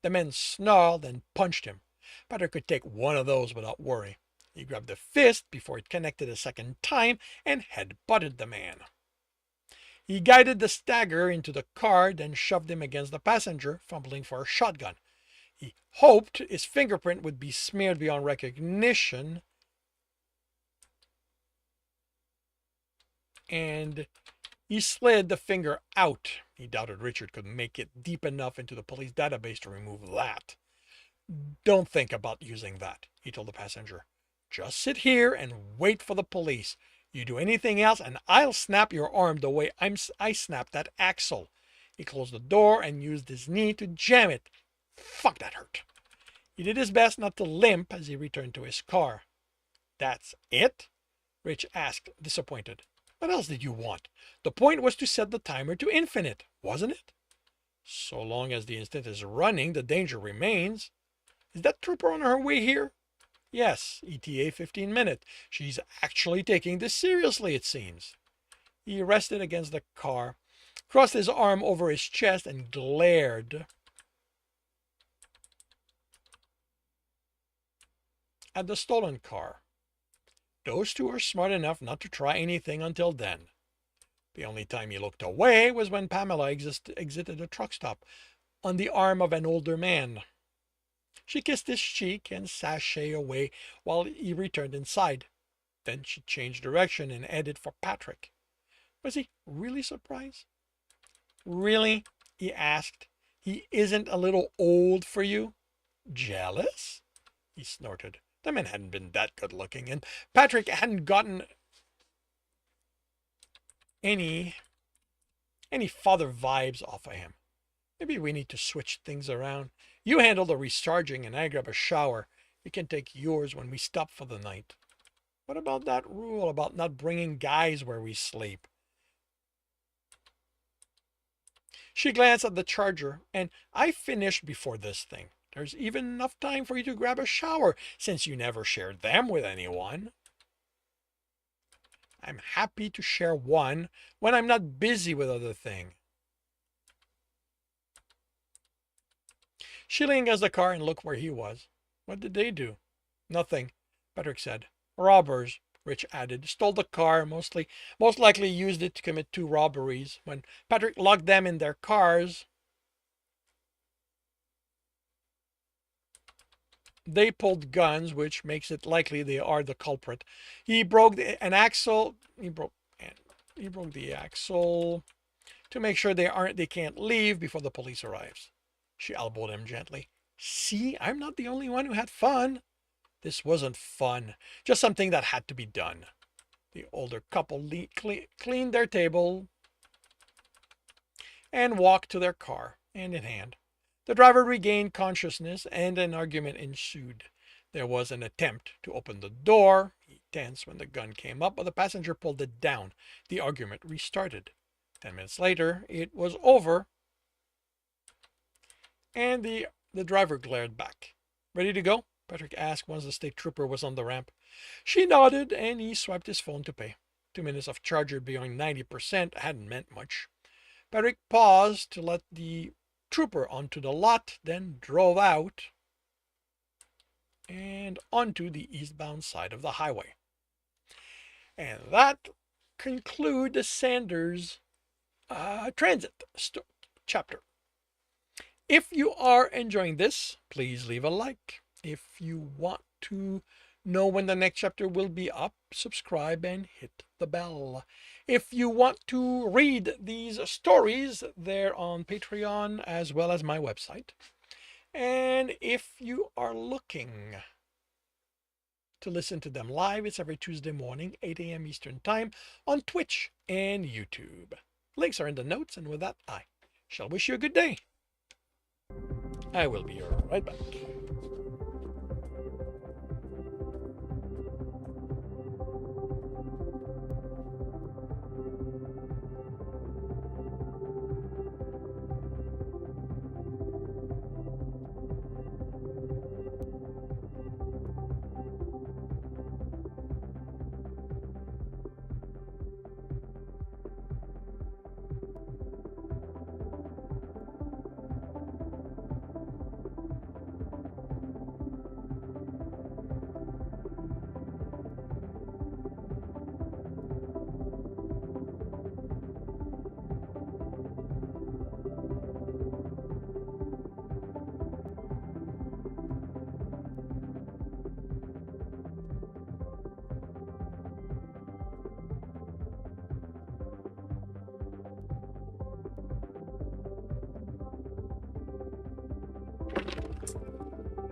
The men snarled and punched him. Patrick could take one of those without worry. He grabbed the fist before it connected a second time and head-butted the man. He guided the stagger into the car, then shoved him against the passenger, fumbling for a shotgun. He hoped his fingerprint would be smeared beyond recognition, and he slid the finger out. He doubted Richard could make it deep enough into the police database to remove that. Don't think about using that, he told the passenger. Just sit here and wait for the police. You do anything else and I'll snap your arm the way I snapped that axle. He closed the door and used his knee to jam it. Fuck, that hurt. He did his best not to limp as he returned to his car. That's it? Rich asked, disappointed. What else did you want? The point was to set the timer to infinite, wasn't it? So long as the instant is running, the danger remains. Is that trooper on her way here? Yes, ETA 15 minutes. She's actually taking this seriously, it seems. He rested against the car, crossed his arm over his chest, and glared at the stolen car. Those two are smart enough not to try anything until then. The only time he looked away was when Pamela exited a truck stop on the arm of an older man. She kissed his cheek and sashayed away while he returned inside. Then she changed direction and headed for Patrick. Was he really surprised? Really? He asked. He isn't a little old for you? Jealous? He snorted. The man hadn't been that good looking, and Patrick hadn't gotten any father vibes off of him. Maybe we need to switch things around. You handle the recharging and I grab a shower. You can take yours when we stop for the night. What about that rule about not bringing guys where we sleep? She glanced at the charger, and I finished before this thing. There's even enough time for you to grab a shower since you never shared them with anyone. I'm happy to share one when I'm not busy with other things. She leaned against the car and looked where he was. What did they do? Nothing, Patrick said. Robbers, Rich added, stole the car, most likely used it to commit 2 robberies. When Patrick locked them in their cars, they pulled guns, which makes it likely they are the culprit. He broke an axle. He broke the axle to make sure they can't leave before the police arrives. She elbowed him gently. See, I'm not the only one who had fun. This wasn't fun, just something that had to be done. The older couple cleaned their table and walked to their car, hand in hand. The driver regained consciousness and an argument ensued. There was an attempt to open the door. He tensed when the gun came up, but the passenger pulled it down. The argument restarted. 10 minutes later, it was over, and the driver glared back. Ready to go? Patrick asked once the state trooper was on the ramp. She nodded, and he swiped his phone to pay. 2 minutes of charger beyond 90% hadn't meant much. Patrick paused to let the trooper onto the lot, then drove out and onto the eastbound side of the highway. And that concludes the Sanders transit chapter. If you are enjoying this, please leave a like. If you want to know when the next chapter will be up, subscribe and hit the bell. If you want to read these stories, they're on Patreon as well as my website. And if you are looking to listen to them live, it's every Tuesday morning, 8 a.m. Eastern Time on Twitch and YouTube. Links are in the notes, and with that, I shall wish you a good day. I will be right back.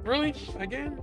Really? Again?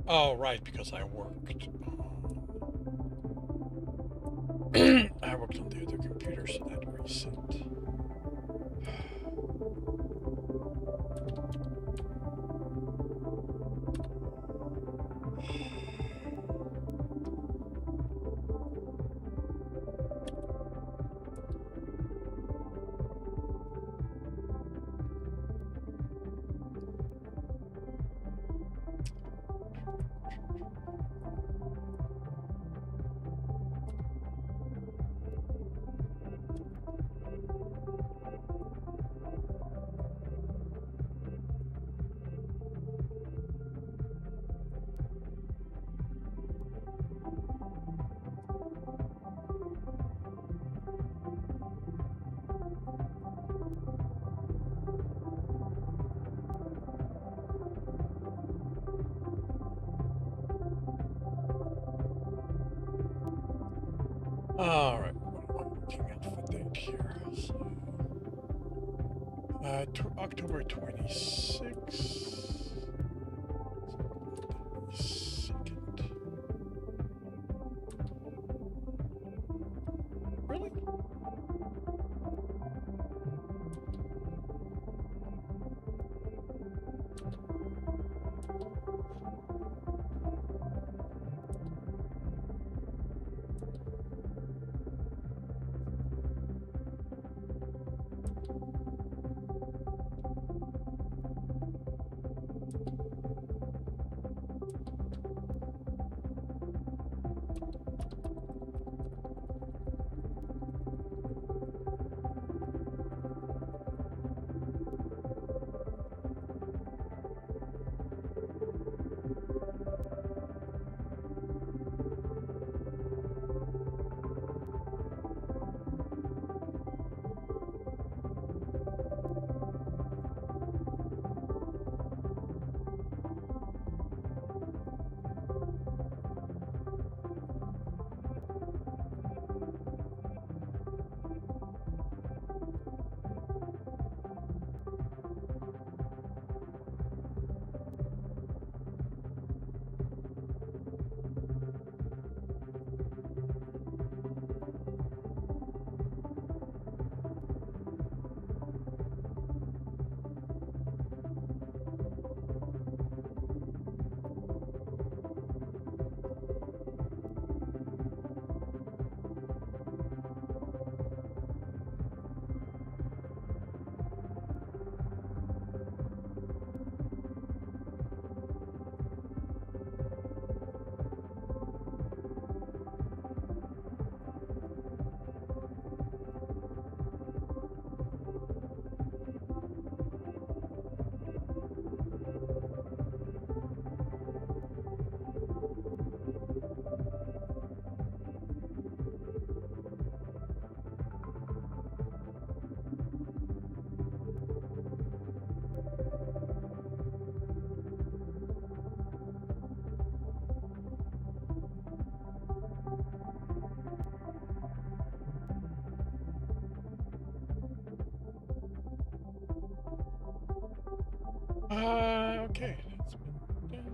Oh, right, because I worked. I worked on the other computer, so that reset. All right, what am I looking at for date here? So, October 26th. Second. Really? Okay. That's been done.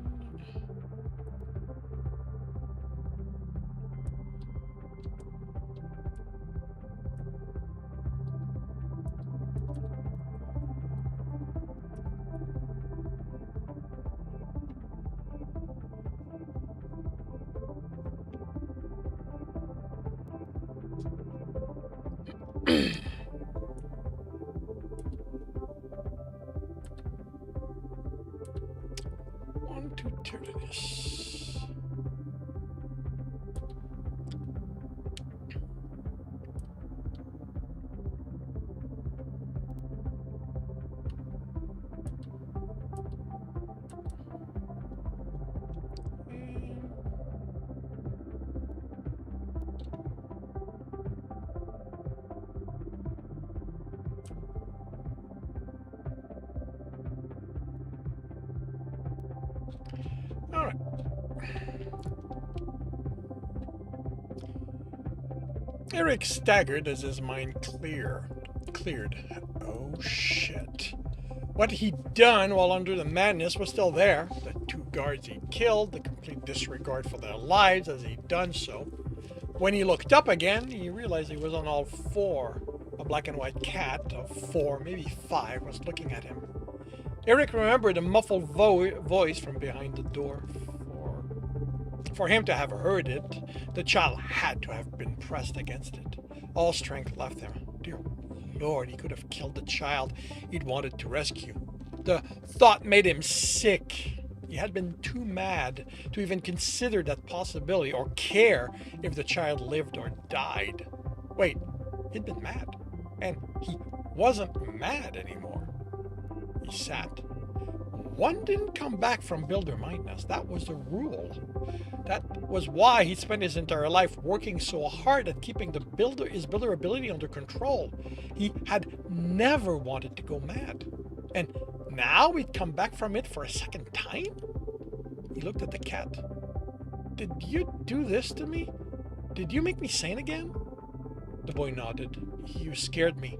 On to tardiness. Eric staggered as his mind cleared. Oh shit. What he'd done while under the madness was still there. The two guards he'd killed, the complete disregard for their lives as he'd done so. When he looked up again, he realized he was on all four. A black and white cat of 4, maybe 5, was looking at him. Eric remembered a muffled voice from behind the door. For him to have heard it, the child had to have been pressed against it. All strength left him. Dear Lord, he could have killed the child he'd wanted to rescue. The thought made him sick. He had been too mad to even consider that possibility or care if the child lived or died. Wait, he'd been mad. And he wasn't mad anymore. He sat. One didn't come back from Builder Mindness. That was the rule. That was why he spent his entire life working so hard at keeping his builder ability under control. He had never wanted to go mad. And now he'd come back from it for a second time? He looked at the cat. Did you do this to me? Did you make me sane again? The boy nodded. You scared me.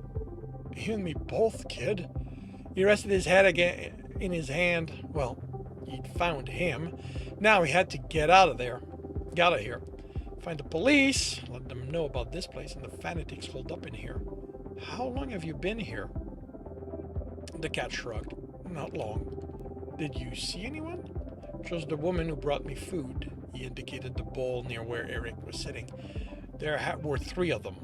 You and me both, kid. He rested his head again in his hand. Well, he'd found him. Now he had to get out of there. Get out of here. Find the police. Let them know about this place and the fanatics holed up in here. How long have you been here? The cat shrugged. Not long. Did you see anyone? Just the woman who brought me food. He indicated the bowl near where Eric was sitting. There were 3 of them.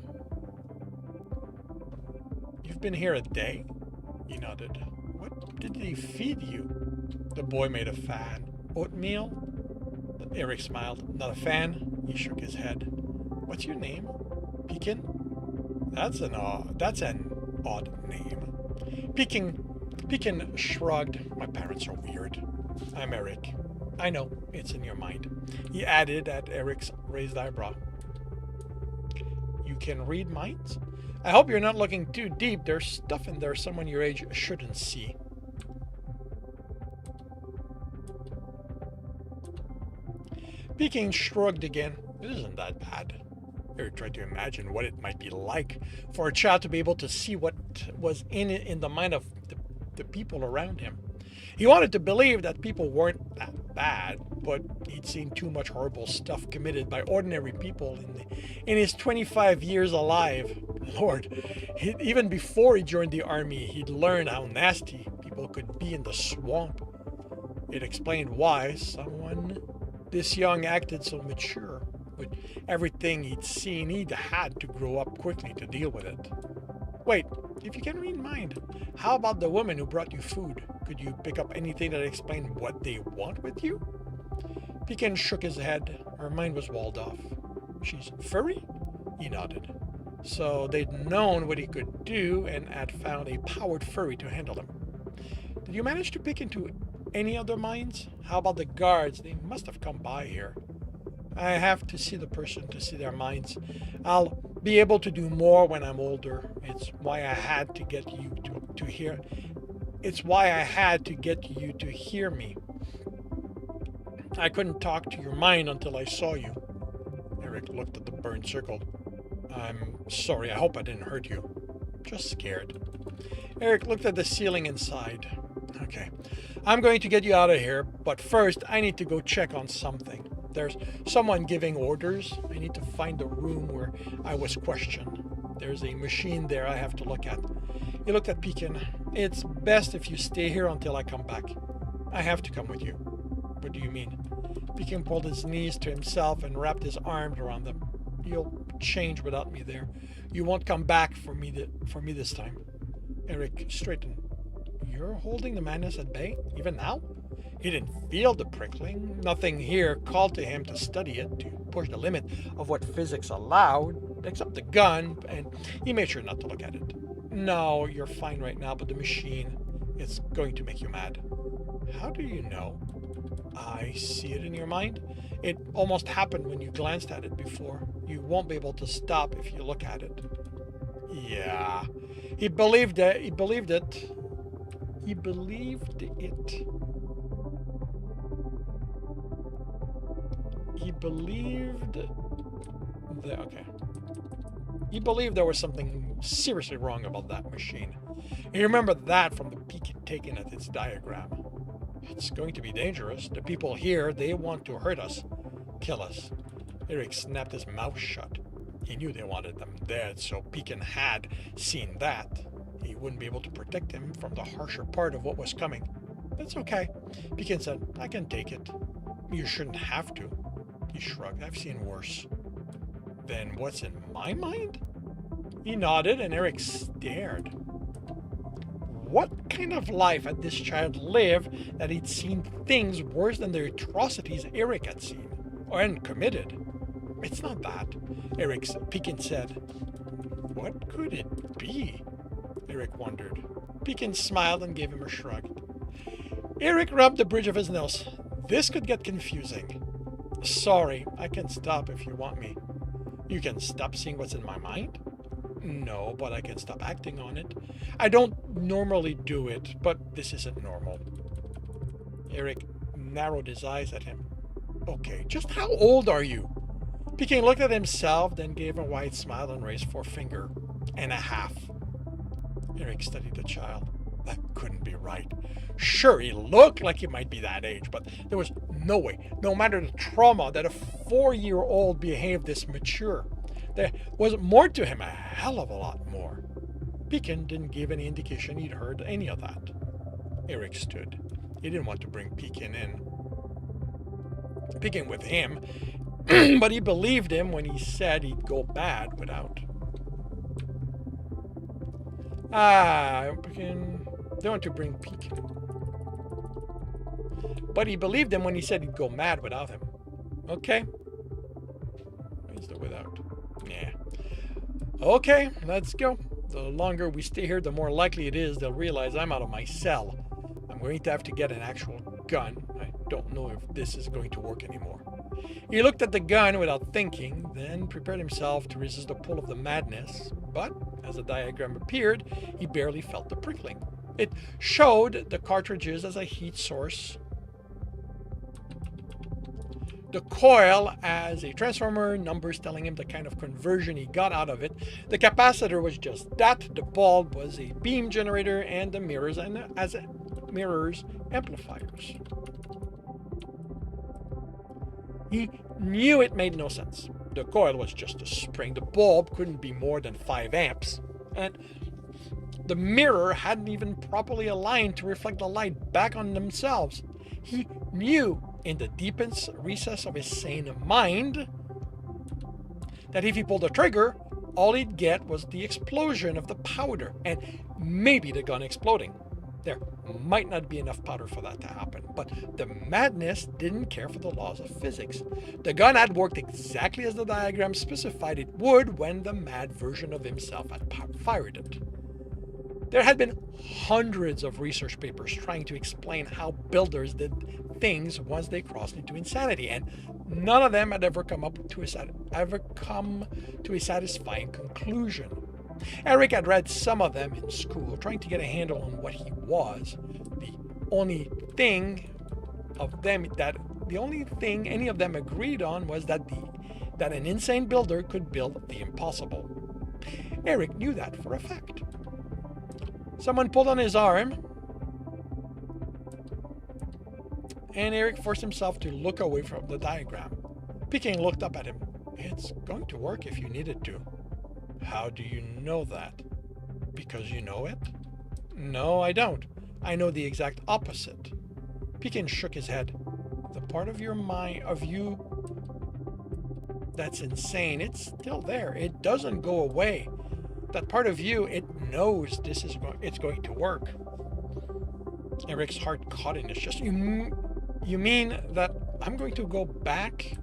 You've been here a day? He nodded. What did he feed you? The boy made a fan. Oatmeal? Eric smiled. Not a fan? He shook his head. What's your name? Pekin? That's an odd name. Pekin shrugged. My parents are weird. I'm Eric. I know, it's in your mind. He added at Eric's raised eyebrow. You can read minds? I hope you're not looking too deep. There's stuff in there someone your age shouldn't see. Peking shrugged again. It isn't that bad. Eric tried to imagine what it might be like for a child to be able to see what was in the mind of the people around him. He wanted to believe that people weren't that bad, but he'd seen too much horrible stuff committed by ordinary people in his 25 years alive. Lord, even before he joined the army, he'd learned how nasty people could be in the swamp. It explained why someone this young acted so mature. With everything he'd seen, he'd had to grow up quickly to deal with it. Wait, if you can read mind, how about the woman who brought you food? Could you pick up anything that explained what they want with you? Pekin shook his head. Her mind was walled off. She's furry? He nodded. So they'd known what he could do and had found a powered furry to handle him. Did you manage to pick into any other minds? How about the guards? They must have come by here. I have to see the person to see their minds. I'll be able to do more when I'm older. It's why I had to get you to hear. It's why I had to get you to hear me. I couldn't talk to your mind until I saw you. Eric looked at the burned circle. I'm sorry, I hope I didn't hurt you. Just scared. Eric looked at the ceiling and sighed. Okay, I'm going to get you out of here, but first I need to go check on something. There's someone giving orders. I need to find the room where I was questioned. There's a machine there I have to look at. He looked at Pekin. It's best if you stay here until I come back. I have to come with you. What do you mean? Pekin pulled his knees to himself and wrapped his arms around them. You'll change without me there. You won't come back for me this time. Eric straightened. You're holding the madness at bay, even now? He didn't feel the prickling. Nothing here called to him to study it, to push the limit of what physics allowed, except the gun, and he made sure not to look at it. No, you're fine right now, but the machine, it's going to make you mad. How do you know? I see it in your mind. It almost happened when you glanced at it before. You won't be able to stop if you look at it. Yeah. He believed it. He believed it. He believed it. He believed that. Okay. He believed there was something seriously wrong about that machine. He remembered that from the peek he'd taken at its diagram. It's going to be dangerous. The people here, they want to hurt us, kill us. Eric snapped his mouth shut. He knew they wanted them dead, so Pekin had seen that. He wouldn't be able to protect him from the harsher part of what was coming. That's okay. Pekin said, I can take it. You shouldn't have to. He shrugged. I've seen worse. Then what's in my mind? He nodded and Eric stared. What kind of life had this child lived that he'd seen things worse than the atrocities Eric had seen and committed? It's not that, Pekin said. What could it be? Eric wondered. Pekin smiled and gave him a shrug. Eric rubbed the bridge of his nose. This could get confusing. Sorry, I can stop if you want me. You can stop seeing what's in my mind? No, but I can stop acting on it. I don't normally do it, but this isn't normal. Eric narrowed his eyes at him. Okay, just how old are you? Pekin looked at himself, then gave a wide smile and raised 4.5 fingers. Eric studied the child. That couldn't be right. Sure, he looked like he might be that age, but there was no way, no matter the trauma, that a 4-year-old behaved this mature. There was more to him, a hell of a lot more. Pekin didn't give any indication he'd heard any of that. Eric stood. He didn't want to bring Pekin with him, but he believed him when he said he'd go bad without. Pekin didn't want to bring Pekin. But he believed him when he said he'd go mad without him. Okay. Where's the without? Yeah. Okay, let's go. The longer we stay here, the more likely it is they'll realize I'm out of my cell. I'm going to have to get an actual gun. I don't know if this is going to work anymore. He looked at the gun without thinking, then prepared himself to resist the pull of the madness. But as the diagram appeared, he barely felt the prickling. It showed the cartridges as a heat source, the coil as a transformer, numbers telling him the kind of conversion he got out of it. The capacitor was just that. The bulb was a beam generator, and the mirrors amplifiers. He knew it made no sense. The coil was just a spring. The bulb couldn't be more than 5 amps. And the mirror hadn't even properly aligned to reflect the light back on themselves. He knew in the deepest recess of his sane mind that if he pulled the trigger, all he'd get was the explosion of the powder and maybe the gun exploding. There might not be enough powder for that to happen, but the madness didn't care for the laws of physics. The gun had worked exactly as the diagram specified it would when the mad version of himself had fired it. There had been hundreds of research papers trying to explain how builders did things once they crossed into insanity, and none of them had ever come to a satisfying conclusion. Eric had read some of them in school, trying to get a handle on what he was. The only thing any of them agreed on was that an insane builder could build the impossible. Eric knew that for a fact. Someone pulled on his arm, and Eric forced himself to look away from the diagram. Pekin looked up at him. It's going to work if you need it to. How do you know that? Because you know it? No, I don't. I know the exact opposite. Pekin shook his head. The part of your mind, of you that's insane, it's still there. It doesn't go away. That part of you, it knows it's going to work. Eric's heart caught in his chest. You mean that I'm going to go back?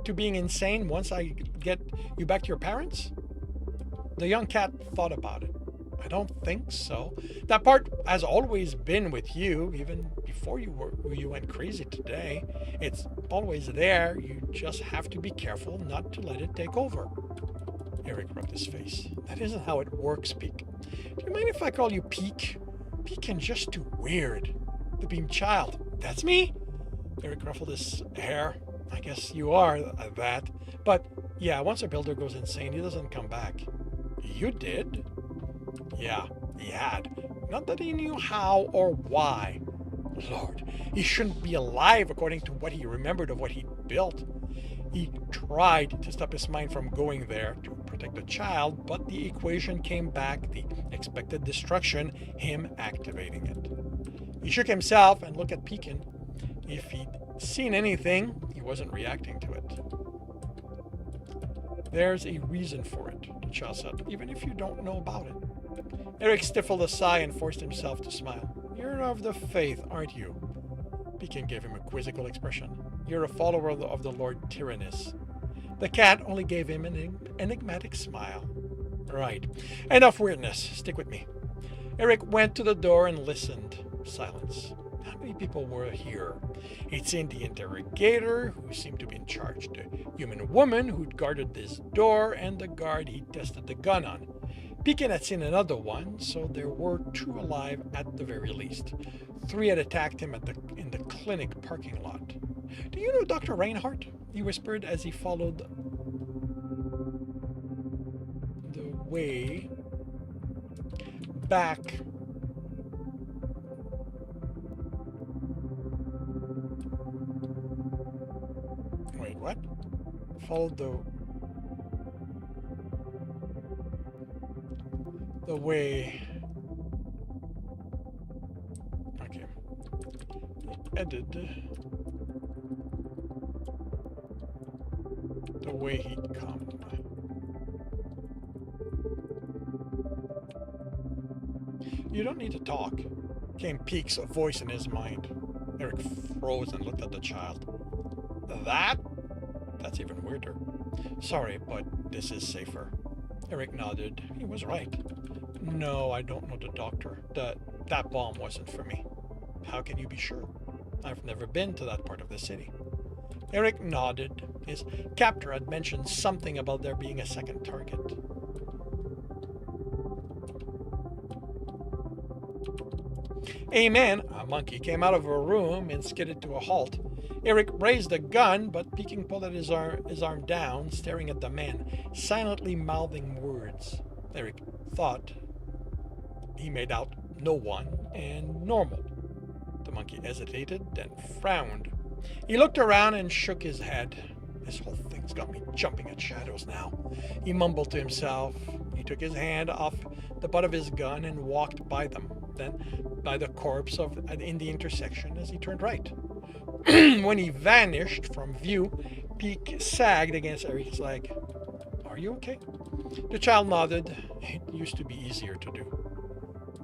To being insane once I get you back to your parents? The young cat thought about it. I don't think so. That part has always been with you, even before you went crazy today. It's always there. You just have to be careful not to let it take over. Eric rubbed his face. That isn't how it works, Peek. Do you mind if I call you Peek? Pekin's just too weird. The beam child. That's me? Eric ruffled his hair. I guess you are that. But yeah, once a builder goes insane, he doesn't come back. You did? Yeah, he had. Not that he knew how or why. Lord, he shouldn't be alive according to what he remembered of what he built. He tried to stop his mind from going there to protect the child, but the equation came back, the expected destruction, him activating it. He shook himself and looked at Pekin. If he'd seen anything, he wasn't reacting to it. There's a reason for it, the child said, even if you don't know about it. Eric stifled a sigh and forced himself to smile. You're of the faith, aren't you? Pekin gave him a quizzical expression. You're a follower of the Lord Tyrannus. The cat only gave him an enigmatic smile. Right. Enough weirdness. Stick with me. Eric went to the door and listened. Silence. How many people were here? He'd seen the interrogator, who seemed to be in charge, the human woman who'd guarded this door, and the guard he'd tested the gun on. Pekin had seen another one, so there were 2 alive at the very least. 3 had attacked him in the clinic parking lot. Do you know Dr. Reinhardt? He whispered as he followed the way back. Wait, what? Followed the way. Okay. Edit the way he'd come. You don't need to talk, came Peak's voice in his mind. Eric froze and looked at the child. That's even weirder. Sorry, but this is safer. Eric nodded. He was right. No, I don't know the doctor. That bomb wasn't for me. How can you be sure? I've never been to that part of the city. Eric nodded. His captor had mentioned something about there being a second target. A man, a monkey, came out of a room and skidded to a halt. Eric raised a gun, but Peking pulled at his arm down, staring at the man, silently mouthing words. Eric thought he made out no one and normal. The monkey hesitated, then frowned. He looked around and shook his head. This whole thing's got me jumping at shadows now. He mumbled to himself. He took his hand off the butt of his gun and walked by them, then by the corpse in the intersection as he turned right. When he vanished from view, Peak sagged against Eric's leg. Are you okay? The child nodded. It used to be easier to do.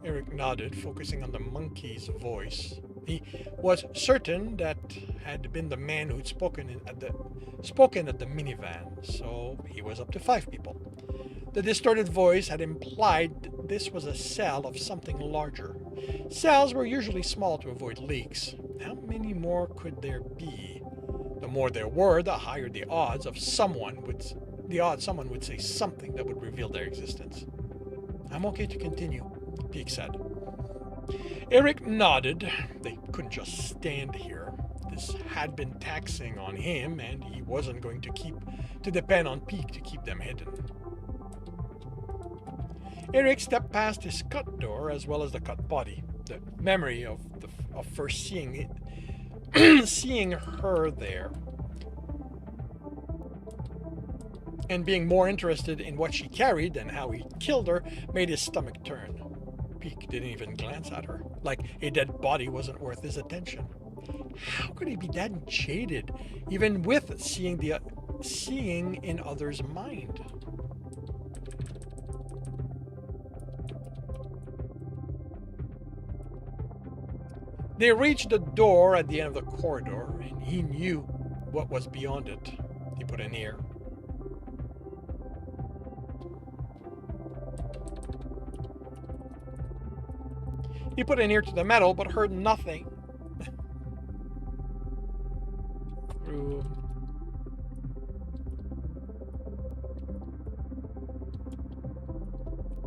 Eric nodded, focusing on the monkey's voice. He was certain that had been the man who'd spoken at the minivan, so he was up to 5 people. The distorted voice had implied this was a cell of something larger. Cells were usually small to avoid leaks. How many more could there be? The more there were, the higher the odds someone would say something that would reveal their existence. I'm okay to continue, Peak said. Eric nodded. They couldn't just stand here. This had been taxing on him, and he wasn't going to depend on Peak to keep them hidden. Eric stepped past his cut door as well as the cut body. The memory of first seeing her there, and being more interested in what she carried than how he killed her, made his stomach turn. Peak didn't even glance at her, like a dead body wasn't worth his attention. How could he be that jaded, even with seeing in others' mind? They reached the door at the end of the corridor, and he knew what was beyond it. He put an ear. He put an ear to the metal, but heard nothing.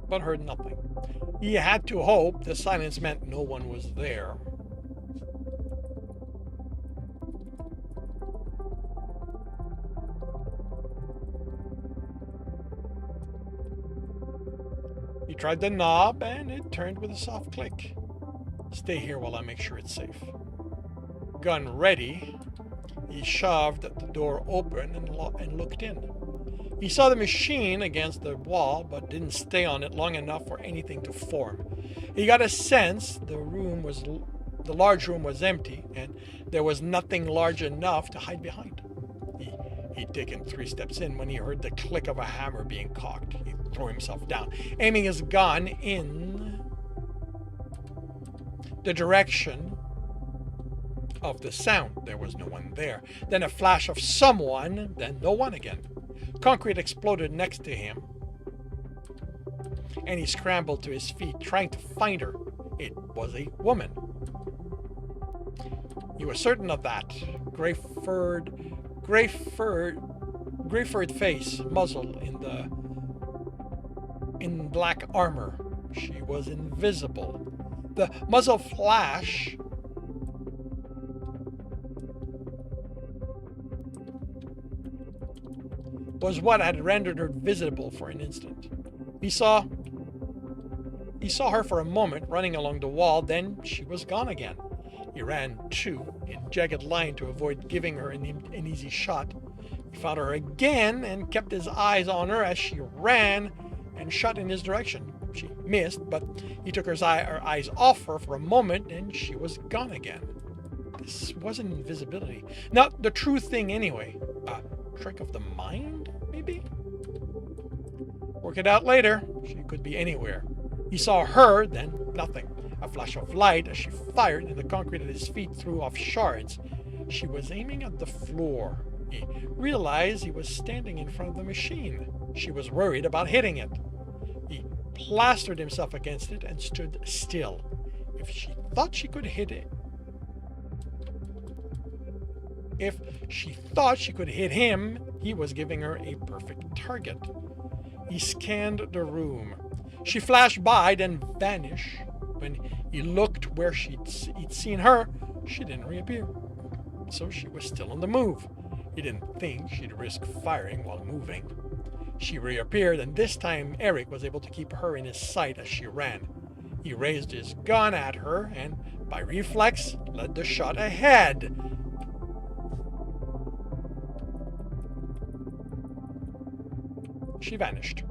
But heard nothing. He had to hope the silence meant no one was there. tried the knob and it turned with a soft click. Stay here while I make sure it's safe. Gun ready, he shoved the door open and looked in. He saw the machine against the wall, but didn't stay on it long enough for anything to form. He got a sense the large room was empty, and there was nothing large enough to hide behind. He'd taken 3 steps in when he heard the click of a hammer being cocked. He threw himself down, aiming his gun in the direction of the sound. There was no one there. Then a flash of someone, then no one again. Concrete exploded next to him, and he scrambled to his feet, trying to find her. It was a woman. He was certain of that. Gray-furred face, muzzle in black armor. She was invisible. The muzzle flash was what had rendered her visible for an instant. He saw her for a moment running along the wall, then she was gone again. He ran too, in jagged line to avoid giving her an easy shot. He found her again and kept his eyes on her as she ran and shot in his direction. She missed, but he took her eyes off her for a moment and she was gone again. This wasn't invisibility. Not the true thing anyway. A trick of the mind, maybe? Work it out later. She could be anywhere. He saw her, then nothing. A flash of light as she fired, and the concrete at his feet threw off shards. She was aiming at the floor. He realized he was standing in front of the machine. She was worried about hitting it. He plastered himself against it and stood still. If she thought she could hit it, If she thought she could hit him, he was giving her a perfect target. He scanned the room. She flashed by, then vanished. When he looked where he'd seen her, she didn't reappear. So she was still on the move. He didn't think she'd risk firing while moving. She reappeared, and this time Eric was able to keep her in his sight as she ran. He raised his gun at her and, by reflex, led the shot ahead. She vanished.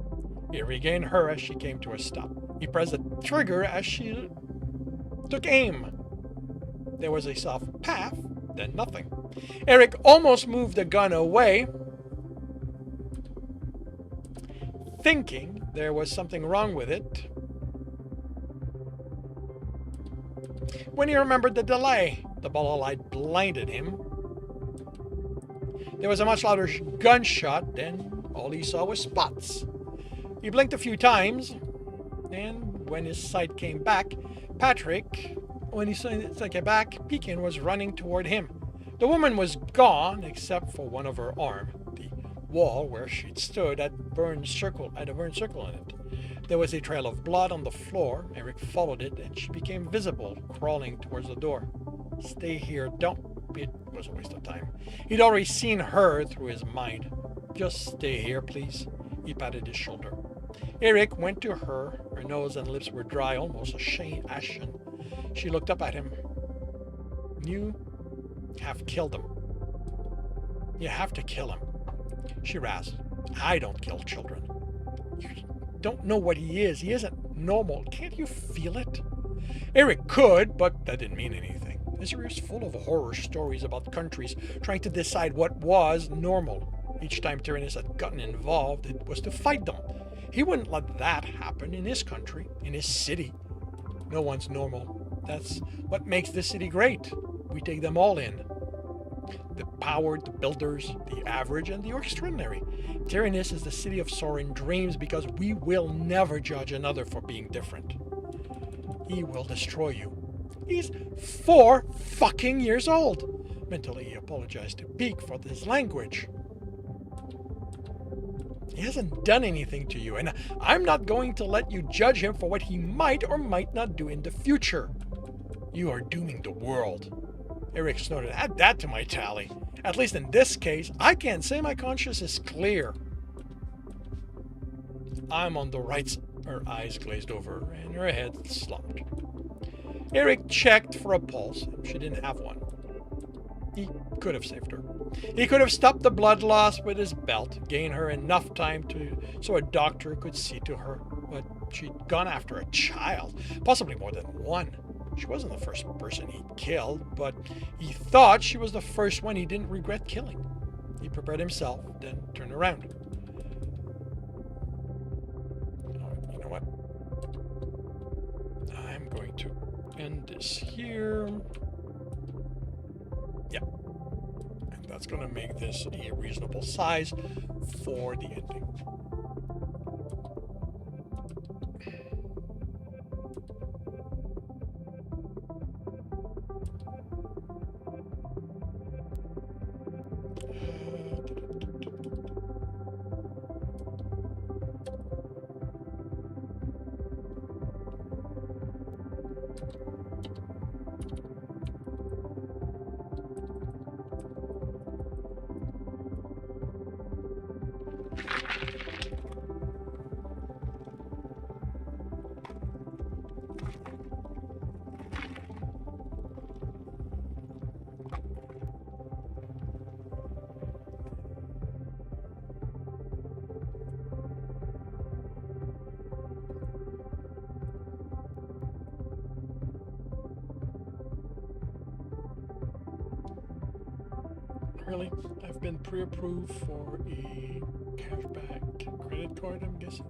He regained her as she came to a stop. He pressed the trigger as she took aim. There was a soft path, then nothing. Eric almost moved the gun away, thinking there was something wrong with it, when he remembered the delay. The ball of light blinded him. There was a much louder gunshot, then all he saw was spots. He blinked a few times, and when his sight came back, Pekin was running toward him. The woman was gone, except for one of her arm. The wall where she'd stood had a burned circle in it. There was a trail of blood on the floor. Eric followed it, and she became visible, crawling towards the door. Stay here, don't. It was a waste of time. He'd already seen her through his mind. Just stay here, please. He patted his shoulder. Eric went to her. Her nose and lips were dry, almost ashen. She looked up at him. You have killed him. You have to kill him. She rasped. I don't kill children. You don't know what he is. He isn't normal. Can't you feel it? Eric could, but that didn't mean anything. Israel is full of horror stories about countries trying to decide what was normal. Each time Tyrannus had gotten involved, it was to fight them. He wouldn't let that happen in his country, in his city. No one's normal. That's what makes this city great. We take them all in. The powered, the builders, the average, and the extraordinary. Tyrannus is the city of soaring dreams because we will never judge another for being different. He will destroy you. He's 4 fucking years old. Mentally, he apologized to Peak for his language. He hasn't done anything to you, and I'm not going to let you judge him for what he might or might not do in the future. You are dooming the world. Eric snorted. Add that to my tally. At least in this case, I can't say my conscience is clear. I'm on the right. Her eyes glazed over and her head slumped. Eric checked for a pulse. She didn't have one. He could have saved her. He could have stopped the blood loss with his belt, gained her enough time so a doctor could see to her. But she'd gone after a child, possibly more than one. She wasn't the first person he killed, but he thought she was the first one he didn't regret killing. He prepared himself, then turned around. You know what? I'm going to end this here. Yeah. And that's going to make this a reasonable size for the ending. Really? I've been pre-approved for a cashback credit card, I'm guessing.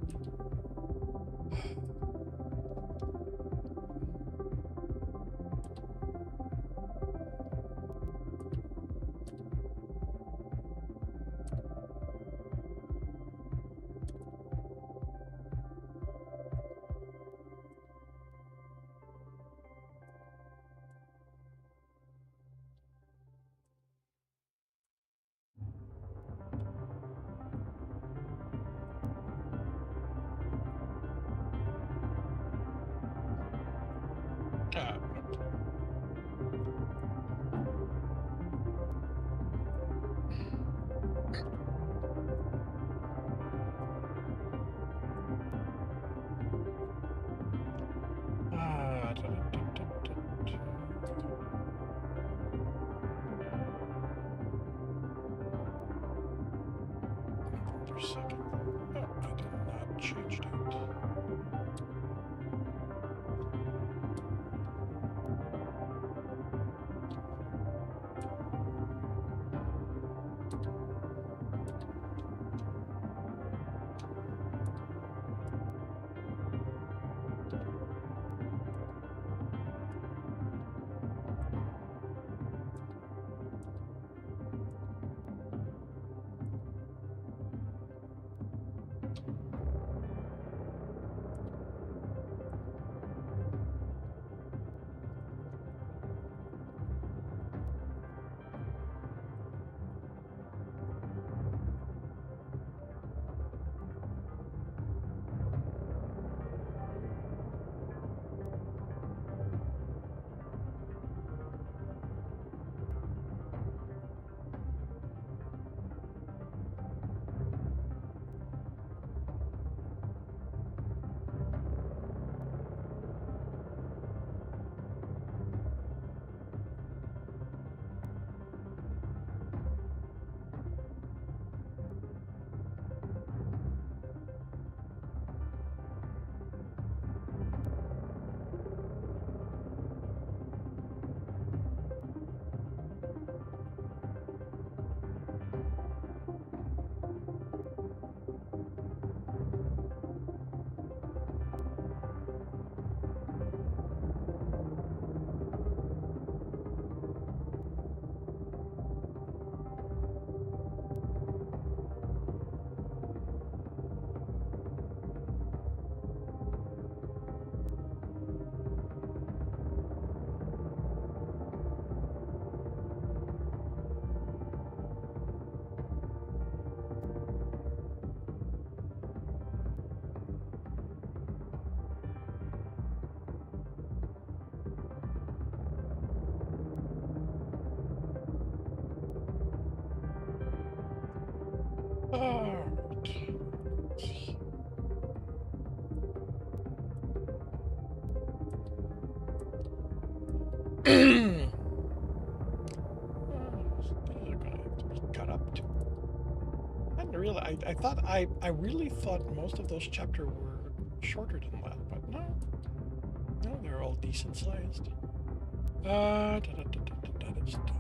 For a second. Oh, I did not change it. Alright. I really thought most of those chapters were shorter than that, but no, no, they're all decent sized. That is done.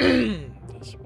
This one.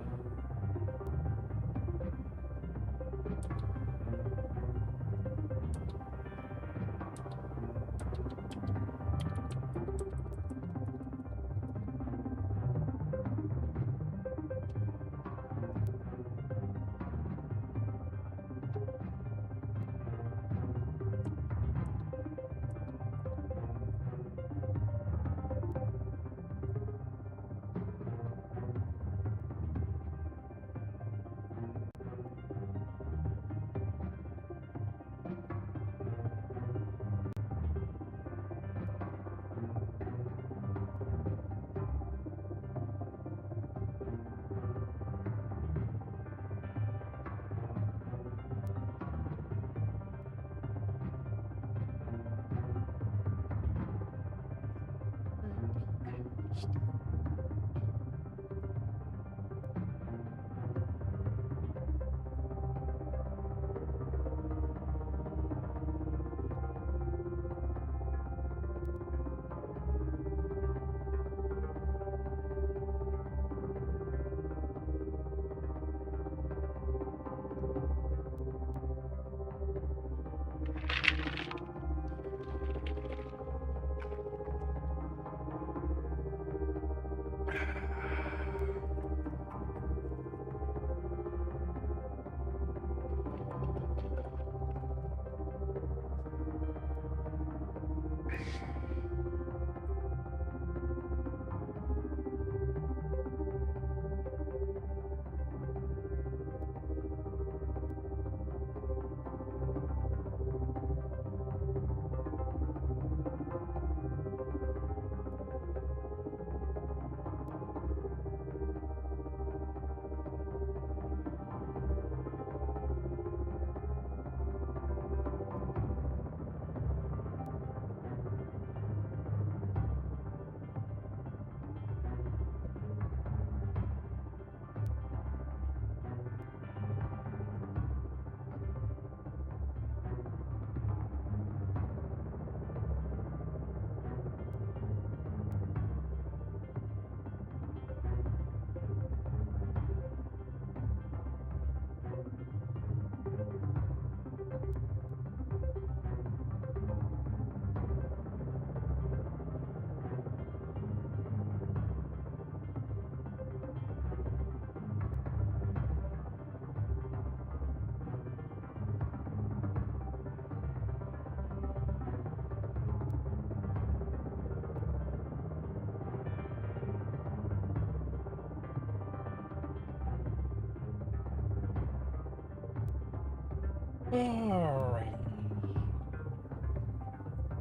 Alright.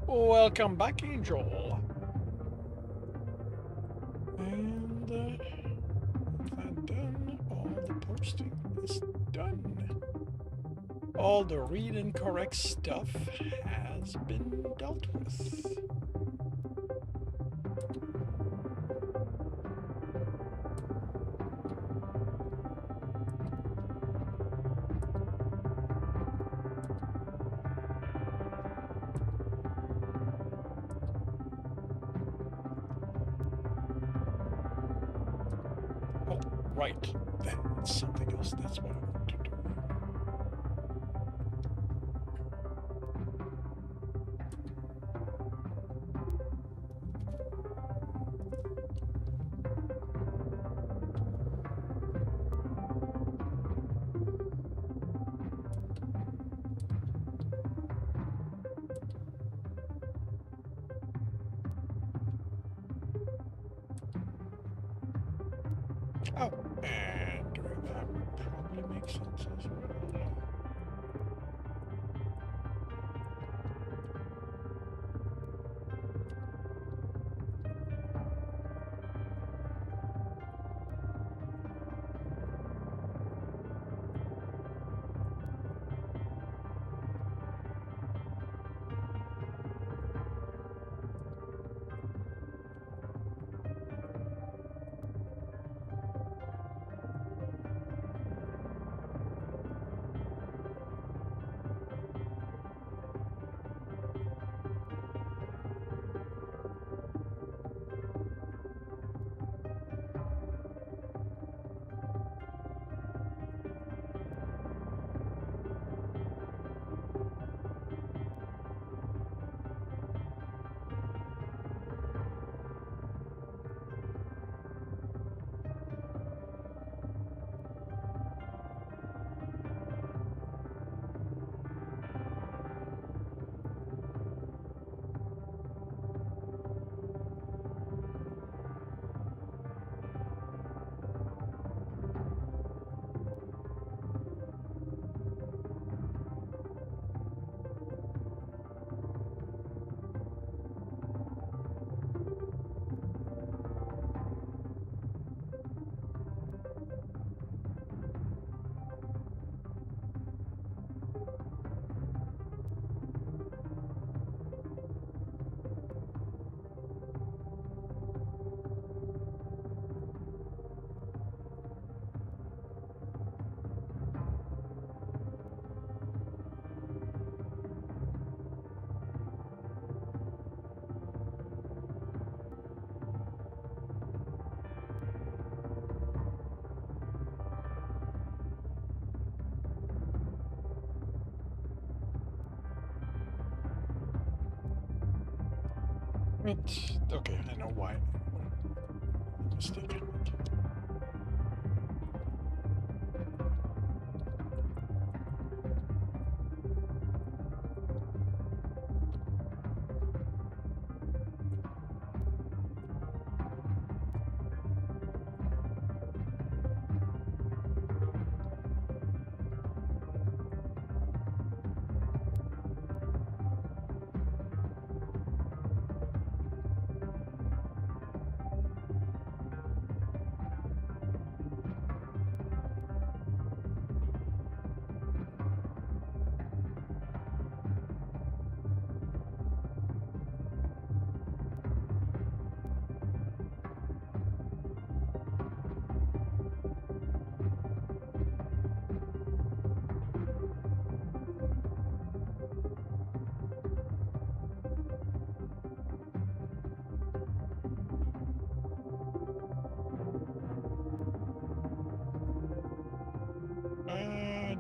Welcome back, Angel. And that done, all the posting is done. All the read and correct stuff has been dealt with. Oh, right. That's something else. That's what I want to do. Oh, and doing that would probably make sense as well. Okay, I know why. Mistaken.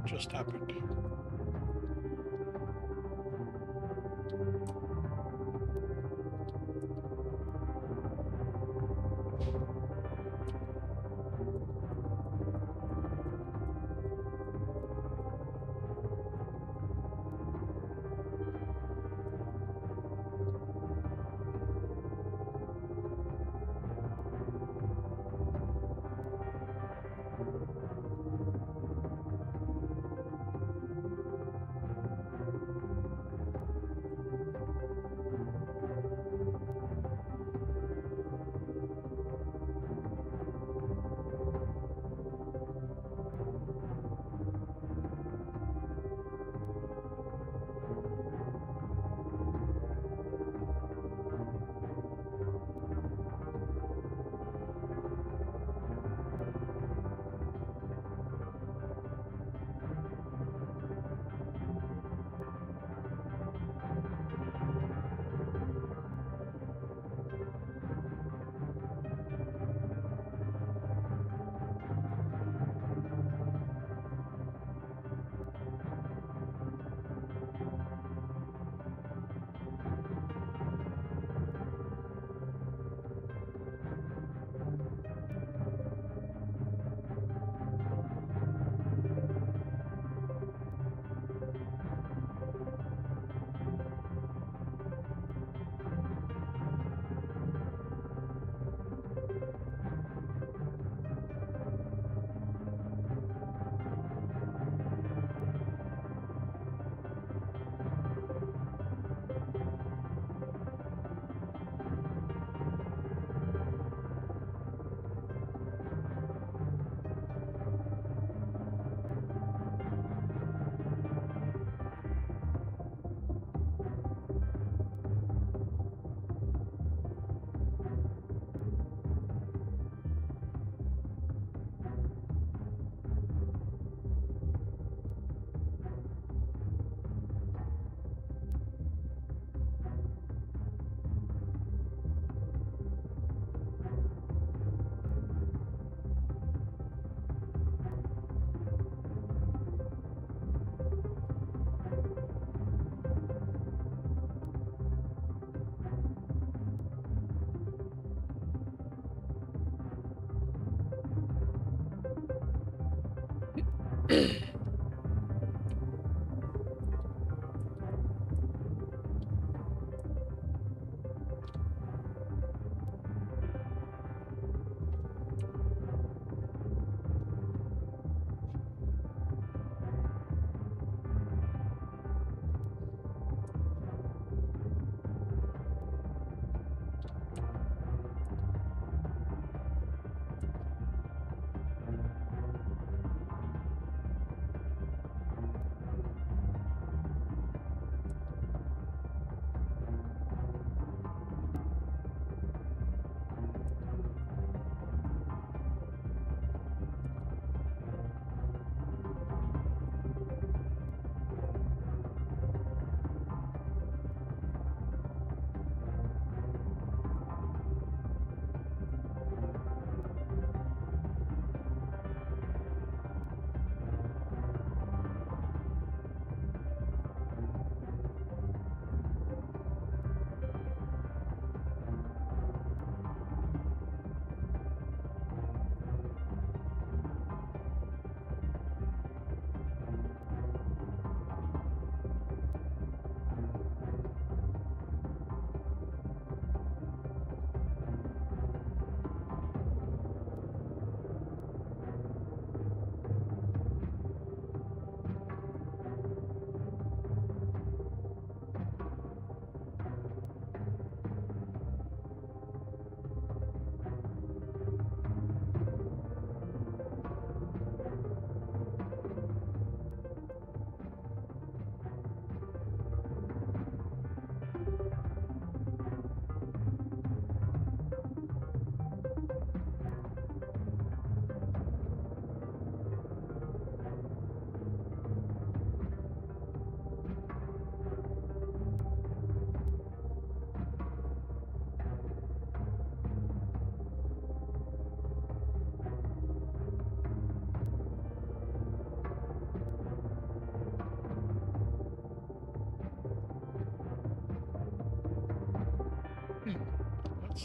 Just happened.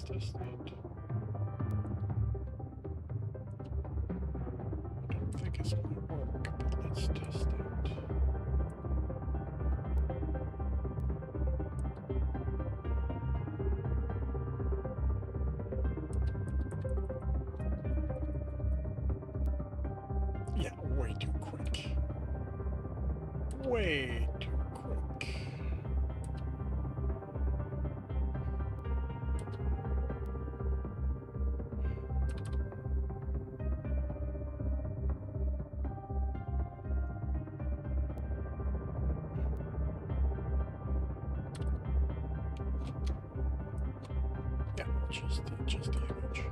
test it. I don't think it's going to work, but let's test it. Yeah, way too quick. Way too quick. Yeah, just the image.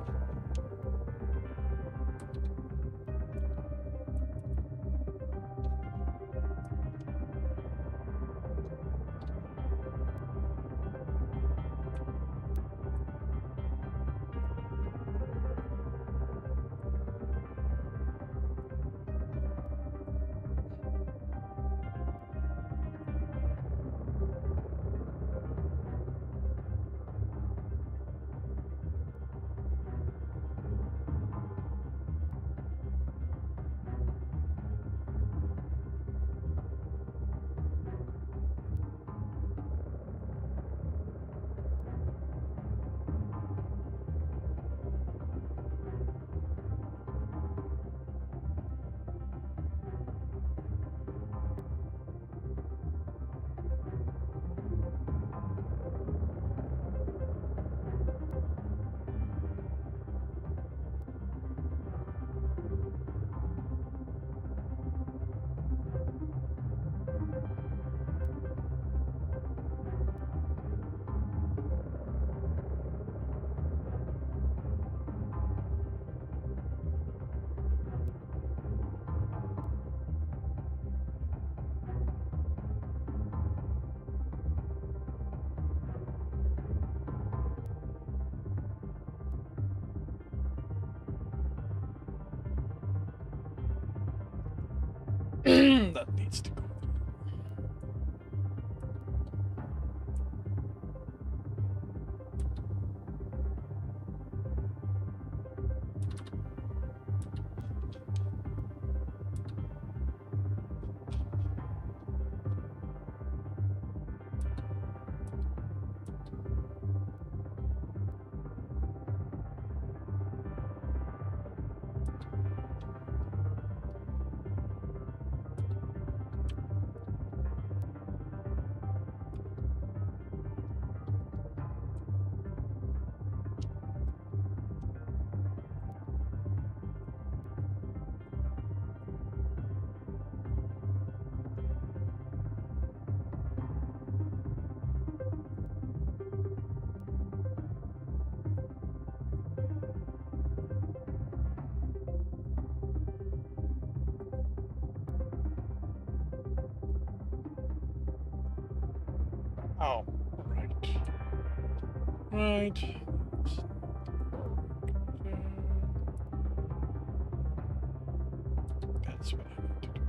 That needs to go. Oh, right. Right. That's what I need to do.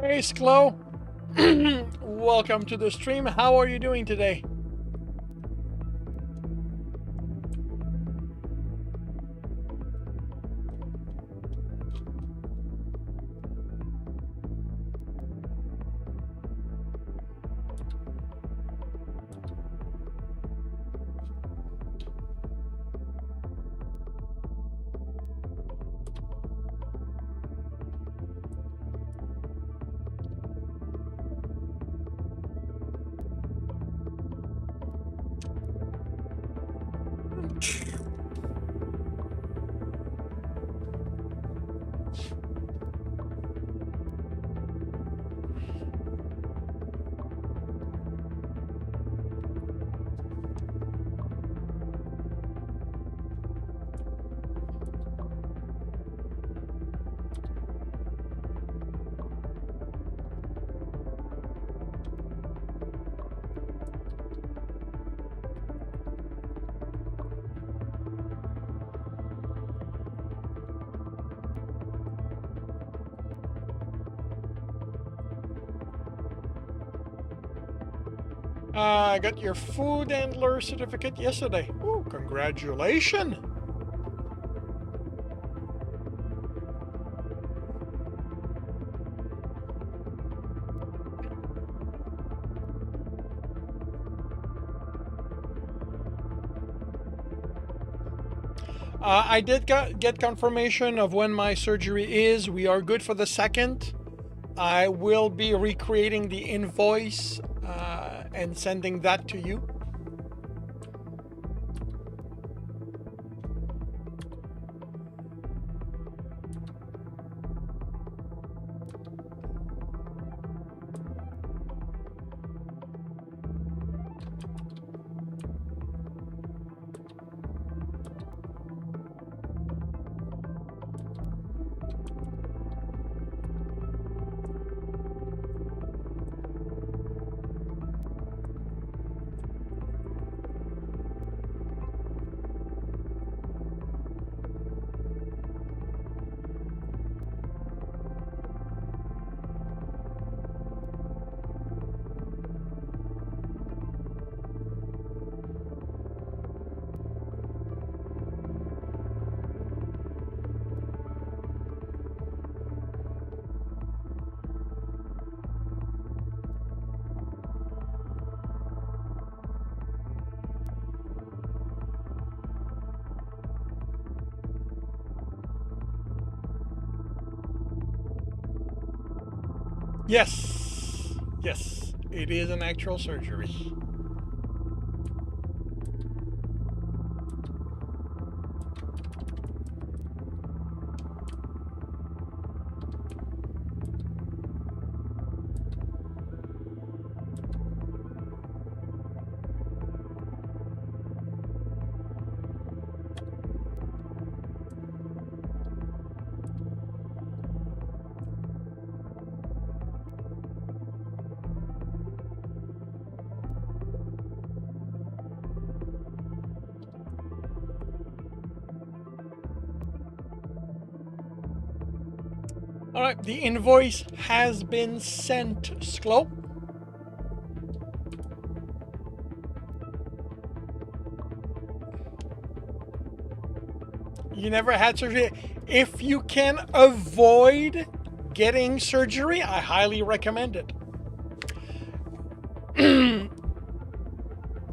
Hey, Sklo. Welcome to the stream. How are you doing today? I got your food handler certificate yesterday. Oh, congratulations. I did get confirmation of when my surgery is. We are good for the 2nd. I will be recreating the invoice and sending that to you. Yes. Yes. It is an actual surgery. All right, the invoice has been sent, Sklo. You never had surgery. If you can avoid getting surgery, I highly recommend it.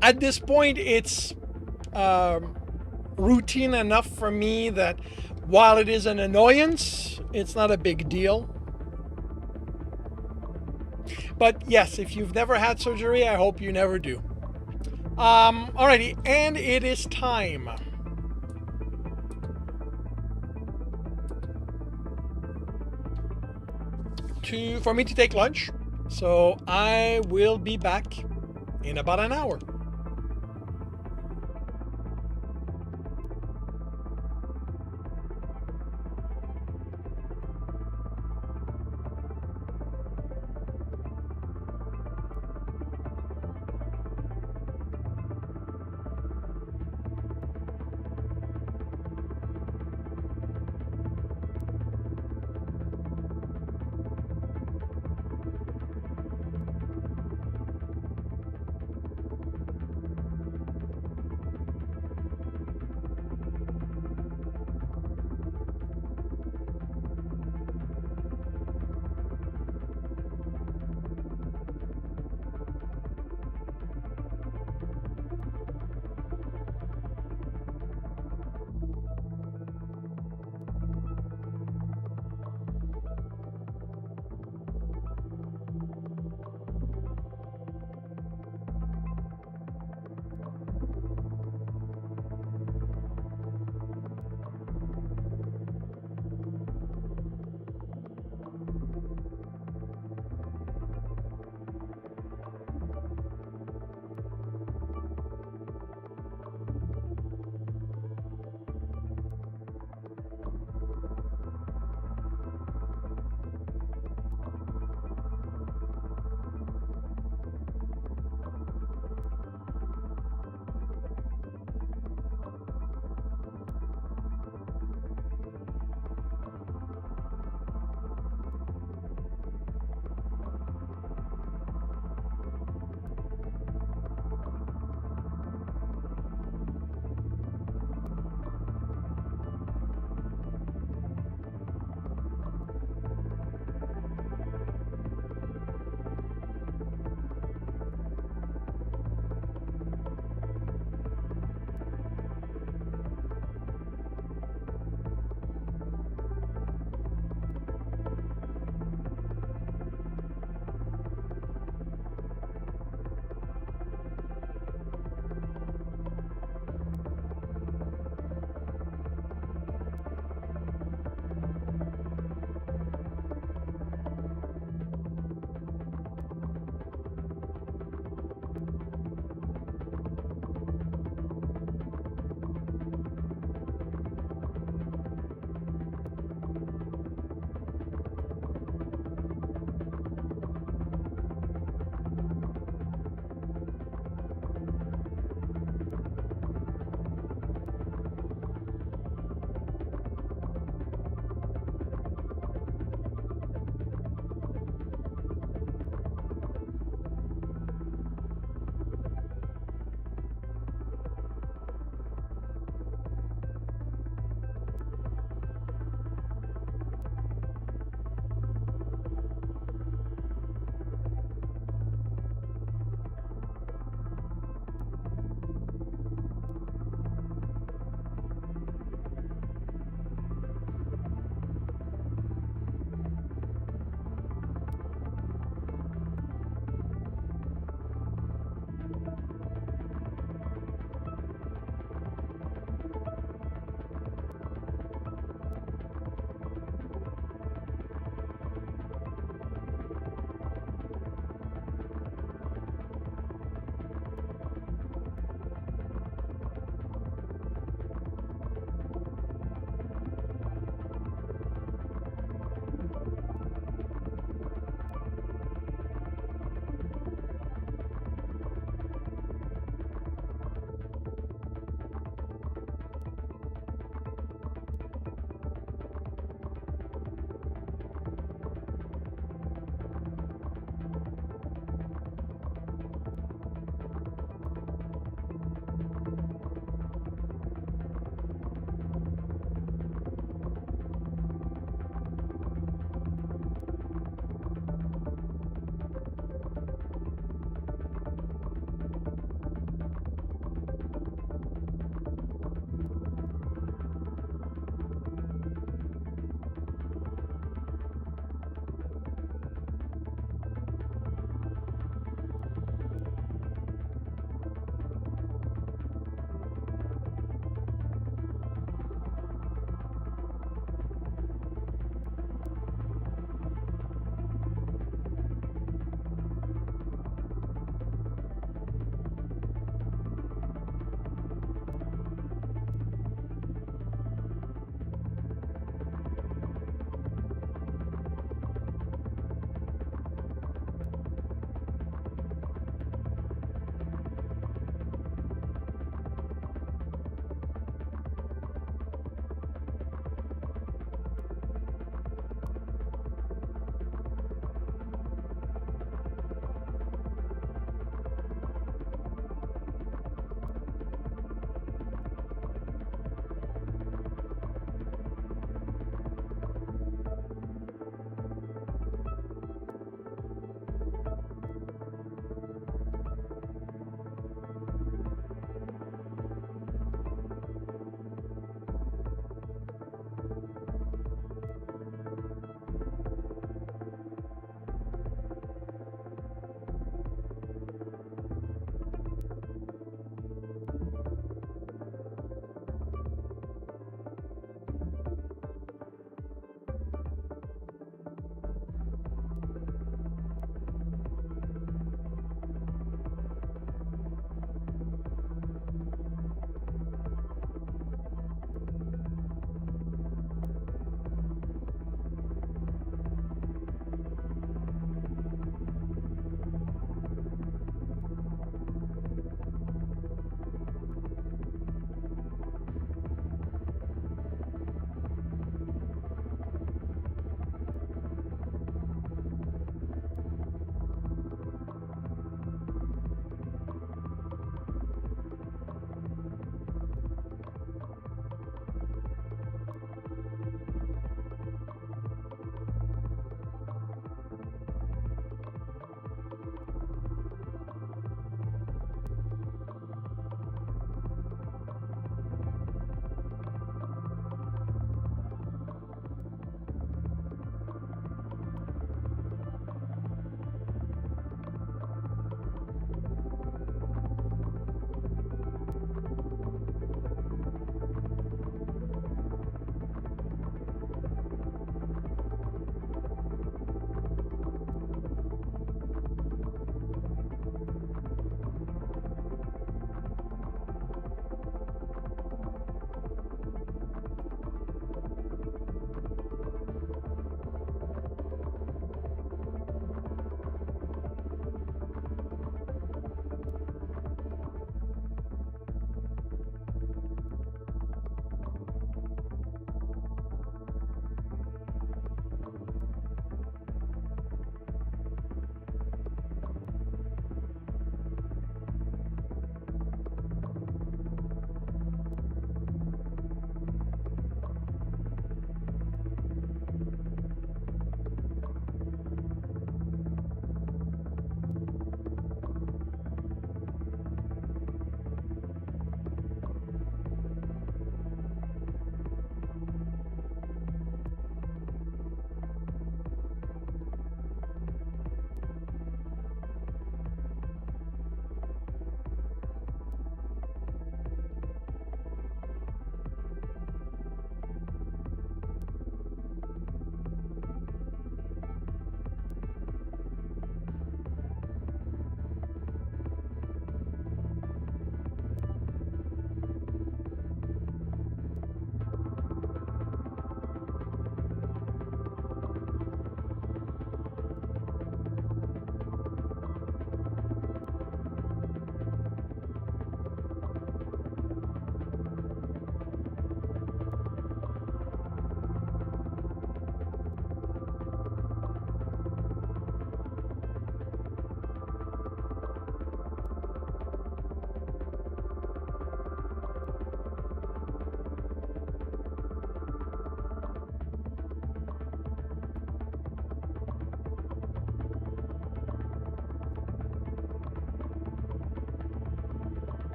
At this point, it's routine enough for me that while it is an annoyance, it's not a big deal. But yes, if you've never had surgery, I hope you never do. Alrighty, and it is time. For me to take lunch. So I will be back in about an hour.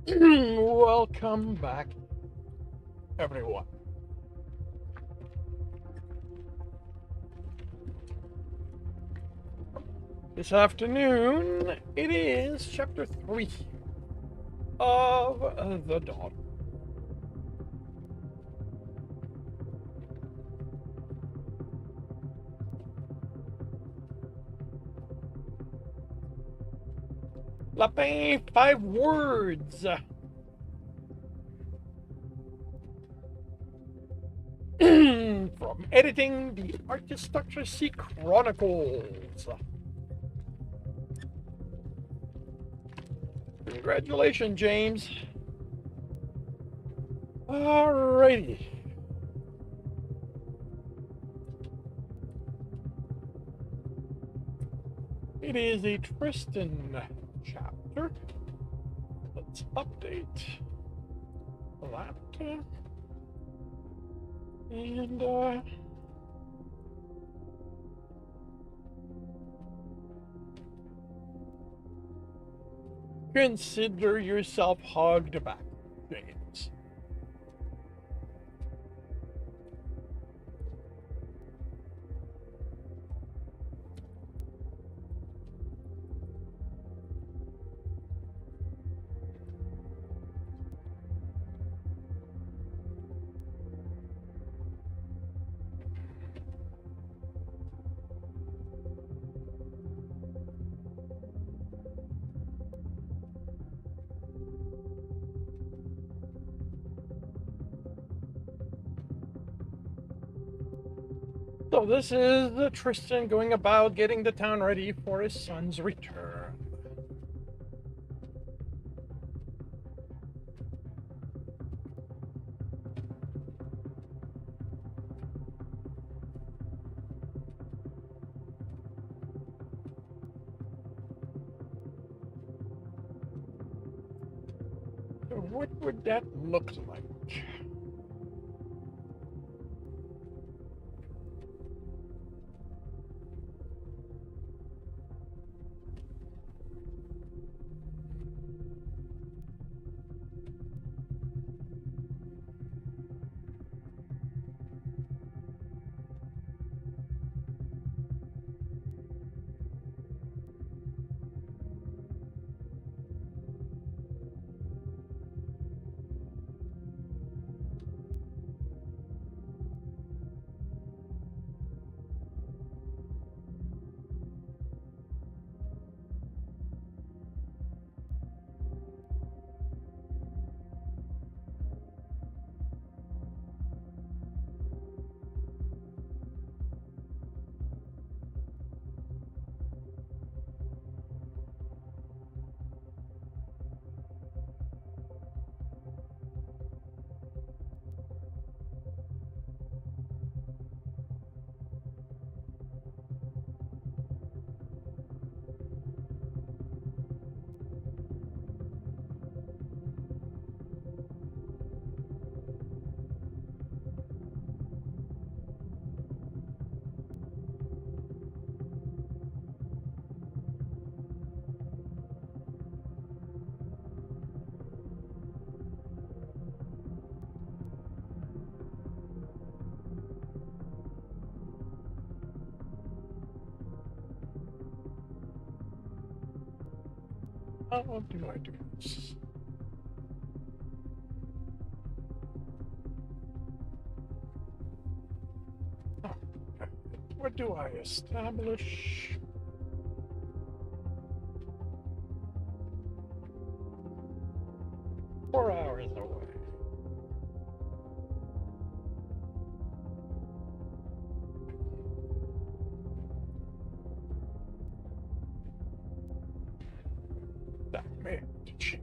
Welcome back, everyone. This afternoon, it is chapter 3 of The Dawn. Lapin, 5 words. From editing the Aristocracy Chronicles. Congratulations, James. Alrighty. It is a Tristan chapter. Let's update that. And consider yourself hugged back, James. So this is the Tristan going about getting the town ready for his son's return. So what would that look like? How do I do this? Oh, what do I establish? Four hours away. That may have to change.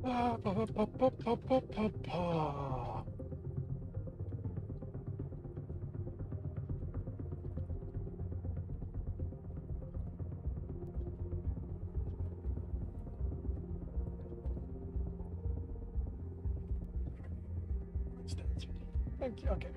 Ah, pa, pa, pa, pa, pa, pa, pa, pa. What's that? Thank you. Okay.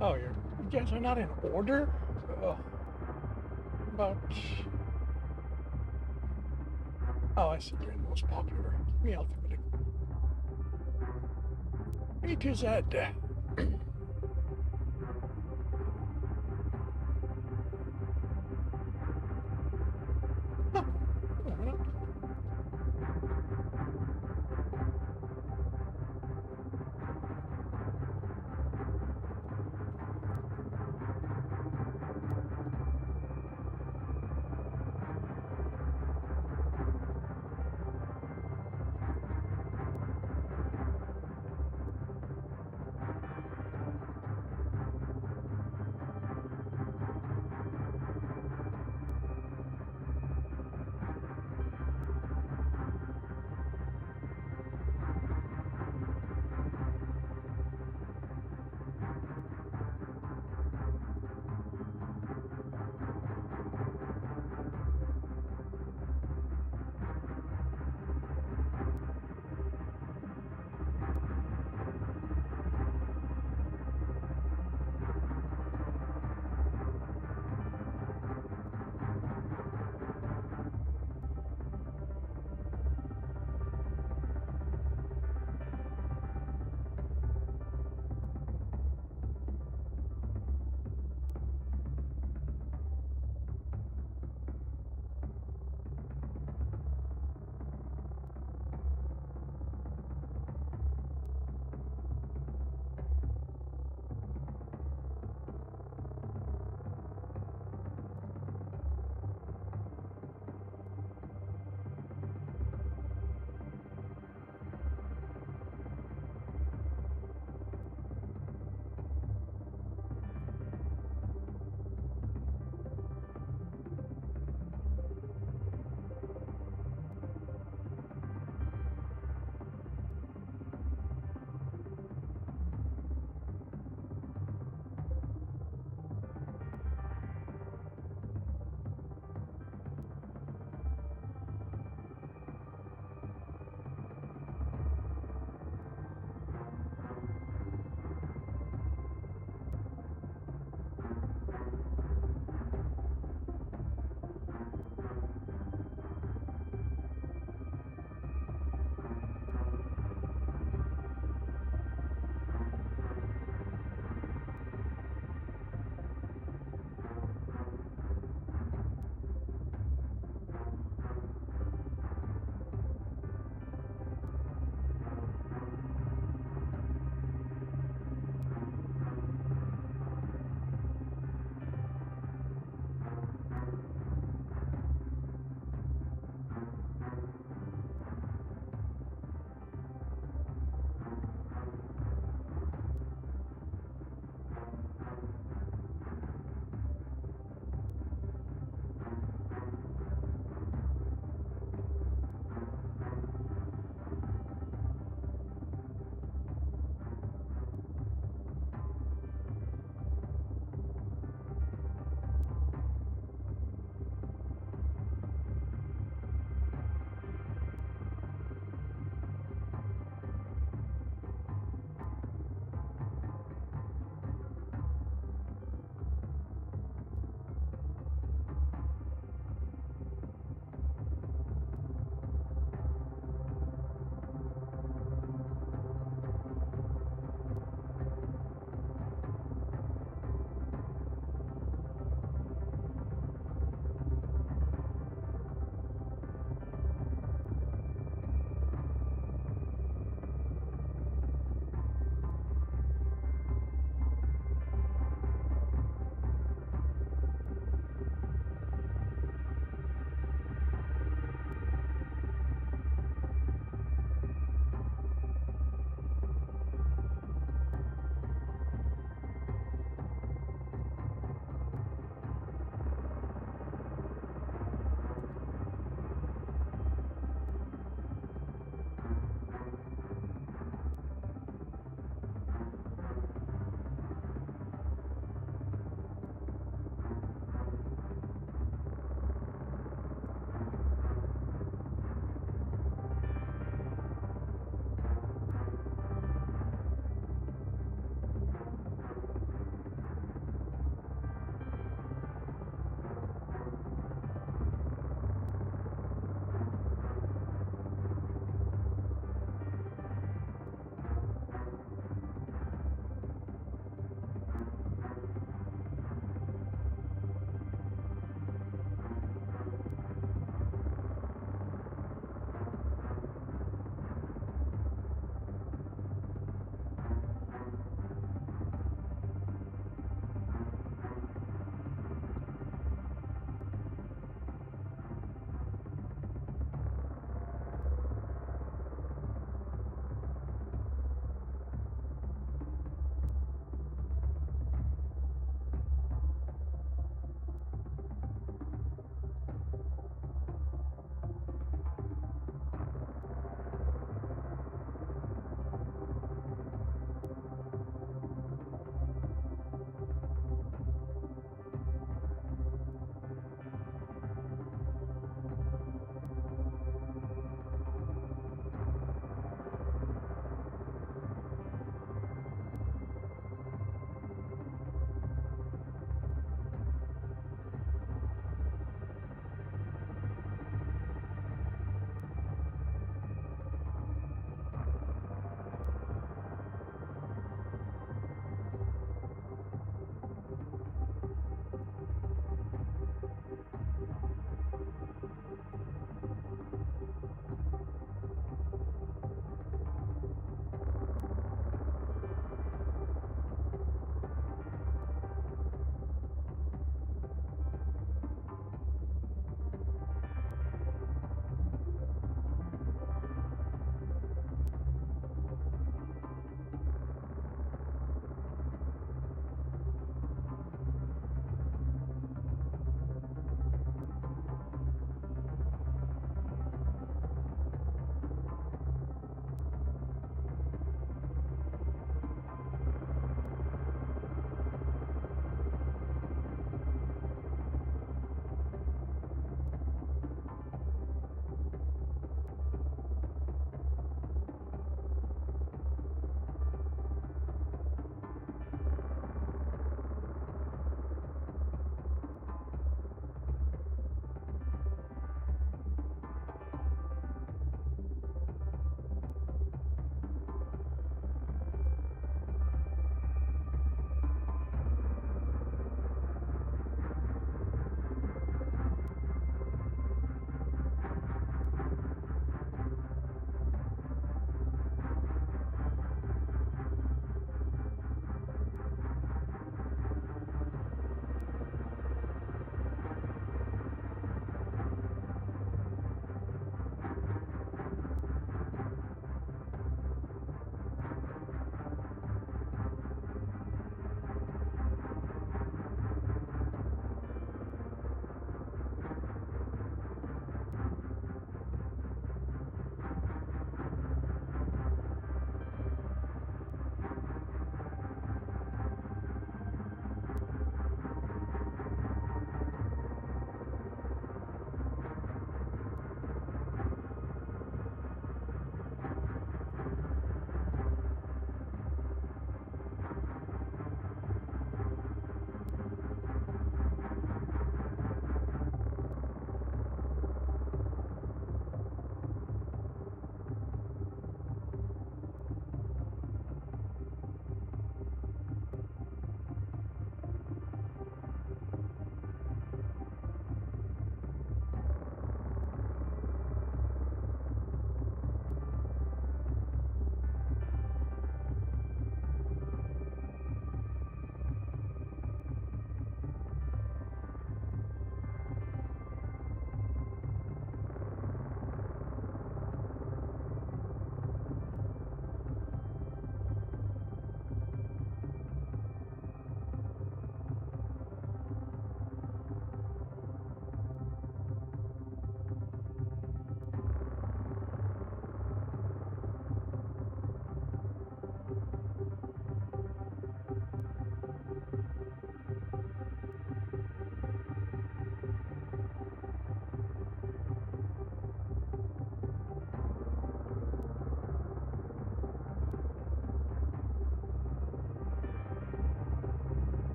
Oh, you guys are not in order? But... Oh, I see you're in most popular. Give me alphabetical. A to Z. Huh. Why not?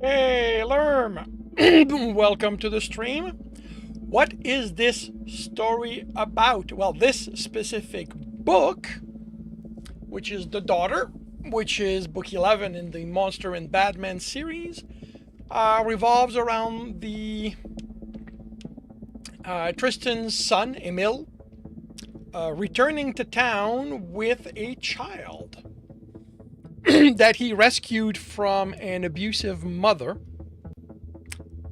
Hey, Lerm! Welcome to the stream. What is this story about? Well, this specific book, which is The Daughter, which is book 11 in the Monster and Batman series, revolves around the Tristan's son, Emil, returning to town with a child that he rescued from an abusive mother,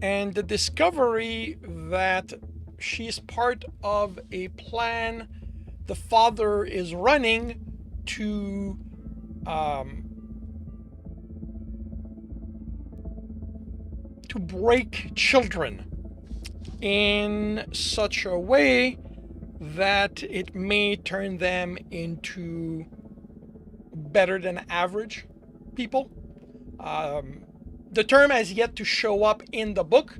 and the discovery that she's part of a plan the father is running to break children in such a way that it may turn them into better than average people. The term has yet to show up in the book,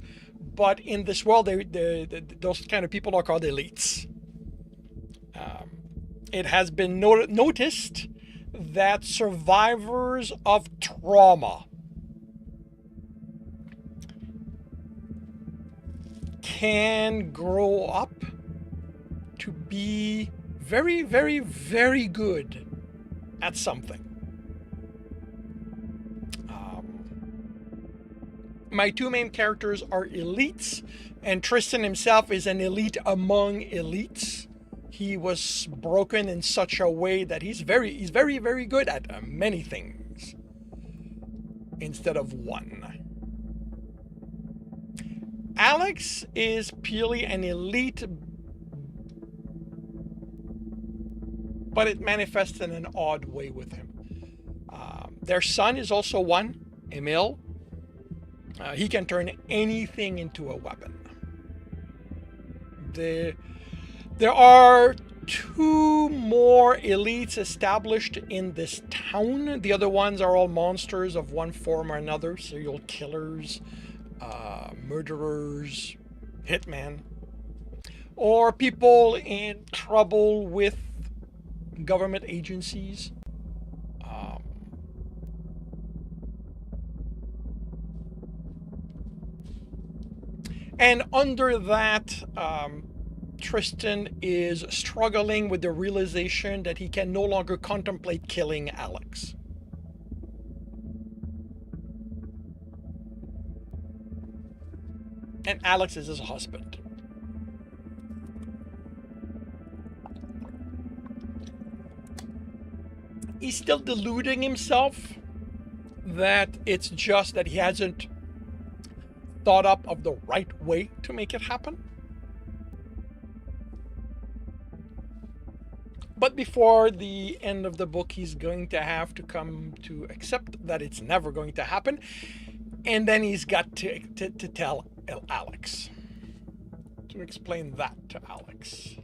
but in this world, those kind of people are called elites. It has been noticed that survivors of trauma can grow up to be very, very, very good at something. My two main characters are elites, and Tristan himself is an elite among elites. He was broken in such a way that he's very, very good at many things instead of one. Alex is purely an elite, but it manifests in an odd way with him. Their son is also one, Emil. He can turn anything into a weapon. There are two more elites established in this town. The other ones are all monsters of one form or another. Serial killers, murderers, hitmen, or people in trouble with government agencies. And under that, Tristan is struggling with the realization that he can no longer contemplate killing Alex. And Alex is his husband. He's still deluding himself that it's just that he hasn't thought up of the right way to make it happen. But before the end of the book, he's going to have to come to accept that it's never going to happen. And then he's got to tell Alex, to explain that to Alex.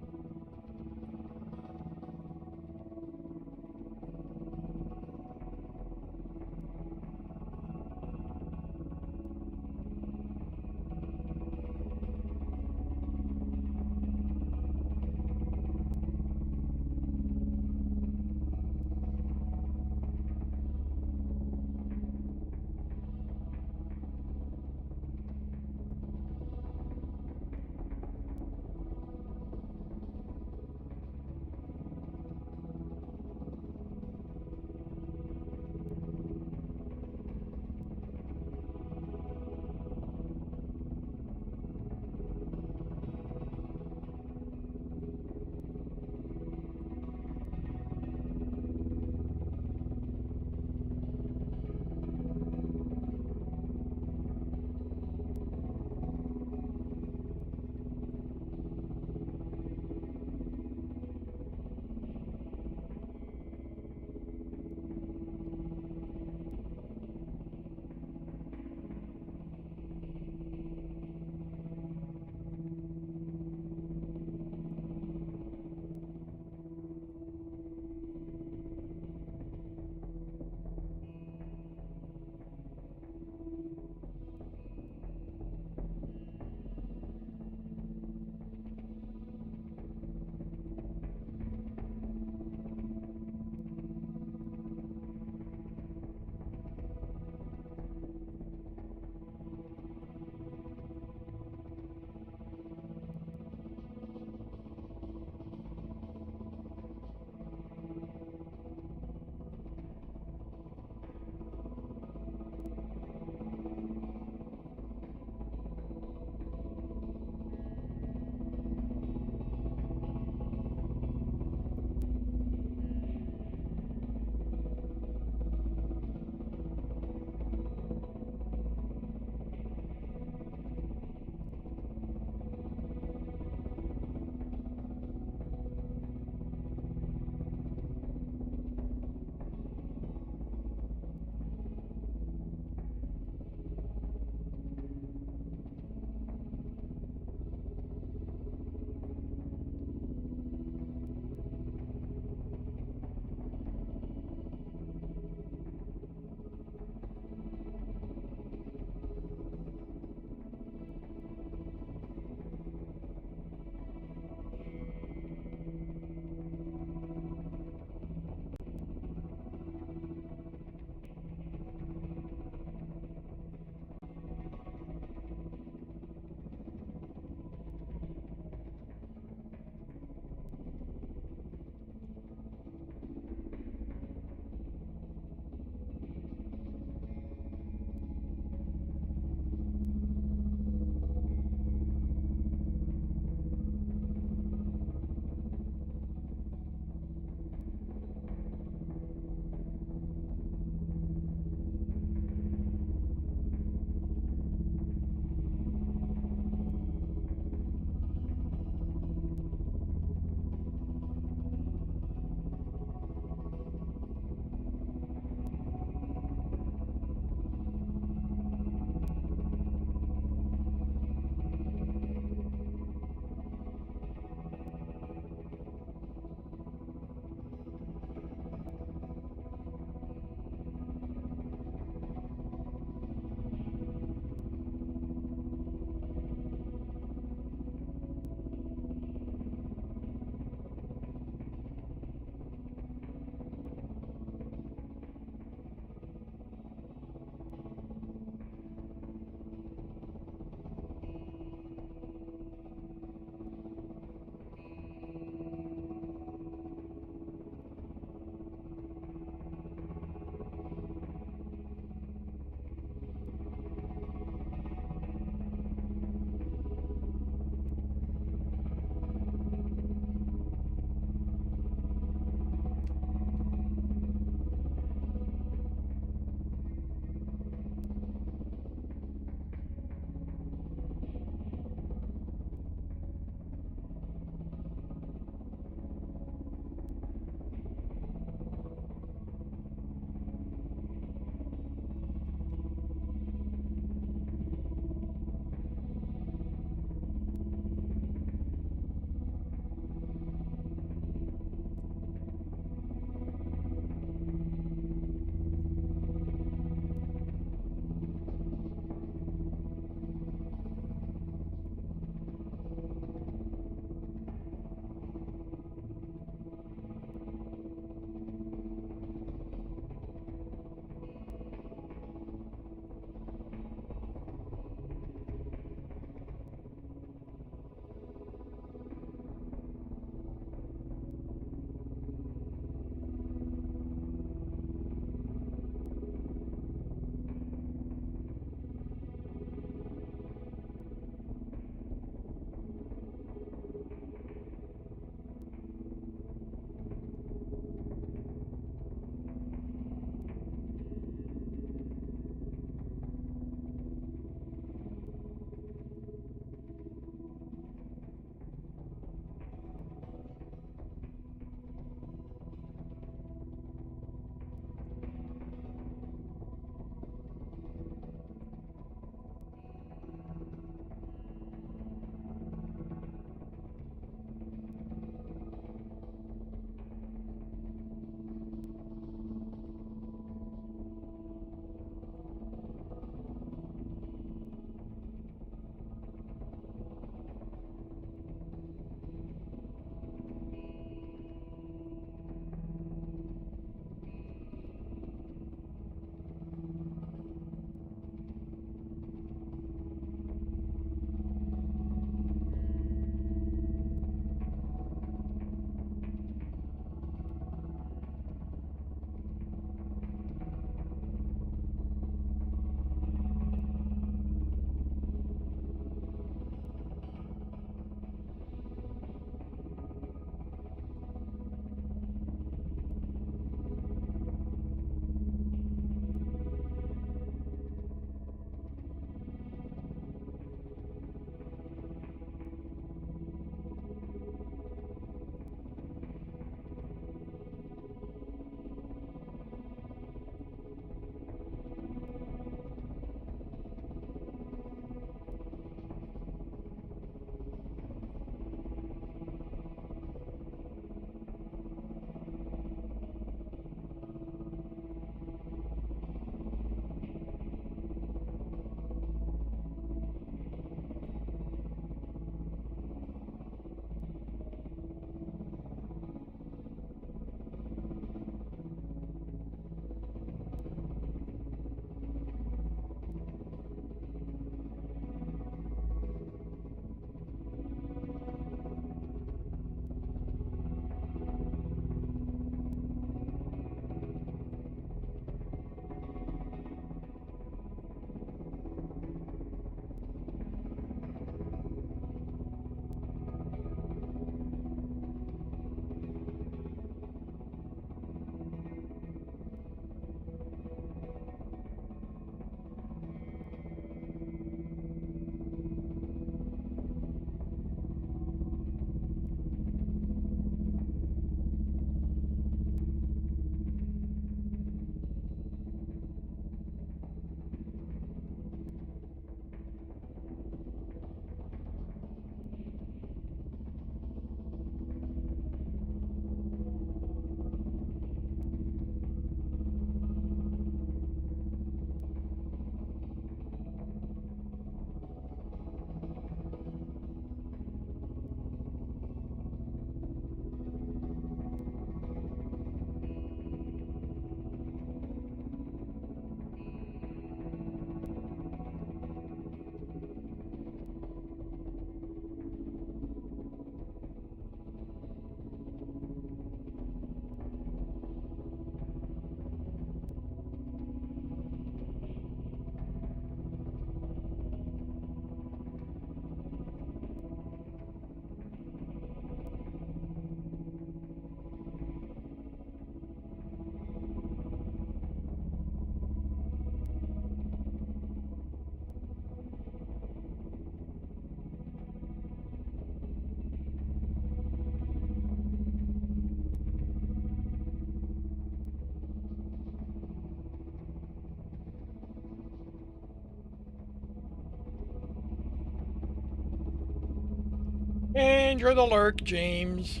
Enjoy the lurk, James.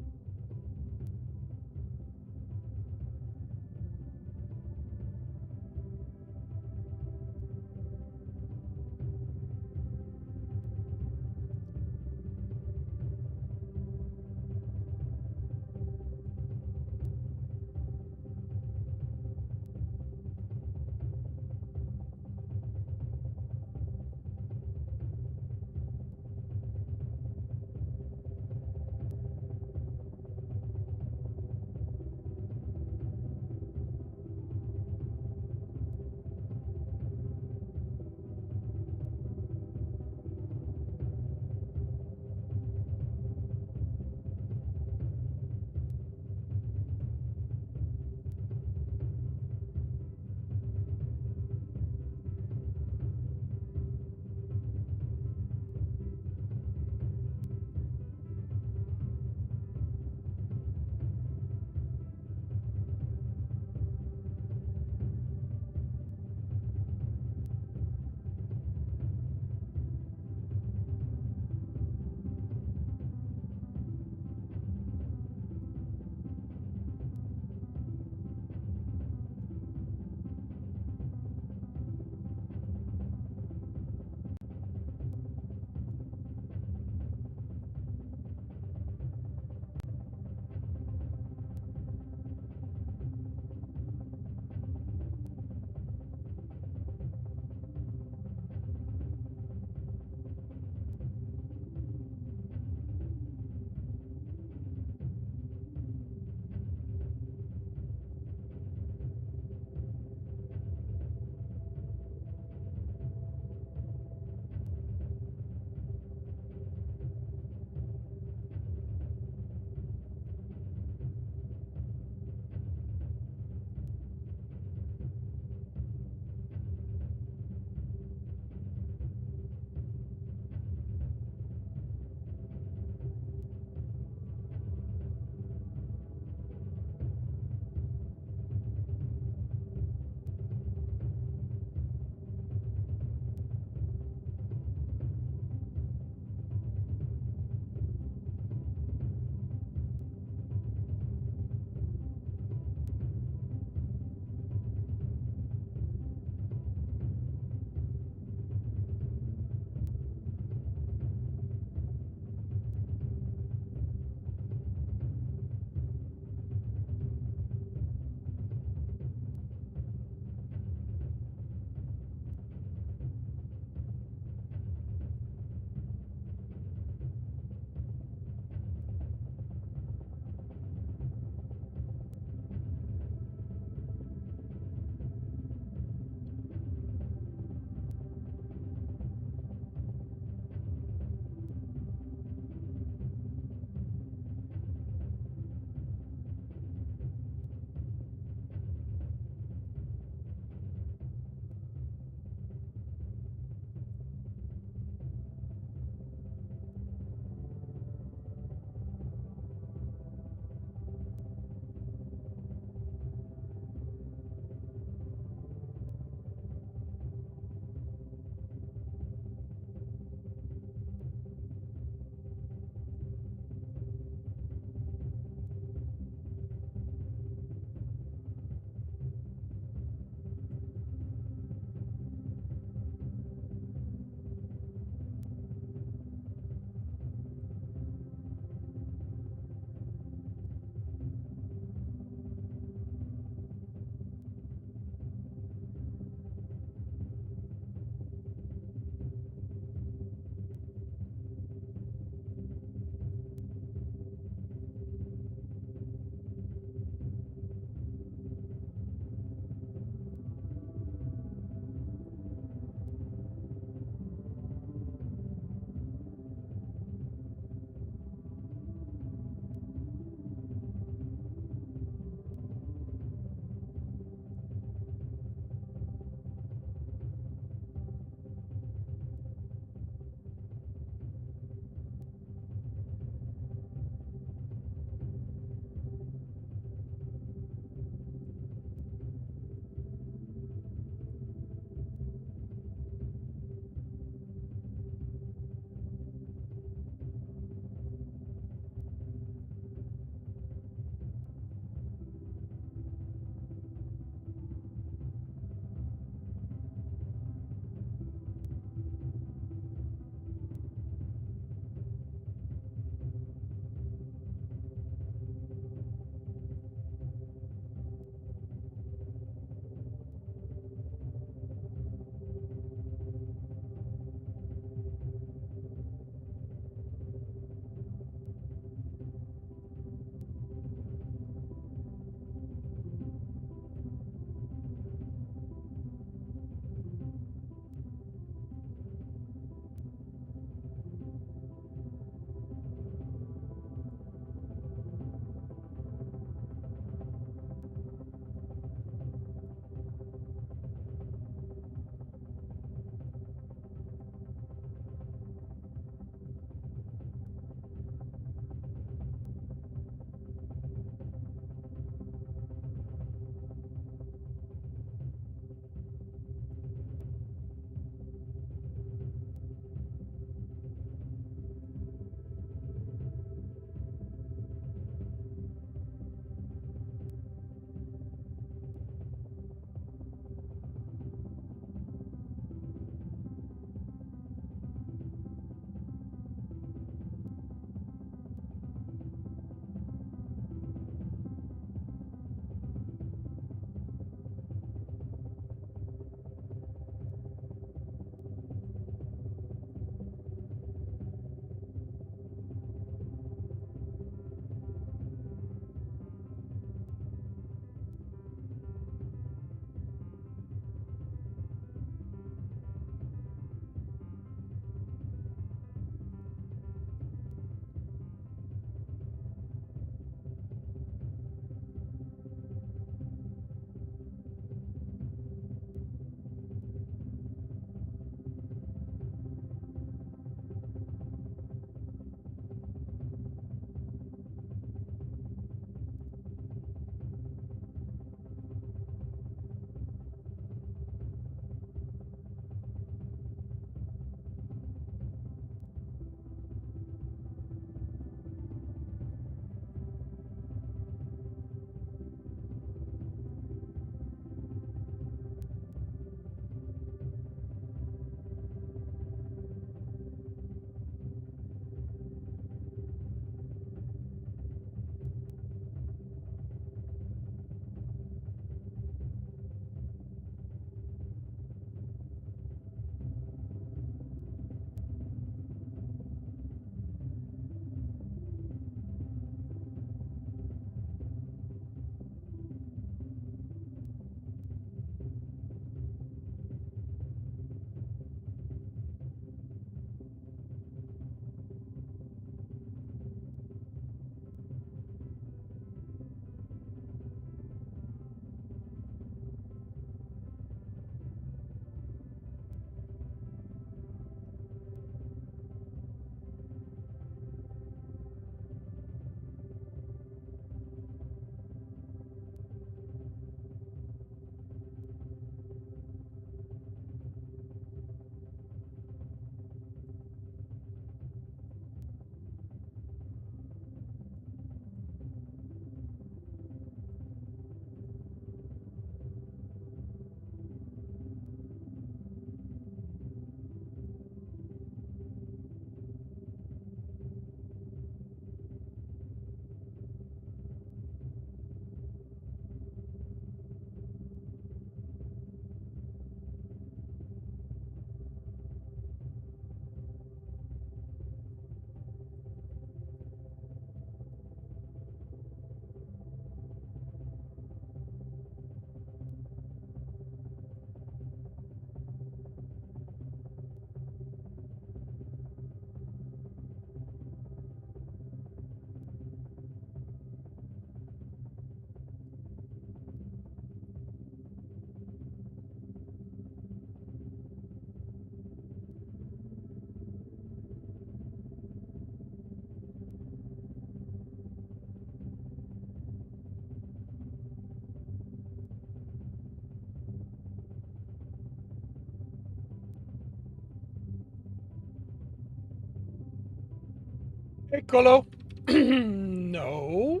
Hey, Colo. No.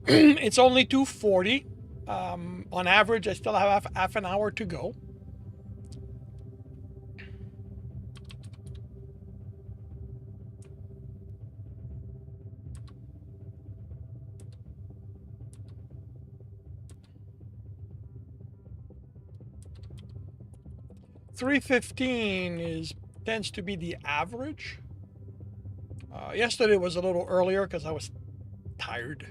It's only 2:40. On average, I still have half an hour to go. $3.15 is tends to be the average. Yesterday was a little earlier because I was tired.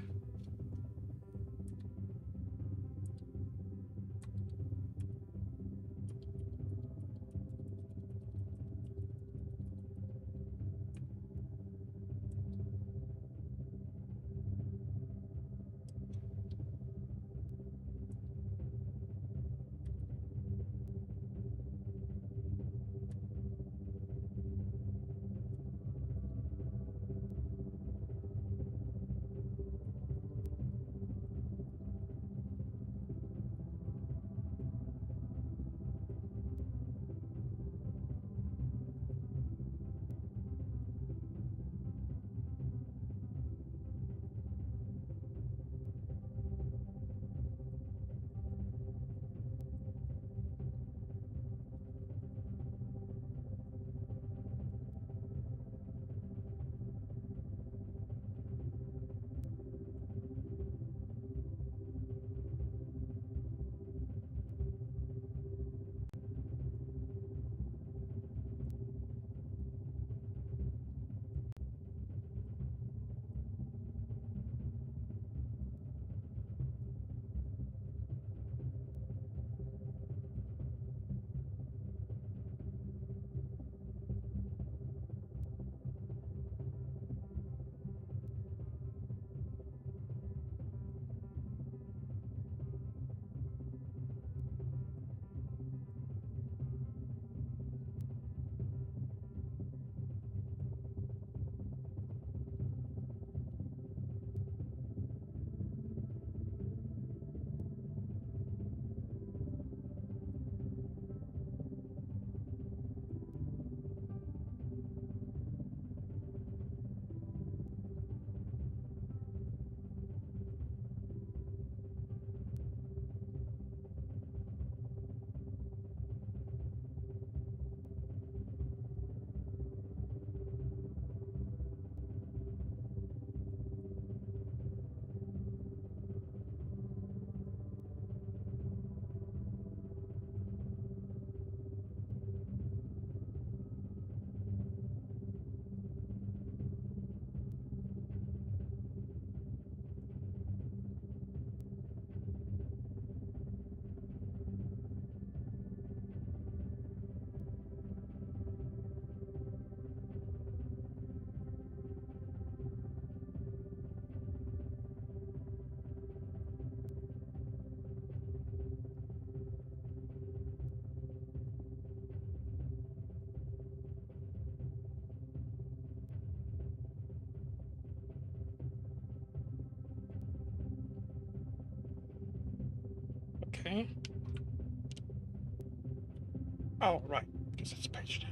Okay. Oh, right. Because it's page 10.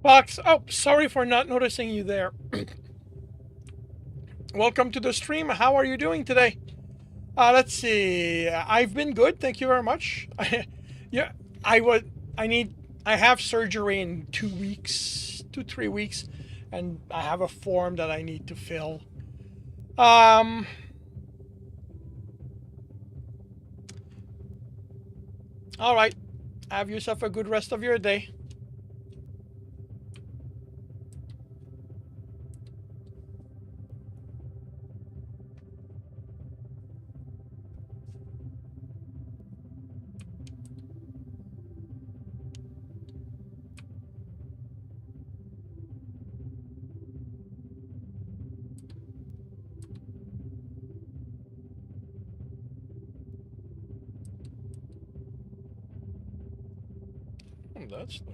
Fox, oh, sorry for not noticing you there. Welcome to the stream. How are you doing today? Let's see. I've been good, thank you very much. Yeah, I would. I need. I have surgery in 2 weeks, 2 3 weeks, and I have a form that I need to fill. Um. All right. Have yourself a good rest of your day. That's new.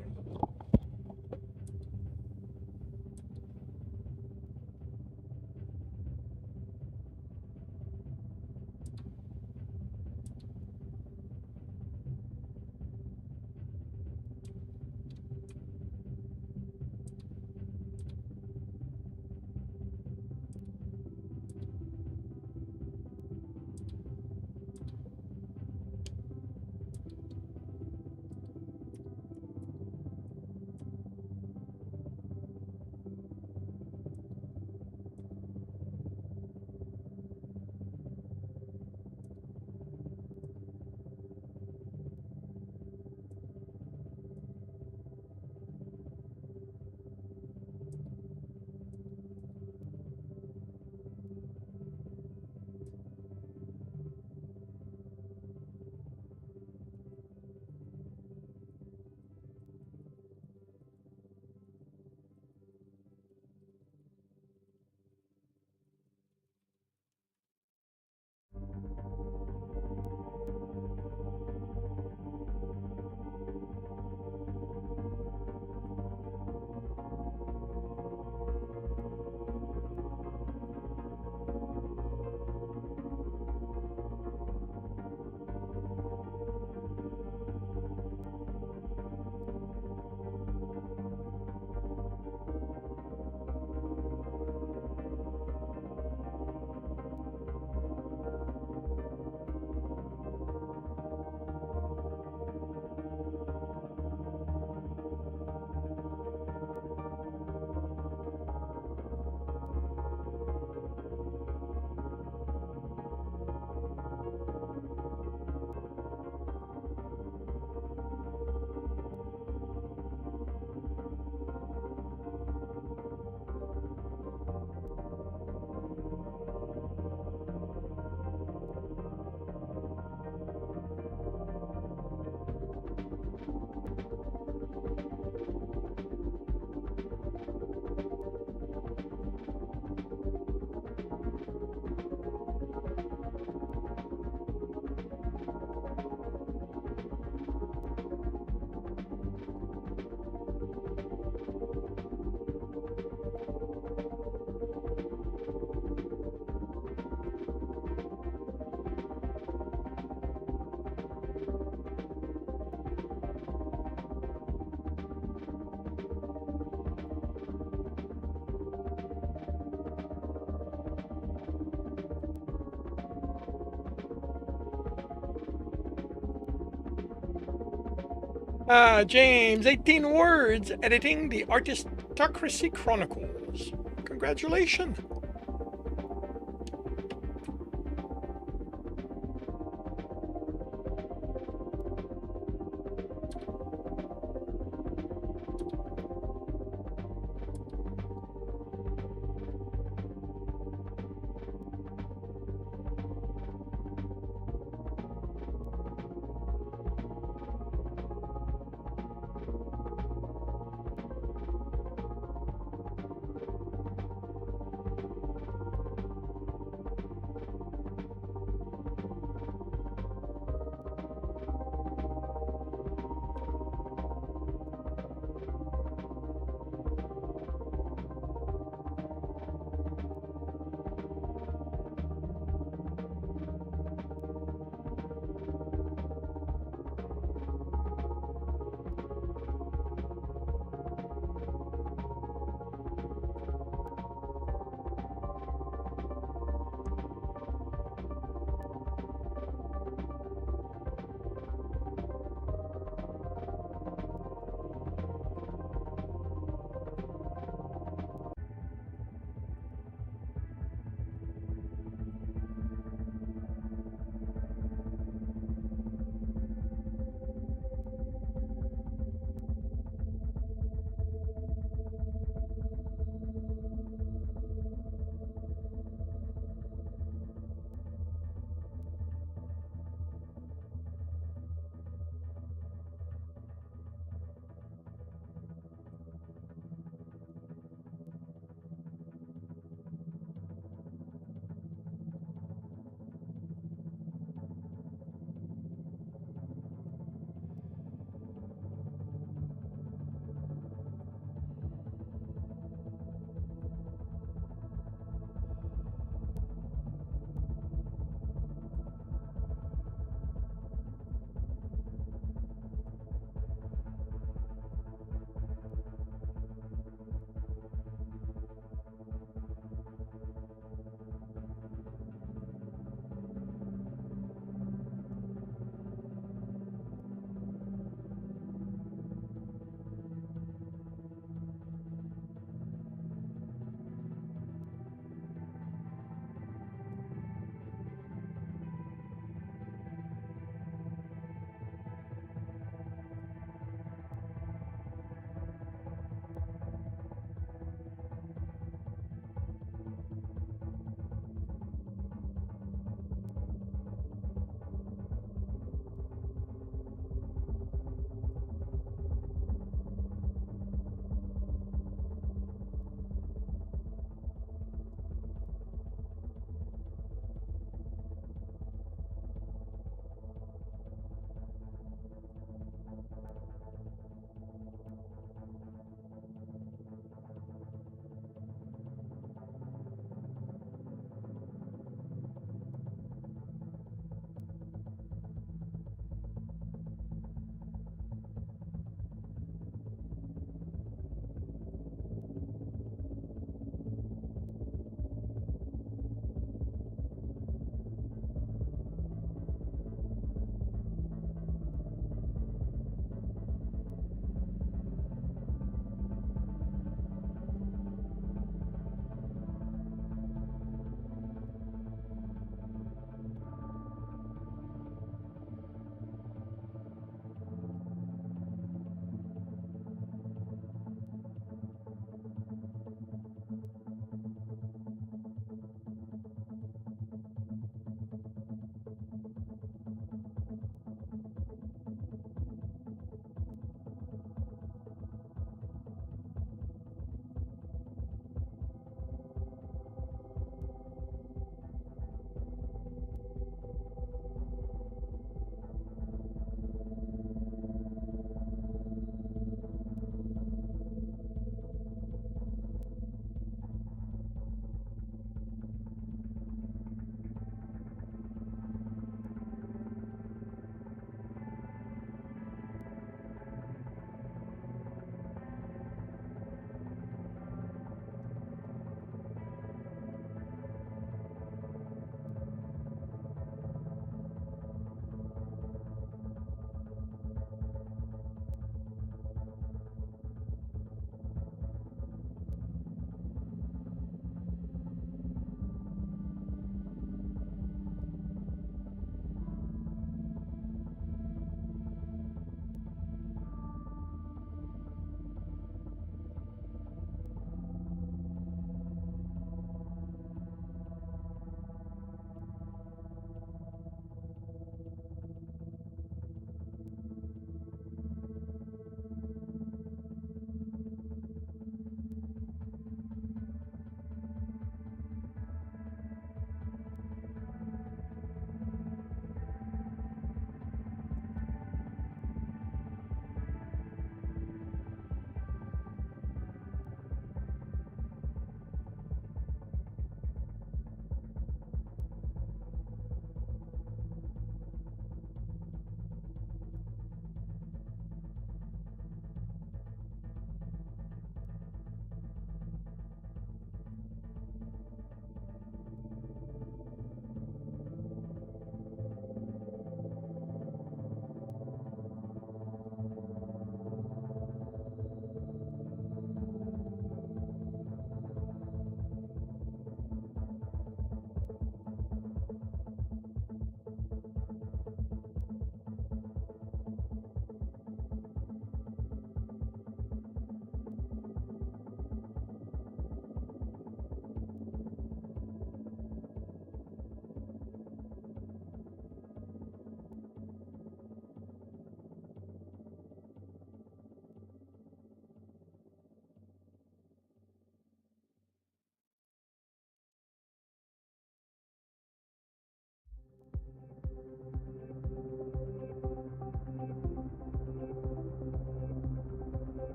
James, 18 words, editing the Artistocracy Chronicles. Congratulations.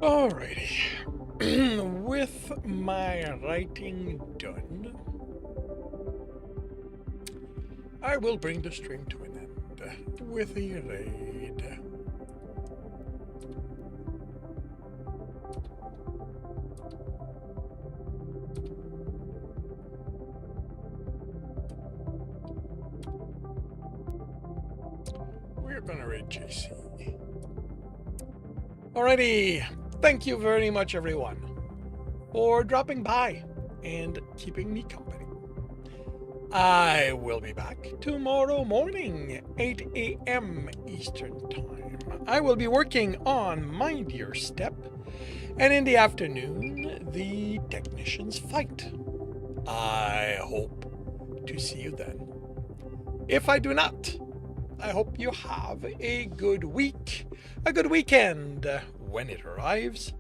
Alrighty. With my writing done, I will bring the stream to an end with a raid. We're gonna raid JC. Alrighty, thank you very much, everyone, for dropping by and keeping me company. I will be back tomorrow morning, 8 a.m. Eastern Time. I will be working on My Dear Step, and in the afternoon, the Technicians Fight. I hope to see you then. If I do not, I hope you have a good week, a good weekend when it arrives.